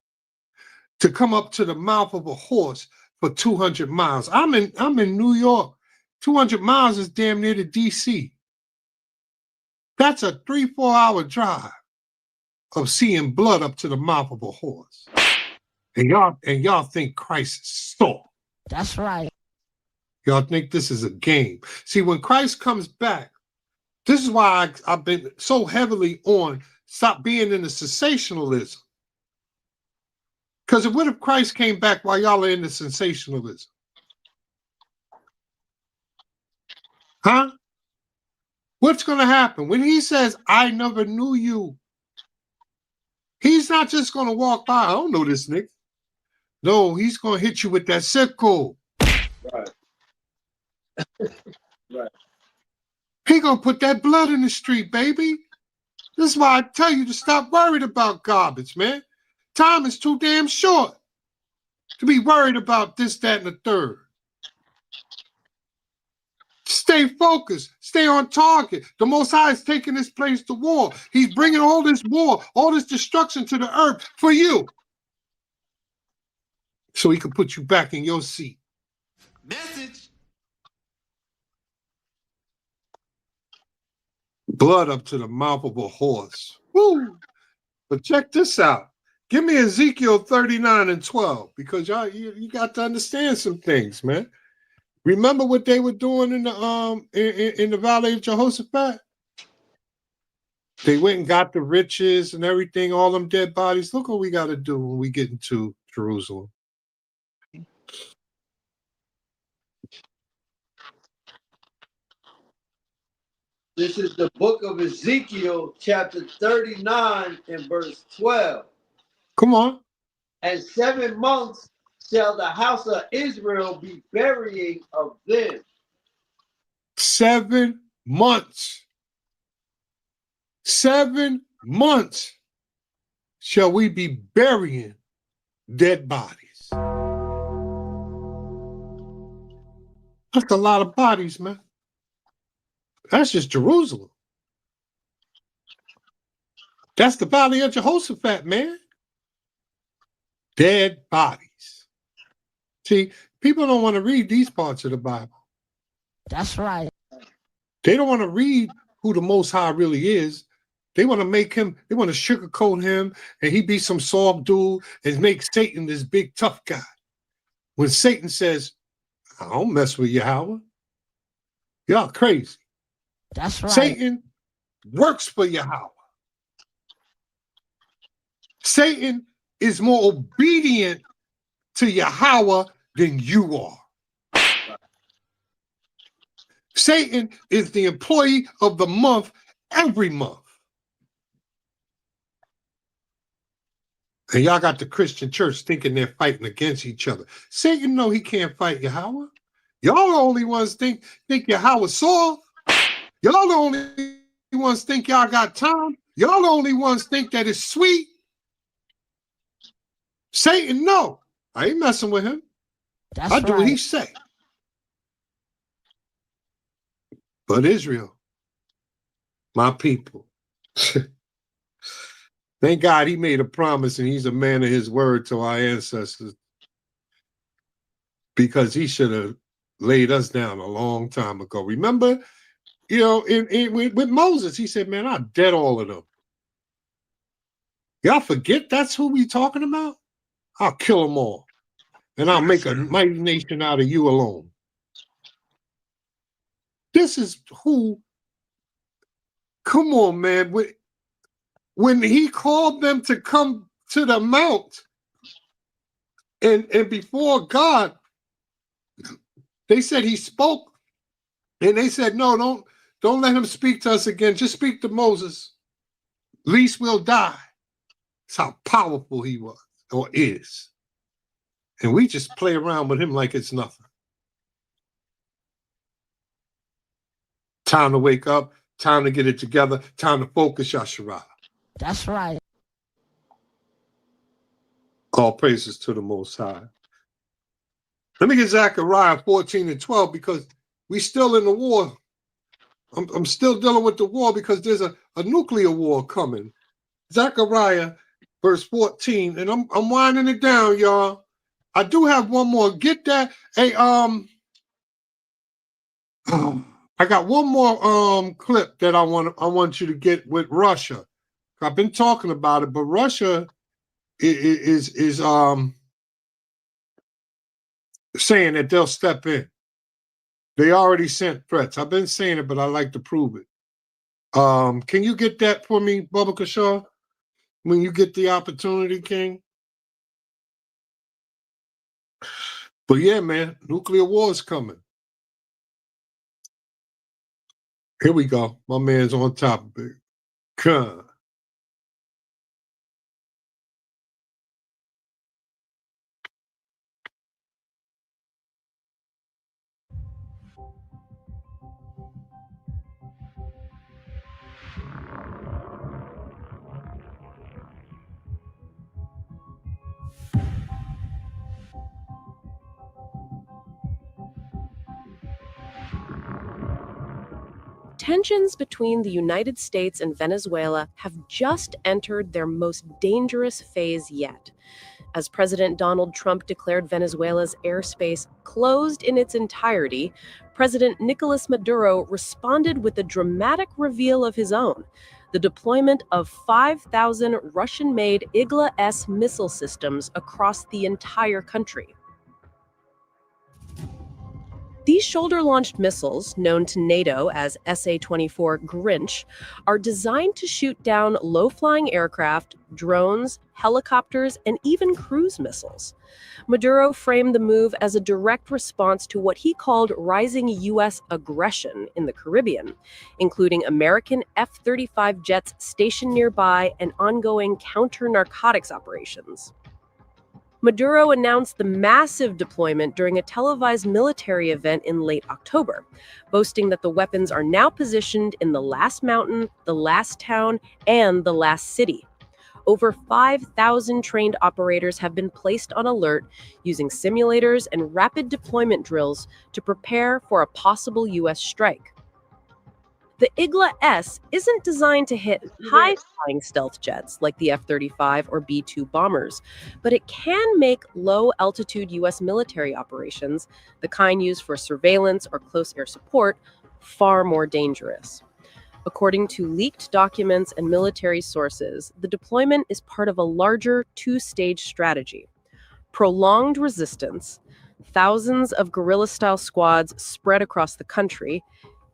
to come up to the mouth of a horse for 200 miles. I'm in New York. 200 miles is damn near to DC. That's a 3-4 hour drive of seeing blood up to the mouth of a horse. And y'all think Christ is soft. That's right. Y'all think this is a game. See, when Christ comes back, this is why I've been so heavily on stop being in the sensationalism. Because what if Christ came back while y'all are in the sensationalism? Huh? What's going to happen? When he says, I never knew you, he's not just going to walk by. I don't know this nigga. No, he's going to hit you with that sickle. Right. Right. He going to put that blood in the street, baby. This is why I tell you to stop worried about garbage, man. Time is too damn short to be worried about this, that, and the third. Stay focused. Stay on target. The Most High is taking this place to war. He's bringing all this war, all this destruction to the earth for you. So he can put you back in your seat. Message. Blood up to the mouth of a horse. Woo! But check this out. Give me Ezekiel 39:12 because y'all you got to understand some things, man. Remember what they were doing in the Valley of Jehoshaphat? They went and got the riches and everything, all them dead bodies. Look what we got to do when we get into Jerusalem. This is the book of Ezekiel, chapter 39 and verse 12. Come on. And 7 months shall the house of Israel be burying of them. 7 months. 7 months shall we be burying dead bodies. That's a lot of bodies, man. That's just Jerusalem. That's the Valley of Jehoshaphat, man. Dead bodies. See, people don't want to read these parts of the Bible. That's right. They don't want to read who the Most High really is. They want to make him, they want to sugarcoat him, and he be some soft dude and make Satan this big tough guy. When Satan says, I don't mess with Yahweh. Y'all crazy. That's right. Satan works for Yahweh. Satan is more obedient to Yahweh than you are. Satan is the employee of the month every month. And y'all got the Christian church thinking they're fighting against each other. Satan know he can't fight Yahweh. Y'all the only ones think Yahweh soft. Y'all the only ones think y'all got time. Y'all the only ones think that it's sweet. Satan, no. I ain't messing with him. I do what he say. But Israel, my people, thank God he made a promise and he's a man of his word to our ancestors, because he should have laid us down a long time ago. Remember, you know, with Moses, he said, man, I'm dead all of them. Y'all forget that's who we talking about? I'll kill them all. And I'll make a mighty nation out of you alone. This is who, come on, man. When he called them to come to the mount and before God, they said he spoke. And they said, no, don't let him speak to us again. Just speak to Moses. Least we'll die. That's how powerful he was or is. And we just play around with him like it's nothing. Time to wake up. Time to get it together. Time to focus, Yasharah. That's right. All praises to the Most High. Let me get Zechariah 14 and 12 because we still in the war. I'm still dealing with the war because there's a nuclear war coming. Zechariah verse 14, and I'm winding it down, y'all. I do have one more. Get that. Hey, I got one more clip that I want you to get with Russia. I've been talking about it, but Russia is saying that they'll step in. They already sent threats. I've been saying it, but I like to prove it. Can you get that for me, Bubba Kashaw? When you get the opportunity, King? But yeah, man, nuclear war is coming. Here we go. My man's on top of it. Come. Tensions between the United States and Venezuela have just entered their most dangerous phase yet. As President Donald Trump declared Venezuela's airspace closed in its entirety, President Nicolas Maduro responded with a dramatic reveal of his own: the deployment of 5,000 Russian-made Igla-S missile systems across the entire country. These shoulder-launched missiles, known to NATO as SA-24 Grinch, are designed to shoot down low-flying aircraft, drones, helicopters, and even cruise missiles. Maduro framed the move as a direct response to what he called rising U.S. aggression in the Caribbean, including American F-35 jets stationed nearby and ongoing counter-narcotics operations. Maduro announced the massive deployment during a televised military event in late October, boasting that the weapons are now positioned in the last mountain, the last town, and the last city. Over 5,000 trained operators have been placed on alert using simulators and rapid deployment drills to prepare for a possible U.S. strike. The Igla-S isn't designed to hit high-flying stealth jets like the F-35 or B-2 bombers, but it can make low-altitude U.S. military operations, the kind used for surveillance or close air support, far more dangerous. According to leaked documents and military sources, the deployment is part of a larger two-stage strategy: prolonged resistance, thousands of guerrilla-style squads spread across the country,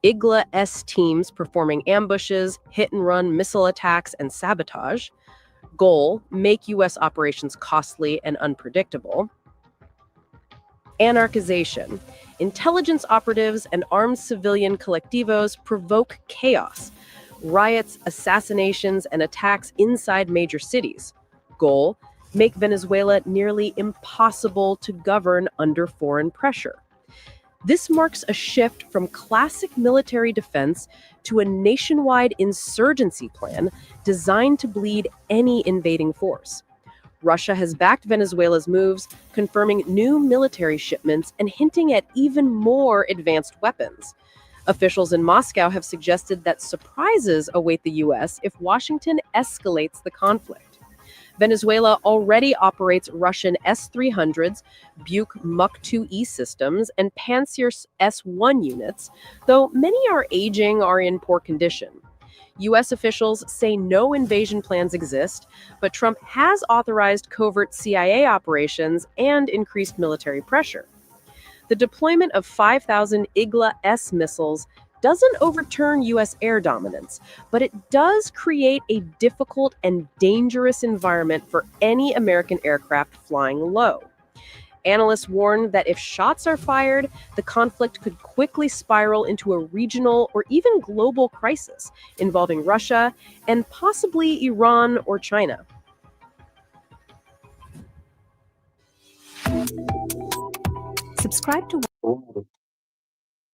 IGLA-S teams performing ambushes, hit-and-run missile attacks, and sabotage. Goal, make U.S. operations costly and unpredictable. Anarchization. Intelligence operatives and armed civilian collectivos provoke chaos. Riots, assassinations, and attacks inside major cities. Goal, make Venezuela nearly impossible to govern under foreign pressure. This marks a shift from classic military defense to a nationwide insurgency plan designed to bleed any invading force. Russia has backed Venezuela's moves, confirming new military shipments and hinting at even more advanced weapons. Officials in Moscow have suggested that surprises await the U.S. if Washington escalates the conflict. Venezuela already operates Russian S-300s, Buk Muk-2E systems, and Pantsir S-1 units, though many are aging or in poor condition. U.S. officials say no invasion plans exist, but Trump has authorized covert CIA operations and increased military pressure. The deployment of 5,000 IGLA-S missiles doesn't overturn U.S. air dominance, but it does create a difficult and dangerous environment for any American aircraft flying low. Analysts warn that if shots are fired, the conflict could quickly spiral into a regional or even global crisis involving Russia and possibly Iran or China. Subscribe to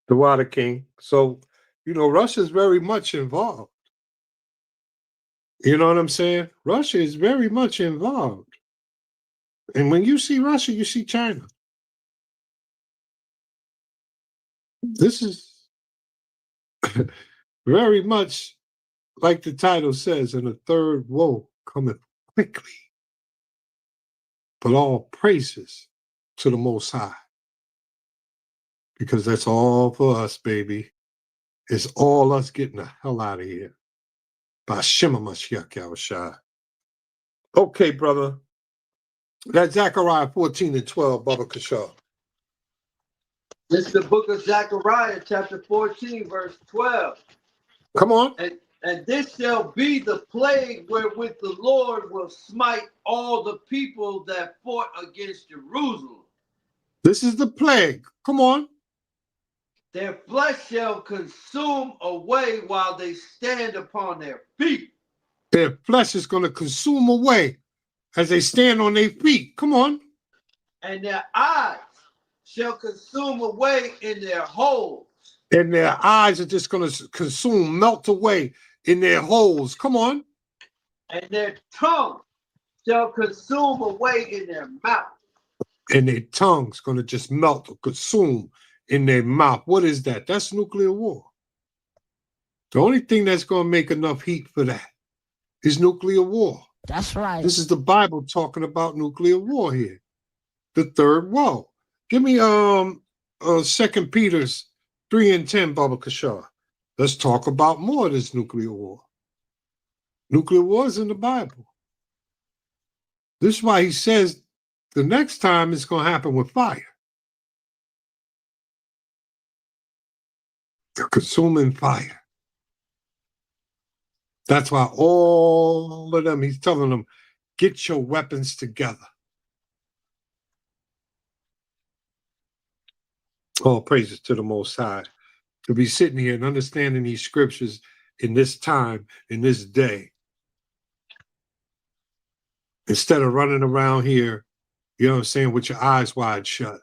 the Water King. So, Russia's very much involved. You know what I'm saying? Russia is very much involved. And when you see Russia, you see China. This is very much like the title says, and the third woe cometh quickly. But all praises to the Most High. Because that's all for us, baby. It's all us getting the hell out of here. By Shema Mashiach Yahushua. Okay, brother. That's Zechariah 14:12, Baba Kashar. This is the book of Zechariah, chapter 14, verse 12. Come on. And this shall be the plague wherewith the Lord will smite all the people that fought against Jerusalem. This is the plague. Come on. Their flesh shall consume away while they stand upon their feet. Their flesh is going to consume away as they stand on their feet. Come on. And their eyes shall consume away in their holes. And their eyes are just going to consume, melt away in their holes. Come on. And their tongue shall consume away in their mouth. And their tongue's going to just melt or consume in their mouth. What is that? That's nuclear war. The only thing that's going to make enough heat for that is nuclear war. That's right. This is the Bible talking about nuclear war here. The third woe. Give me 2 Peter's 3:10, Baba Kashar. Let's talk about more of this nuclear war. Nuclear war is in the Bible. This is why he says the next time it's going to happen with fire. The consuming fire. That's why all of them, he's telling them, get your weapons together. All praises to the Most High. To be sitting here and understanding these scriptures in this time, in this day. Instead of running around here, you know what I'm saying, with your eyes wide shut.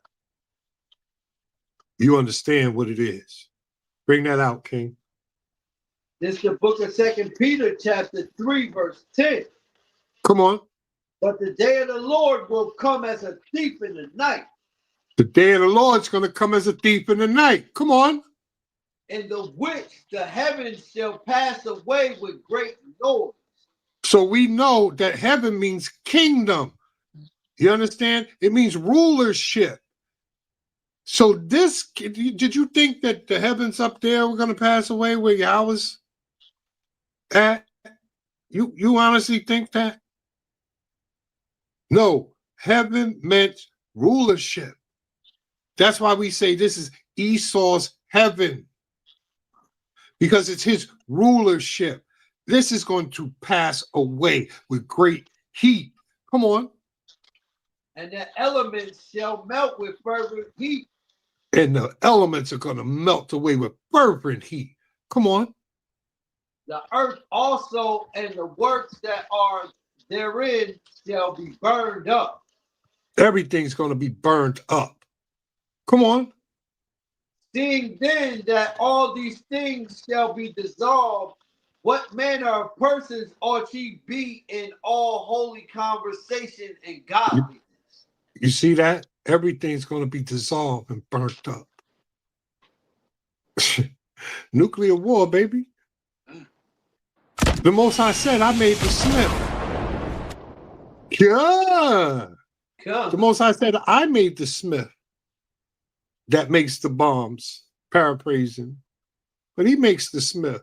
You understand what it is. Bring that out, King. This is the book of 2 Peter, chapter 3, verse 10. Come on. But the day of the Lord will come as a thief in the night. The day of the Lord's going to come as a thief in the night. Come on. In the which the heavens shall pass away with great noise. So we know that heaven means kingdom. You understand? It means rulership. So this, did you think that the heavens up there were going to pass away where Yahweh's at? You honestly think that? No, heaven meant rulership. That's why we say this is Esau's heaven, because it's his rulership. This is going to pass away with great heat. Come on. And the elements shall melt with fervent heat. And the elements are going to melt away with fervent heat. Come on. The earth also and the works that are therein shall be burned up. Everything's going to be burned up. Come on. Seeing then that all these things shall be dissolved, what manner of persons ought ye be in all holy conversation and godliness? You see that? Everything's going to be dissolved and burnt up. Nuclear war, baby. The Most High said, I made the smith. Yeah. The Most High said, I made the smith that makes the bombs, paraphrasing. But he makes the smith.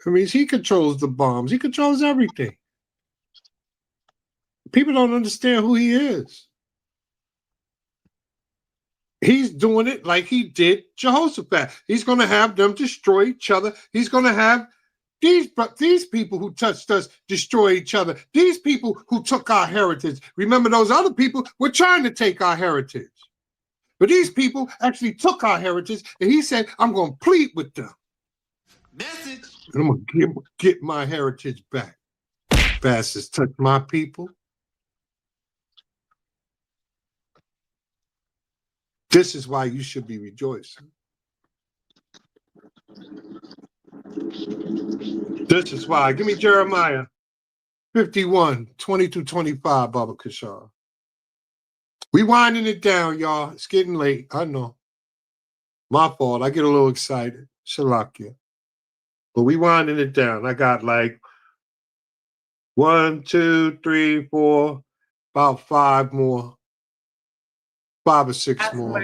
I mean, he controls the bombs. He controls everything. People don't understand who he is. He's doing it like he did Jehoshaphat. He's going to have them destroy each other. He's going to have these people who touched us destroy each other. These people who took our heritage. Remember, those other people were trying to take our heritage. But these people actually took our heritage, and he said, I'm going to plead with them. Message. And I'm going to get my heritage back. Bastards touch my people. This is why you should be rejoicing. This is why. Give me Jeremiah 51, 20-25, Baba Kashar. We winding it down, y'all. It's getting late. I know. My fault. I get a little excited. Shalakia. But we winding it down. I got like 1, 2, 3, 4, about 5 more. 5 or 6 more.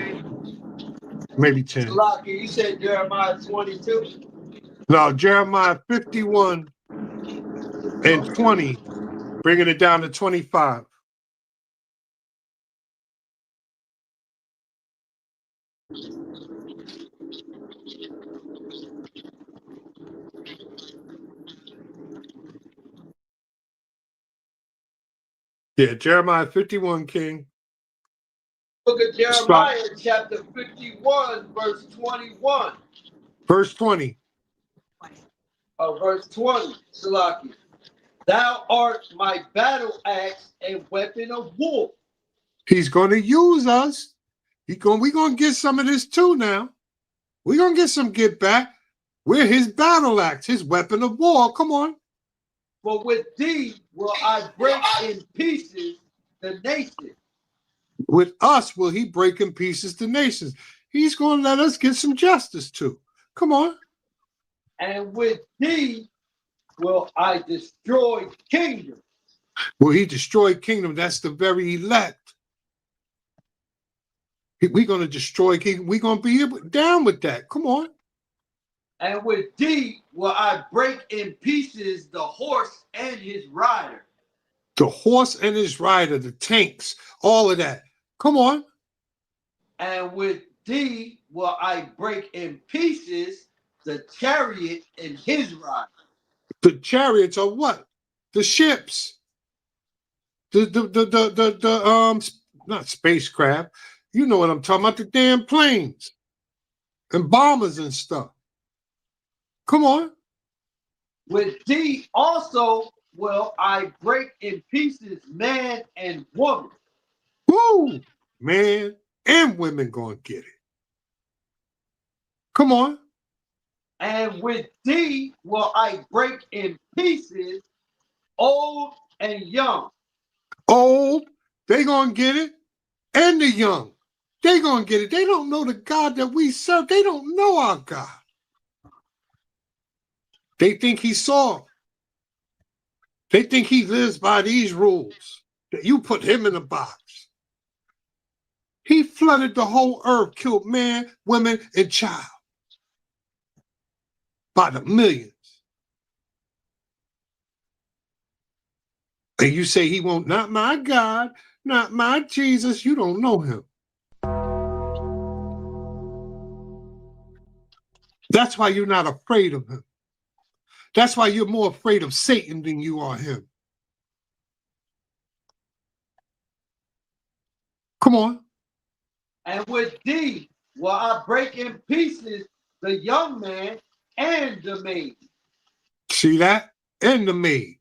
Maybe 10. Lucky, you said Jeremiah 22. No, Jeremiah 51 and 20, bringing it down to 25. Yeah, Jeremiah 51, King. Book of Jeremiah, chapter 51, verse 21. Verse 20. Verse 20, Salaki. Thou art my battle axe and weapon of war. He's going to use us. We're going to get some of this too now. We're going to get some get back. We're his battle axe, his weapon of war. Come on. For with thee will I break in pieces the nation. With us will he break in pieces the nations. He's going to let us get some justice too. Come on. And with thee will I destroy kingdoms. Will he destroy kingdom? That's the very elect. We're going to destroy kingdom. We're going to be down with that. Come on. And with thee will I break in pieces the horse and his rider. The horse and his rider, the tanks, all of that. Come on. And with thee will I break in pieces the chariot and his rider. The chariots are what? The ships. Not spacecraft. You know what I'm talking about, the damn planes and bombers and stuff. Come on. With thee also will I break in pieces man and woman. Woo! Man and women gonna get it. Come on. And with thee will I break in pieces old and young. Old, they gonna get it. And the young, they gonna get it. They don't know the God that we serve. They don't know our God. They think he's soft. They think he lives by these rules. That you put him in a box. He flooded the whole earth, killed man, women, and child. By the millions. And you say he won't, not my God, not my Jesus. You don't know him. That's why you're not afraid of him. That's why you're more afraid of Satan than you are him. Come on. And with thee will I break in pieces the young man and the maid. See that? And the maid.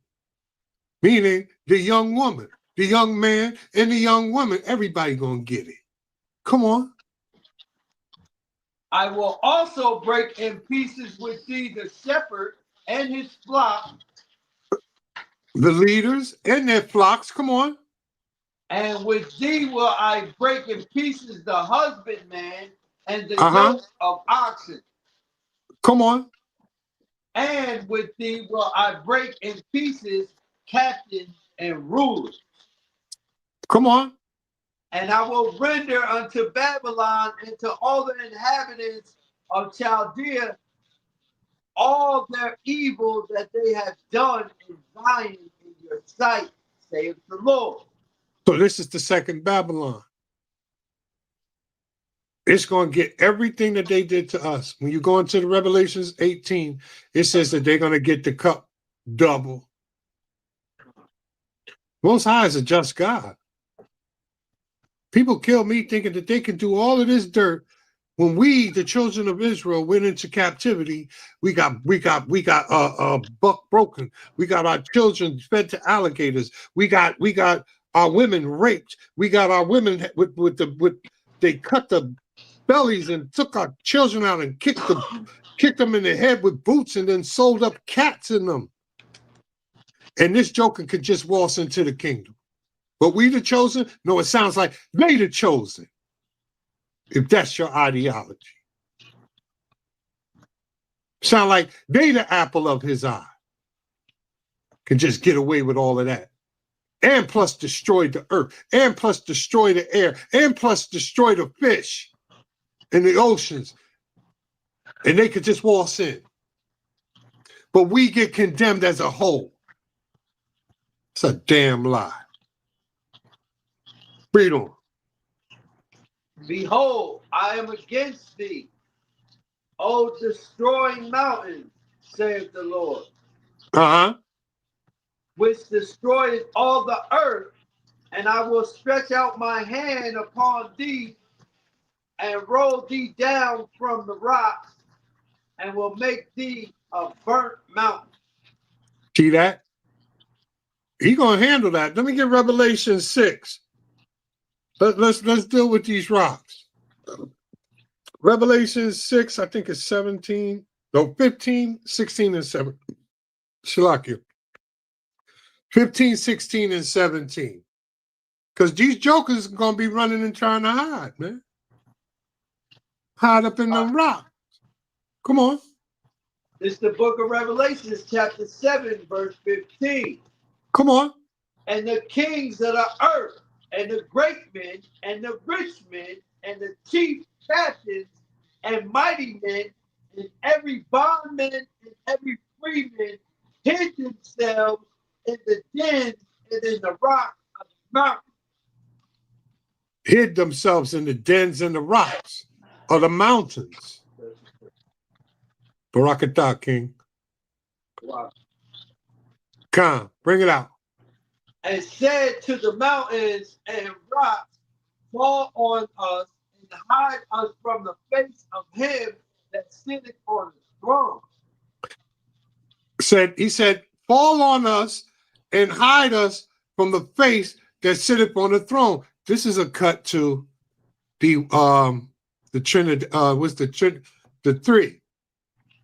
Meaning the young woman, the young man, and the young woman. Everybody gonna get it. Come on. I will also break in pieces with thee the shepherd and his flock. The leaders and their flocks. Come on. And with thee will I break in pieces the husbandman and the yoke of oxen. Come on. And with thee will I break in pieces captains and rulers. Come on. And I will render unto Babylon and to all the inhabitants of Chaldea all their evil that they have done in Zion in your sight, saith the Lord. So this is the second Babylon. It's going to get everything that they did to us. When you go into the Revelations 18, it says that they're going to get the cup double. Most High is a just God. People kill me thinking that they can do all of this dirt. When we, the children of Israel, went into captivity, we got buck broken. We got our children fed to alligators. We got our women raped. We got our women they cut the bellies and took our children out and kicked them in the head with boots and then sold up cats in them. And this joker could just waltz into the kingdom. But we the chosen? No, it sounds like they the chosen. If that's your ideology. Sound like they the apple of his eye. Can just get away with all of that. And plus destroy the earth. And plus destroy the air. And plus destroy the fish in the oceans. And they could just waltz in. But we get condemned as a whole. It's a damn lie. Read on. Behold, I am against thee, O destroying mountain, saith the Lord. Which destroyeth all the earth, and I will stretch out my hand upon thee and roll thee down from the rocks, and will make thee a burnt mountain. See that? He gonna handle that. Let me get Revelation 6. Let's deal with these rocks. Revelation 6, I think it's 17. No, 15, 16, and 17. Shalakia. 15, 16, and 17. Because these jokers are gonna be running and trying to hide, man. Hide up in them rocks. Come on. It's the book of Revelations, chapter 7, verse 15. Come on. And the kings of the earth, and the great men, and the rich men, and the chief captains, and mighty men, and every bondman, and every freeman hid themselves in the dens and in the rocks of the mountain. Hid themselves in the dens and the rocks of the mountains. Barakatah, King. Wow. Come, bring it out. And said to the mountains and rocks, fall on us and hide us from the face of him that sitteth on the throne. He said, fall on us and hide us from the face that sitteth on the throne. This is a cut to the Trinity. What's the three?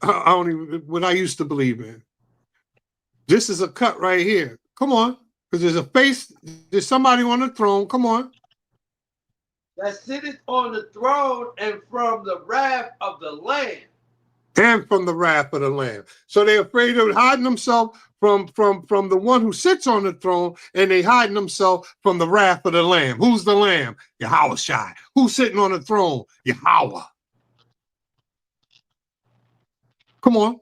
I don't even what I used to believe in. This is a cut right here. Come on. Because there's a face, there's somebody on the throne. Come on. That sitteth on the throne and from the wrath of the Lamb. And from the wrath of the Lamb. So they're afraid of hiding themselves from the one who sits on the throne, and they hiding themselves from the wrath of the Lamb. Who's the Lamb? Yahweh Shai. Who's sitting on the throne? Yahweh. Come on.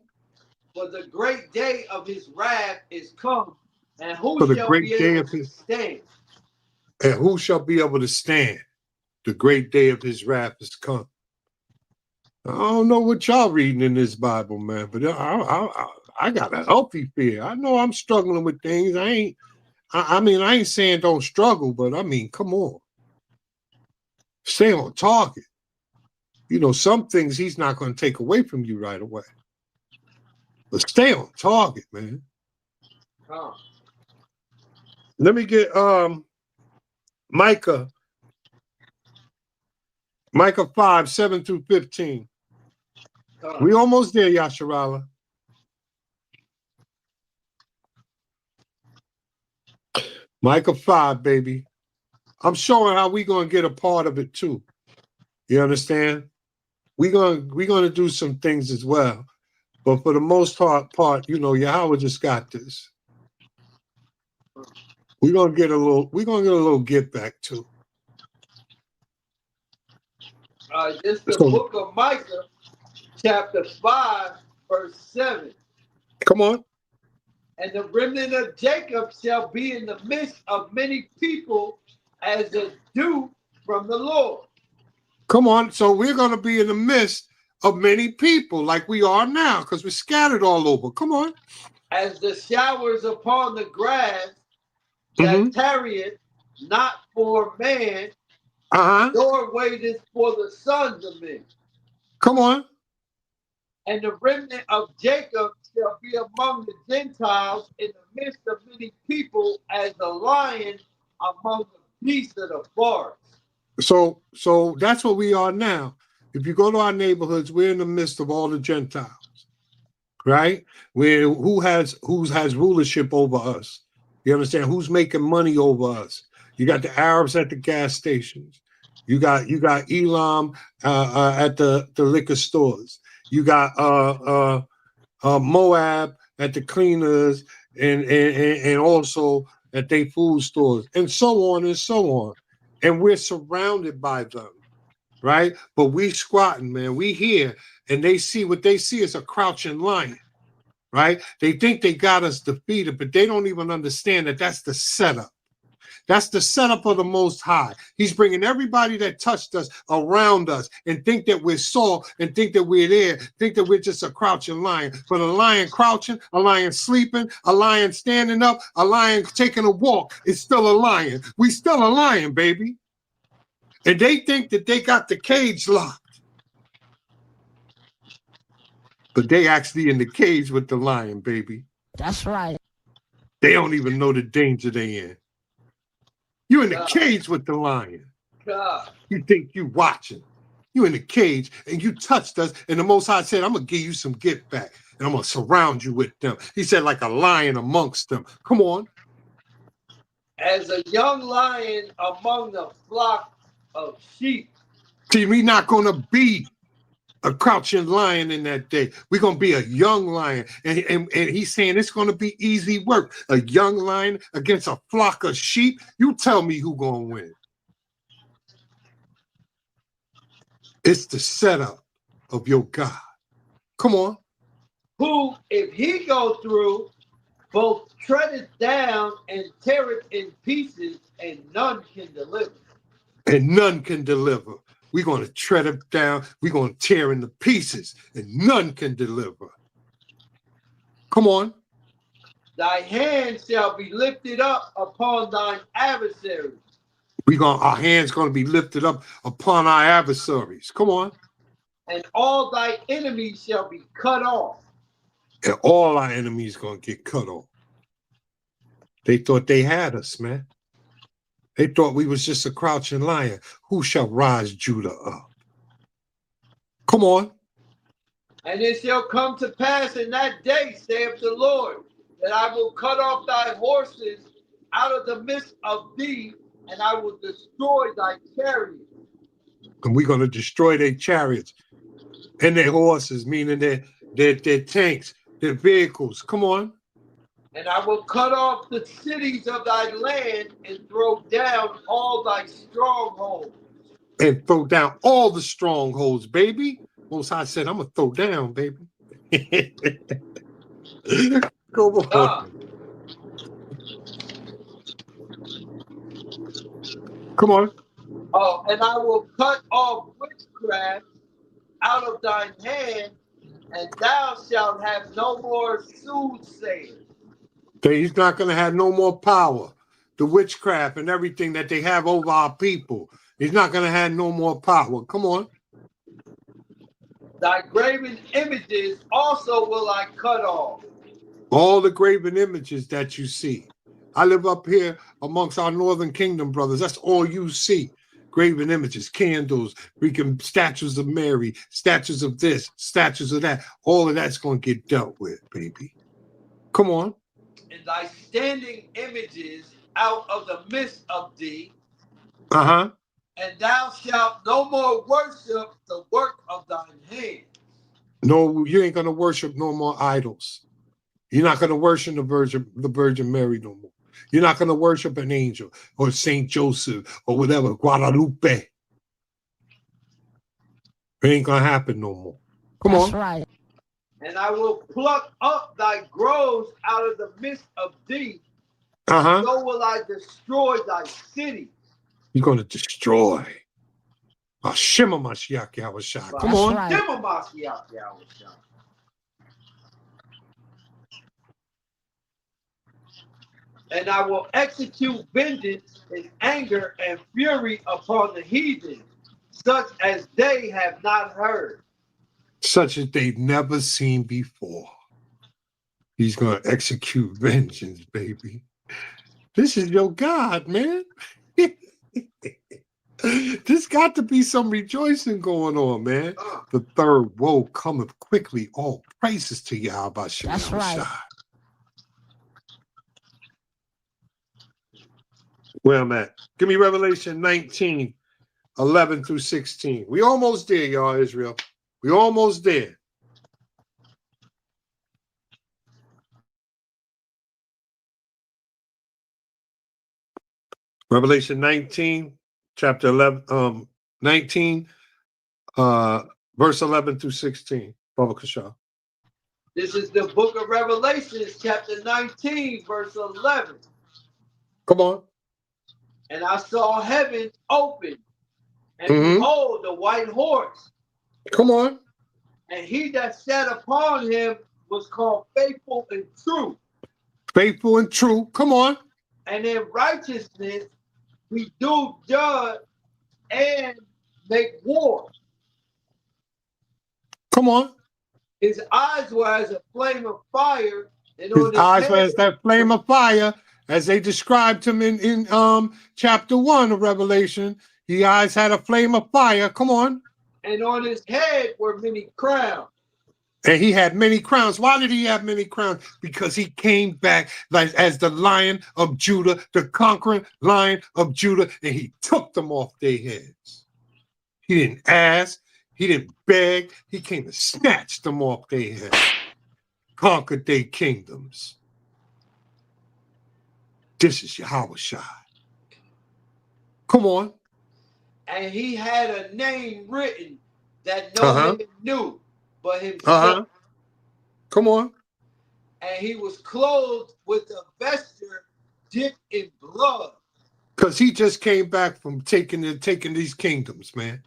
For the great day of his wrath is come. And who For the shall great be day able of to his stand? And who shall be able to stand? The great day of his wrath is come. I don't know what y'all reading in this Bible, man, but I got a healthy fear. I know I'm struggling with things. I mean, I ain't saying don't struggle, but I mean, come on. Stay on target. You know, some things he's not going to take away from you right away. But stay on target, man. Oh. Let me get Micah 5, 7 through 15. We almost there, Yasharala. Micah 5, baby. I'm showing how we gonna get a part of it too. You understand? We're gonna do some things as well. But for the most part, you know, Yahweh just got this. We're gonna get a little get back too. This is the book of Micah, chapter 5, verse 7. Come on. And the remnant of Jacob shall be in the midst of many people as a dew from the Lord. Come on. So we're going to be in the midst of many people like we are now because we're scattered all over. Come on. As the showers upon the grass that tarrieth not for man, nor waiteth for the sons of men. Come on. And the remnant of Jacob shall be among the Gentiles in the midst of many people as a lion among the beasts of the forest. So that's what we are now. If you go to our neighborhoods, we're in the midst of all the Gentiles, right? Who has rulership over us? You understand? Who's making money over us? You got the Arabs at the gas stations. You got Elam at the liquor stores. You got Moab at the cleaners and also at their food stores, and so on and so on. And we're surrounded by them, right? But we squatting, man. We here, and they see what they see is a crouching lion, right? They think they got us defeated, but they don't even understand that that's the setup. That's the setup of the Most High. He's bringing everybody that touched us around us and think that we're soft and think that we're there, think that we're just a crouching lion. But a lion crouching, a lion sleeping, a lion standing up, a lion taking a walk is still a lion. We still a lion, baby. And they think that they got the cage locked. But they actually in the cage with the lion, baby. That's right. They don't even know the danger they in. You in the cage with the lion. You think you watching. You in the cage and you touched us. And the Most High said, I'm going to give you some get back. And I'm going to surround you with them. He said, like a lion amongst them. Come on. As a young lion among the flock of sheep. See, we not going to be a crouching lion in that day. We're going to be a young lion. And he's saying it's going to be easy work. A young lion against a flock of sheep. You tell me who's going to win. It's the setup of your God. Come on. Who, if he go through, both tread it down and tear it in pieces, and none can deliver. And none can deliver. We're going to tread it down. We're going to tear into pieces, and none can deliver. Come on. Thy hand shall be lifted up upon thine adversaries. Our hands going to be lifted up upon our adversaries. Come on. And all thy enemies shall be cut off. And all our enemies going to get cut off. They thought they had us, man. They thought we was just a crouching lion. Who shall rise Judah up? Come on. And it shall come to pass in that day, saith the Lord, that I will cut off thy horses out of the midst of thee, and I will destroy thy chariots. And we're going to destroy their chariots and their horses, meaning their tanks, their vehicles. Come on. And I will cut off the cities of thy land and throw down all thy strongholds. And throw down all the strongholds, baby. Most High said, I'm going to throw down, baby. Go on. Come on. Oh, and I will cut off witchcraft out of thine hand, and thou shalt have no more soothsayers. He's not going to have no more power. The witchcraft and everything that they have over our people. He's not going to have no more power. Come on. Thy graven images also will I cut off. All the graven images that you see. I live up here amongst our Northern Kingdom brothers. That's all you see. Graven images, candles, freaking statues of Mary, statues of this, statues of that. All of that's going to get dealt with, baby. Come on. And thy standing images out of the midst of thee. Uh-huh. And thou shalt no more worship the work of thine hands. No, you ain't going to worship no more idols. You're not going to worship the Virgin Mary no more. You're not going to worship an angel or Saint Joseph or whatever, Guadalupe. It ain't going to happen no more. Come on. That's right. And I will pluck up thy groves out of the midst of thee. Uh-huh. So will I destroy thy cities. You're going to destroy. Shema Mashiach Yahushua. Come on. Shema Mashiach Yahushua. And I will execute vengeance in anger and fury upon the heathen, such as they have not heard. Such as they've never seen before. He's going to execute vengeance, baby. This is your God, man. There's got to be some rejoicing going on, man. The third woe cometh quickly. All praises to Yahweh. That's right. Where I'm at. Give me Revelation 19, 11 through 16. We almost there, y'all, Israel. We almost there. Revelation 19, chapter 11, 19, verse 11 through 16. Baba Kasha. This is the book of Revelation, chapter 19, verse 11. Come on. And I saw heaven open, and behold, the white horse. Come on. And he that sat upon him was called Faithful and True. Faithful and true. Come on. And in righteousness we do judge and make war. Come on. His eyes were as a flame of fire. And his eyes were as that flame of fire, as they described him in chapter 1 of Revelation. His eyes had a flame of fire. Come on. And on his head were many crowns. And he had many crowns. Why did he have many crowns? Because he came back like as the Lion of Judah, the conquering Lion of Judah, and he took them off their heads. He didn't ask. He didn't beg. He came and snatched them off their heads. Conquered their kingdoms. This is Yahushua. Come on. And he had a name written that no man knew but himself. Come on. And he was clothed with a vesture dipped in blood. Because he just came back from taking these kingdoms, man.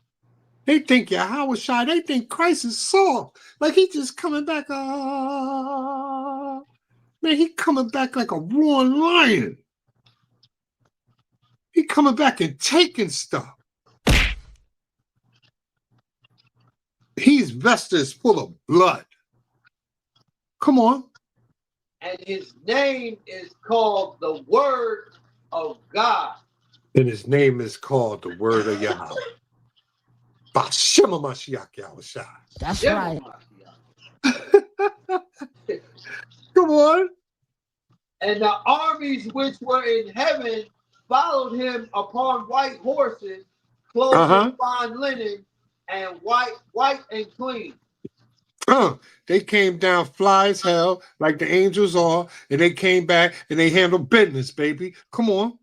They think Yahushua, they think Christ is soft. Like he just coming back. Man, he coming back like a roaring lion. He coming back and taking stuff. His vesture is full of blood. Come on. And his name is called the Word of God. And his name is called the Word of Yahweh. Bashima Mashiach Yahushua. That's right. Come on. And the armies which were in heaven followed him upon white horses, clothed in fine linen, and white and clean. They came down fly as hell, like the angels are, and they came back and they handled business, baby. Come on.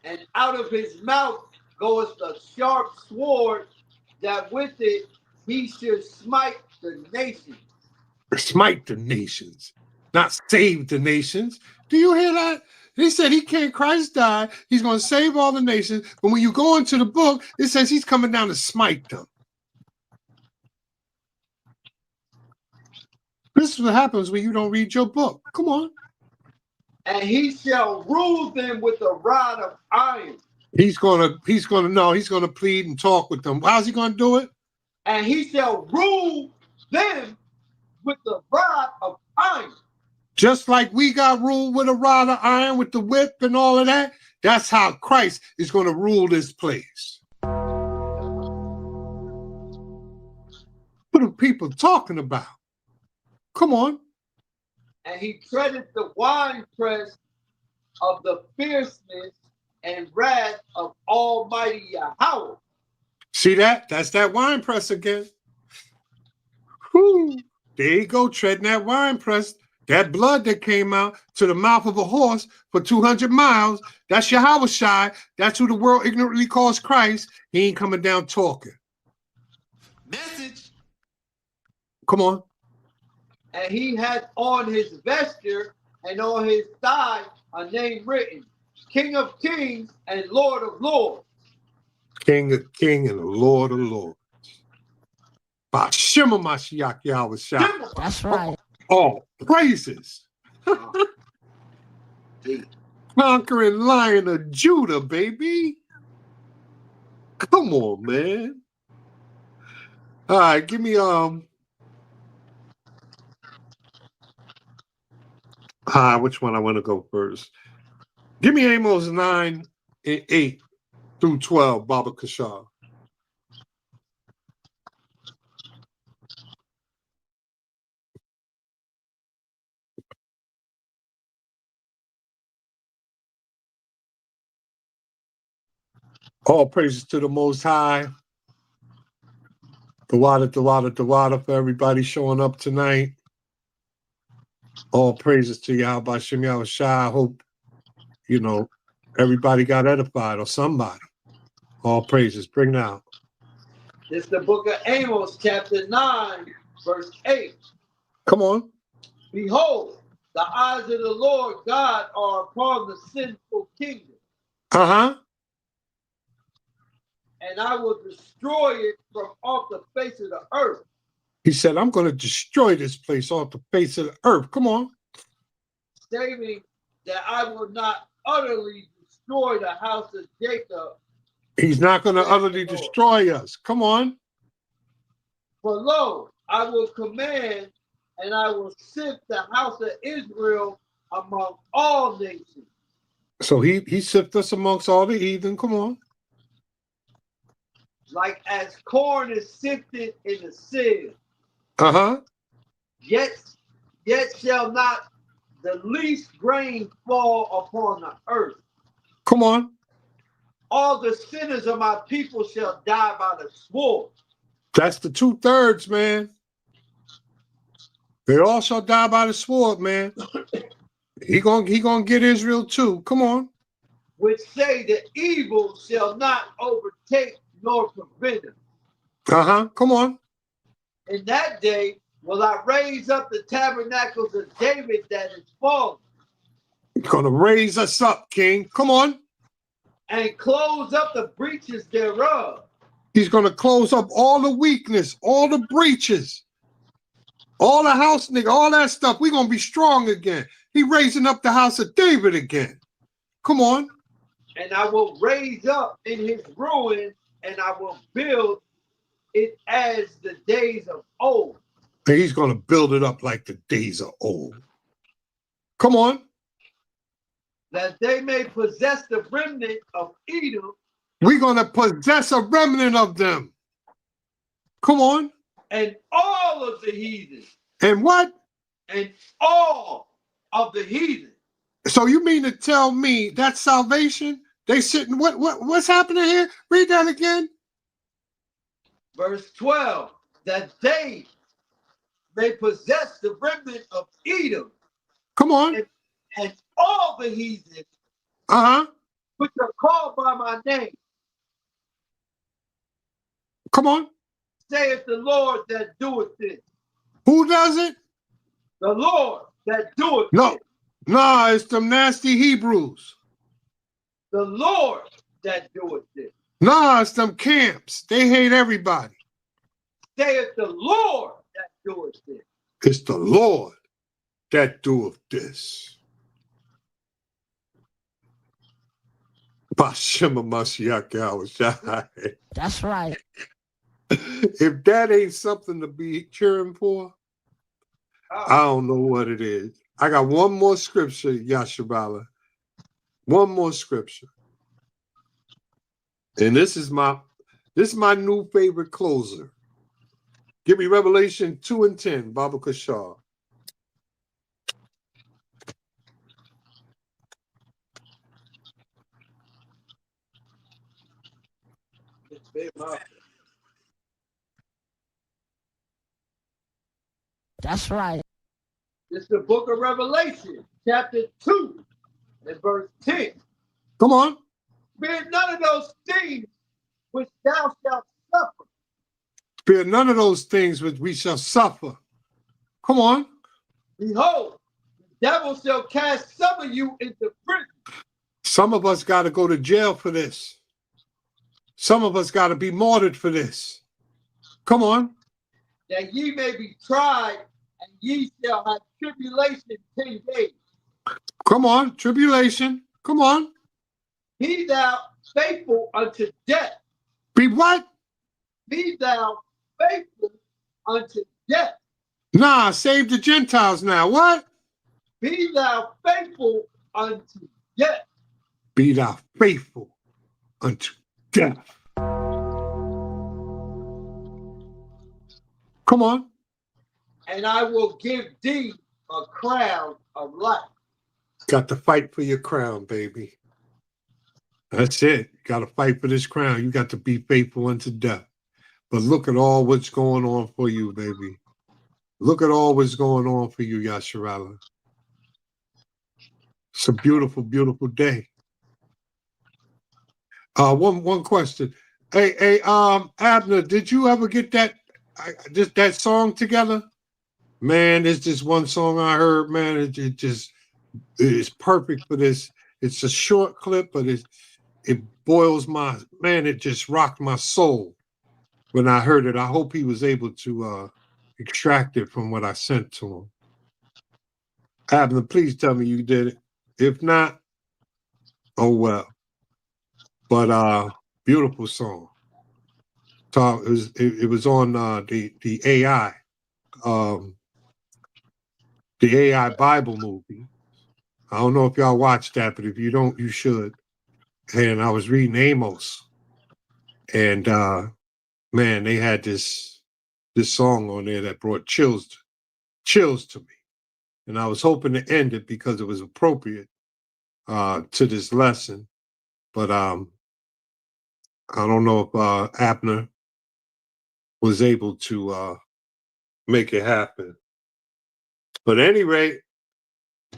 And out of his mouth goeth a sharp sword, that with it he should smite the nations. Smite the nations, not save the nations. Do you hear that? He said Christ died. He's going to save all the nations. But when you go into the book, it says he's coming down to smite them. This is what happens when you don't read your book. Come on. And he shall rule them with a rod of iron. He's gonna plead and talk with them. How's he gonna do it? And he shall rule them with the rod of iron. Just like we got ruled with a rod of iron with the whip and all of that, that's how Christ is going to rule this place. What are people talking about? Come on. And he treadeth the winepress of the fierceness and wrath of Almighty Yahweh. See that? That's that winepress again. Whew. There you go, treading that winepress. That blood that came out to the mouth of a horse for 200 miles, that's Yahweh Shai. That's who the world ignorantly calls Christ. He ain't coming down talking. Message. Come on. And he had on his vesture and on his thigh a name written, King of Kings and Lord of Lords. King of Kings and the Lord of Lords. Bashima Mashiach Yahweh Shai. That's right. All praises. Conquering Lion of Judah, baby. Come on, man. All right, give me which one I want to go first? Give me Amos 9:8 through 12, Baba Kashar. All praises to the Most High. The water for everybody showing up tonight. All praises to Yahweh Shem Yahweh Shai. I hope, everybody got edified or somebody. All praises. Bring it out. It's the book of Amos, chapter 9, verse 8. Come on. Behold, the eyes of the Lord God are upon the sinful kingdom. Uh-huh. And I will destroy it from off the face of the earth. He said, I'm going to destroy this place off the face of the earth. Come on. Stating that I will not utterly destroy the house of Jacob. He's not going to utterly destroy us. Come on. For lo, I will command and I will sift the house of Israel among all nations. So he sifted us amongst all the heathen. Come on. Like as corn is sifted in a sieve. Uh-huh. Yet shall not the least grain fall upon the earth. Come on. All the sinners of my people shall die by the sword. That's the 2/3, man. They all shall die by the sword, man. He gonna get Israel too. Come on. Which say the evil shall not overtake nor prevent them. Uh-huh. Come on. In that day will I raise up the tabernacles of David that is fallen. He's gonna raise us up, King. Come on. And close up the breaches thereof. He's gonna close up all the weakness, all the breaches, all the house nigga, all that stuff. We're gonna be strong again. He raising up the house of David again. Come on. And I will raise up in his ruin, and I will build it as the days of old. And he's going to build it up like the days of old. Come on. That they may possess the remnant of Edom. We're going to possess a remnant of them. Come on. And all of the heathen. And what? And all of the heathen. So you mean to tell me that's salvation? They sitting, what's happening here? Read that again. Verse 12, that they may possess the remnant of Edom. Come on. And all the heathen. Uh-huh. Which are called by my name. Come on. Saith the Lord that doeth this. Who does it? The Lord that doeth this. No, it's them nasty Hebrews. The Lord that doeth this. No, it's them camps. They hate everybody. Saith the Lord that doeth this. It's the Lord that doeth this. Bashima Mashiach Yahushua. That's right. If that ain't something to be cheering for, I don't know what it is. I got one more scripture, Yashabala. One more scripture. And this is my new favorite closer. Give me Revelation 2 and 10, Baba Kashar. That's right. It's the book of Revelation, chapter 2, and verse 10. Come on. Fear none of those things which thou shalt suffer. Fear none of those things which we shall suffer. Come on. Behold, the devil shall cast some of you into prison. Some of us got to go to jail for this. Some of us got to be martyred for this. Come on. That ye may be tried, and ye shall have tribulation 10 days. Come on, tribulation. Come on. Be thou faithful unto death. Be what? Be thou faithful unto death. Nah, save the Gentiles now. What? Be thou faithful unto death. Be thou faithful unto death. Come on. And I will give thee a crown of life. Got to fight for your crown, baby. That's it. Got to fight for this crown. You got to be faithful unto death. But look at all what's going on for you, baby. Look at all what's going on for you, Yasharala. It's a beautiful, beautiful day. One question. Hey, Abner, did you ever get that song together? Man, there's just one song I heard, man. It is perfect for this. It's a short clip, but it boils my, man, it just rocked my soul when I heard it. I hope he was able to extract it from what I sent to him. Abner, please tell me you did it. If not, oh well. But beautiful song. So it was on the AI, the AI Bible movie. I don't know if y'all watched that, but if you don't, you should. And I was reading Amos, and man, they had this song on there that brought chills to me. And I was hoping to end it because it was appropriate to this lesson. But I don't know if Abner was able to make it happen. But at any rate,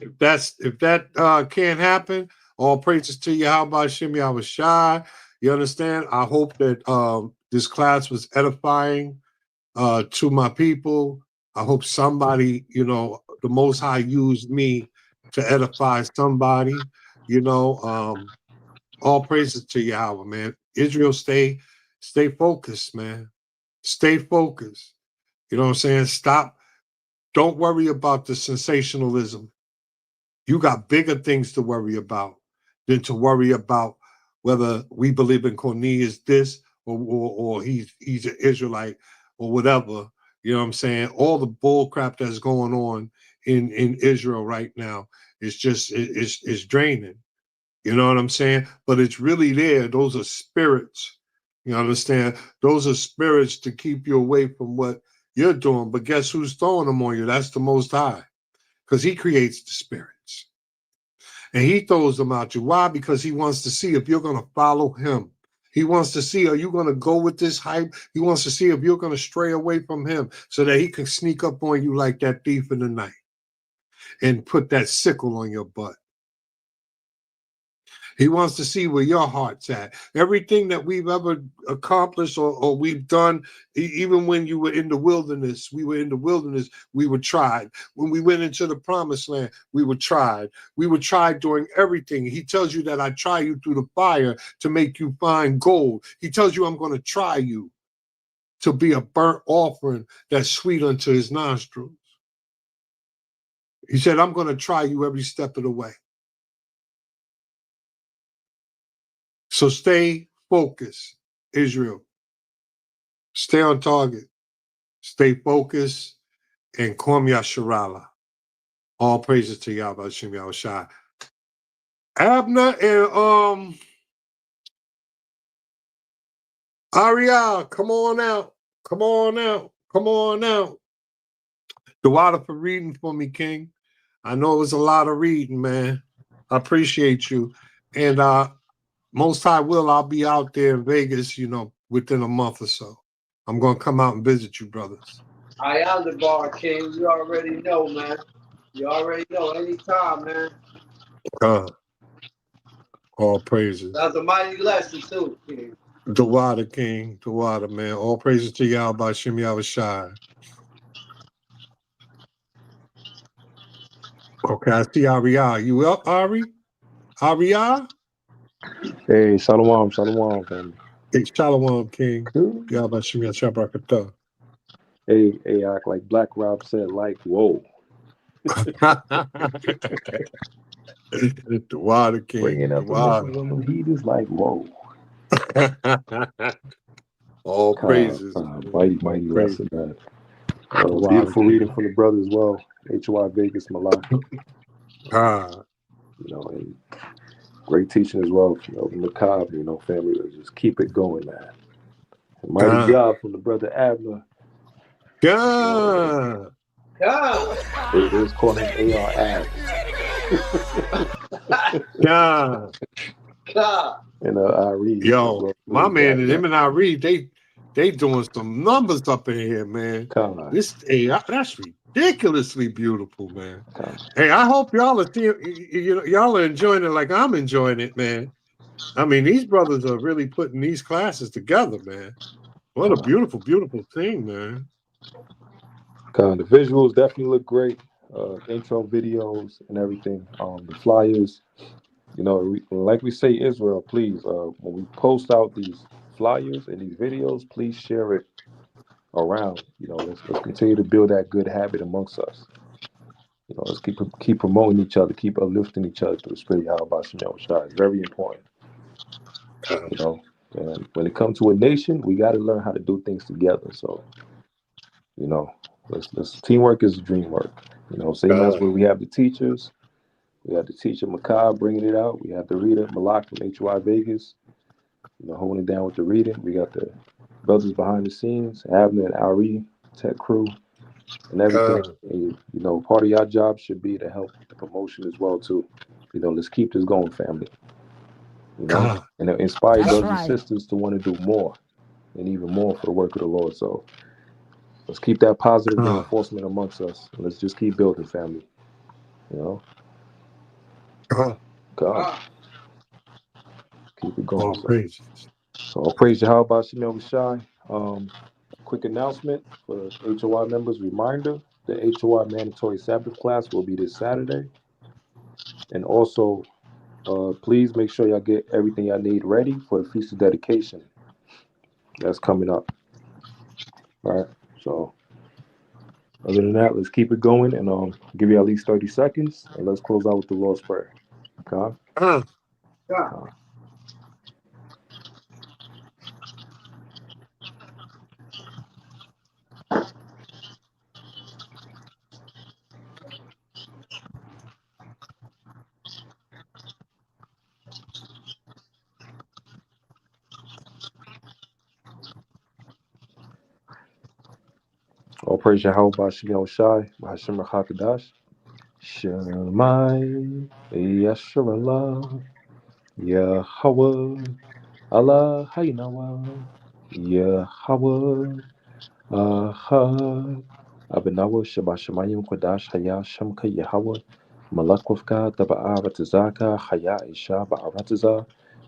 if that can't happen, all praises to you. How about Shimmy? I was shy. You understand? I hope that this class was edifying to my people. I hope somebody, the Most High used me to edify somebody. All praises to Yahweh, man. Israel, stay focused, man. Stay focused. You know what I'm saying? Stop. Don't worry about the sensationalism. You got bigger things to worry about than to worry about whether we believe in Cornelius this or he's an Israelite or whatever. You know what I'm saying? All the bull crap that's going on in Israel right now is just it's draining. You know what I'm saying? But it's really there. Those are spirits. You understand? Those are spirits to keep you away from what you're doing. But guess who's throwing them on you? That's the Most High. Because he creates the spirits. And he throws them at you. Why? Because he wants to see if you're going to follow him. He wants to see, are you going to go with this hype? He wants to see if you're going to stray away from him so that he can sneak up on you like that thief in the night and put that sickle on your butt. He wants to see where your heart's at. Everything that we've ever accomplished or we've done, even when you were in the wilderness, we were tried. When we went into the promised land, we were tried. We were tried during everything. He tells you that I try you through the fire to make you find gold. He tells you I'm going to try you to be a burnt offering that's sweet unto his nostrils. He said, I'm going to try you every step of the way. So stay focused, Israel. Stay on target. Stay focused and Kum Yasharala. All praises to Yahweh Hashem Yahushua. Abner and Ariel, come on out. Come on out. Come on out. The water for reading for me, King. I know it was a lot of reading, man. I appreciate you. And most high will, I'll be out there in Vegas, within a month or so. I'm going to come out and visit you, brothers. I am the bar, King. You already know, man. You already know. Anytime, man. All praises. That's a mighty lesson, too, King. The water, King. The water, man. All praises to Yahweh Hashem Yahushua. Okay, I see Ariah. You up, Ari? Ariah? Hey, Shalom, Shalom, family. Hey, Shalom, King. Yahweh Hashem Yahushua. Hey, act like Black Rob said, like, whoa. The water, King. Bringing up the missiles on them heaters, like, whoa. All praises. Mighty lesson, man. Beautiful reading from the brother as well. HOI Vegas, Malak. And great teaching as well from the Macabre, family. Just keep it going, man. And mighty job from the brother Abner. They was calling him AR Abs. And I read. Yo, my man and him and I read, they doing some numbers up in here, man. This that's ridiculously beautiful, man. Hey, I hope y'all are y'all are enjoying it like I'm enjoying it, man. I mean, these brothers are really putting these classes together, man. What a beautiful, beautiful thing, man. The visuals definitely look great. Intro videos and everything. The flyers. Like we say, Israel, please, when we post out these flyers and these videos, please share it around. Let's continue to build that good habit amongst us. Let's keep promoting each other, keep uplifting each other through the spirit of Yahweh Shem Yahushua. It's very important. And when it comes to a nation, we got to learn how to do things together. So, let's teamwork is dream work. Same as where we have the teachers. We have the teacher Macabre bringing it out. We have the reader Malak from HY Vegas, holding it down with the reading. We got the brothers behind the scenes, Abner and Ari, tech crew, and everything. And, part of your job should be to help the promotion as well too. Let's keep this going, family. And inspire brothers and sisters to want to do more and even more for the work of the Lord. So let's keep that positive reinforcement amongst us. And let's just keep building, family. God. Keep it going. So I'll praise Yahweh Shem Yahushua. Quick announcement for HOI members. Reminder, the HOI mandatory Sabbath class will be this Saturday. And also, please make sure y'all get everything y'all need ready for the Feast of Dedication. That's coming up. All right. So other than that, let's keep it going and give you at least 30 seconds. And let's close out with the Lord's Prayer. Okay? All praise Yahweh B'Shem Yahushai, B'Hashem Rachakadash. Shemai Yasharallah, Yahweh, Allah Haynawa, Yahweh, Ahad, Abinawa, Shabashamayim Kodash, Haya, Shamka, Yahweh, Malakwafka, Taba'aratizaka, Haya, Isha, Ba'aratiza,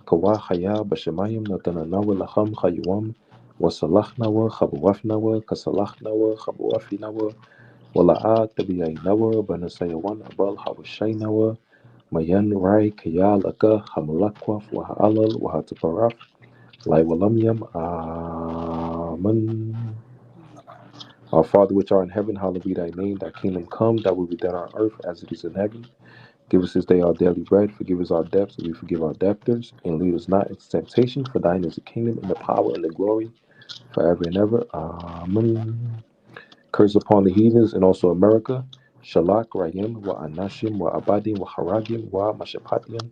Kawa, Haya, Bashamayim, Natananawa, Laham, Hayuam, Wasalachnawa, Chabuafnawa, Kasalachnawa, Chabuafinawa, Wala'at, Tabiyainawa, Banasayawan, Abal, Hawashainawa, Mayan, Rai, Kayalaka, Hamalakwaf, Waha'alal, Wahataparaf, Lai Walamyam, Amen. Our Father which art in heaven, hallowed be thy name. Thy kingdom come, thy will be done on earth as it is in heaven. Give us this day our daily bread. Forgive us our debts, as we forgive our debtors. And lead us not into temptation, for thine is the kingdom and the power and the glory forever and ever. Amen. Curse upon the heathens and also America. Shalak, Rayim, wa Anashim, wa Abadim, wa Haragim, wa Mashapatiam,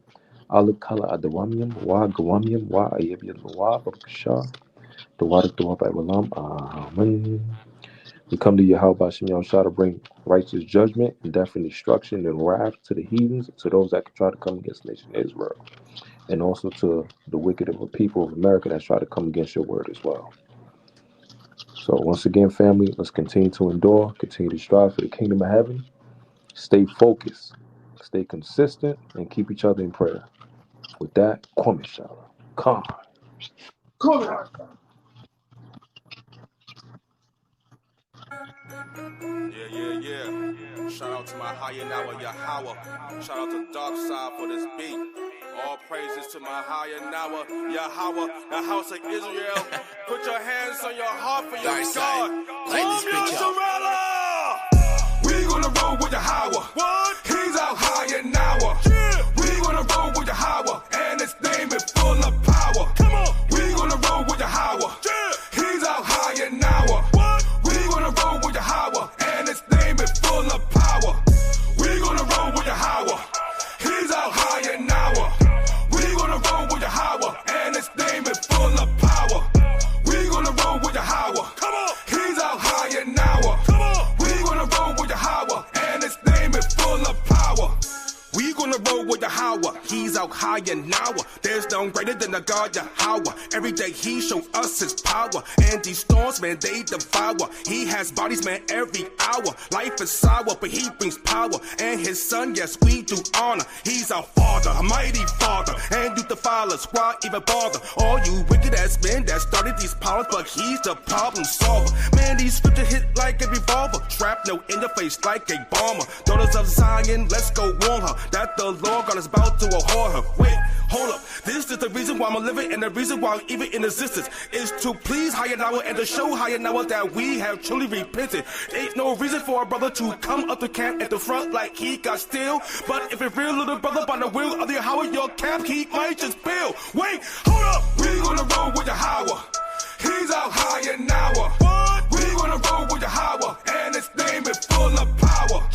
Alikala Adawamium, wa Gawamium, wa Ayabian, wa Babakashah, the water to up at Walam. Amen. We come to Yahweh Hashem Yahushua to bring righteous judgment and death and destruction and wrath to the heathens, to those that try to come against the nation of Israel, and also to the wicked of the people of America that try to come against your word as well. So once again, family, let's continue to endure, continue to strive for the kingdom of heaven, stay focused, stay consistent, and keep each other in prayer. With that, Kwame Shala. Come. Yeah. Shout out to my higher now, Yahweh. Shout out to Dark Side for this beat. All praises to my higher now, Yahweh, the house of Israel. Put your hands on your heart for your God. We gonna roll with Yahweh. What? He's out higher now. Yeah. We gonna roll with Yahweh, and his name is full of power. Come on. We gonna roll with Yahweh. Yeah. He's out higher now. What? We gonna roll with Yahweh, and his name is full of power. We gonna roll with Yahweh. He's out higher now. We gonna roll with Yahweh, and his name is full of power. We gonna roll with Yahweh. Come on. He's out higher now. Come on. We gonna roll with Yahweh, and his name is full of power. We gonna roll with Yahweh, he's out higher now. There's none greater than the God Yahweh. Every day he show us his power, and these storms, man, they devour. He has bodies, man, every hour. Life is sour, but he brings power. And his son, yes, we do honor. He's our father, a mighty father, and you defile us, why even bother? All you wicked ass men that started these powers, but he's the problem solver. Man, these scriptures hit like a revolver, shrapnel in your face like a bomber. Daughters of Zion, let's go warn her that the Lord God is about to abhor her. Wait, hold up. This is the reason why I'm living, and the reason why I'm even in existence is to please Hayanawa and to show Hayanawa that we have truly repented. Ain't no reason for a brother to come up the camp at the front like he got still. But if a real little brother by the will of the Yahweh, your camp, he might just bail. Wait, hold up. We gonna roll with Yahweh. He's out higher now. What? We gonna roll with Yahweh, and his name is full of power.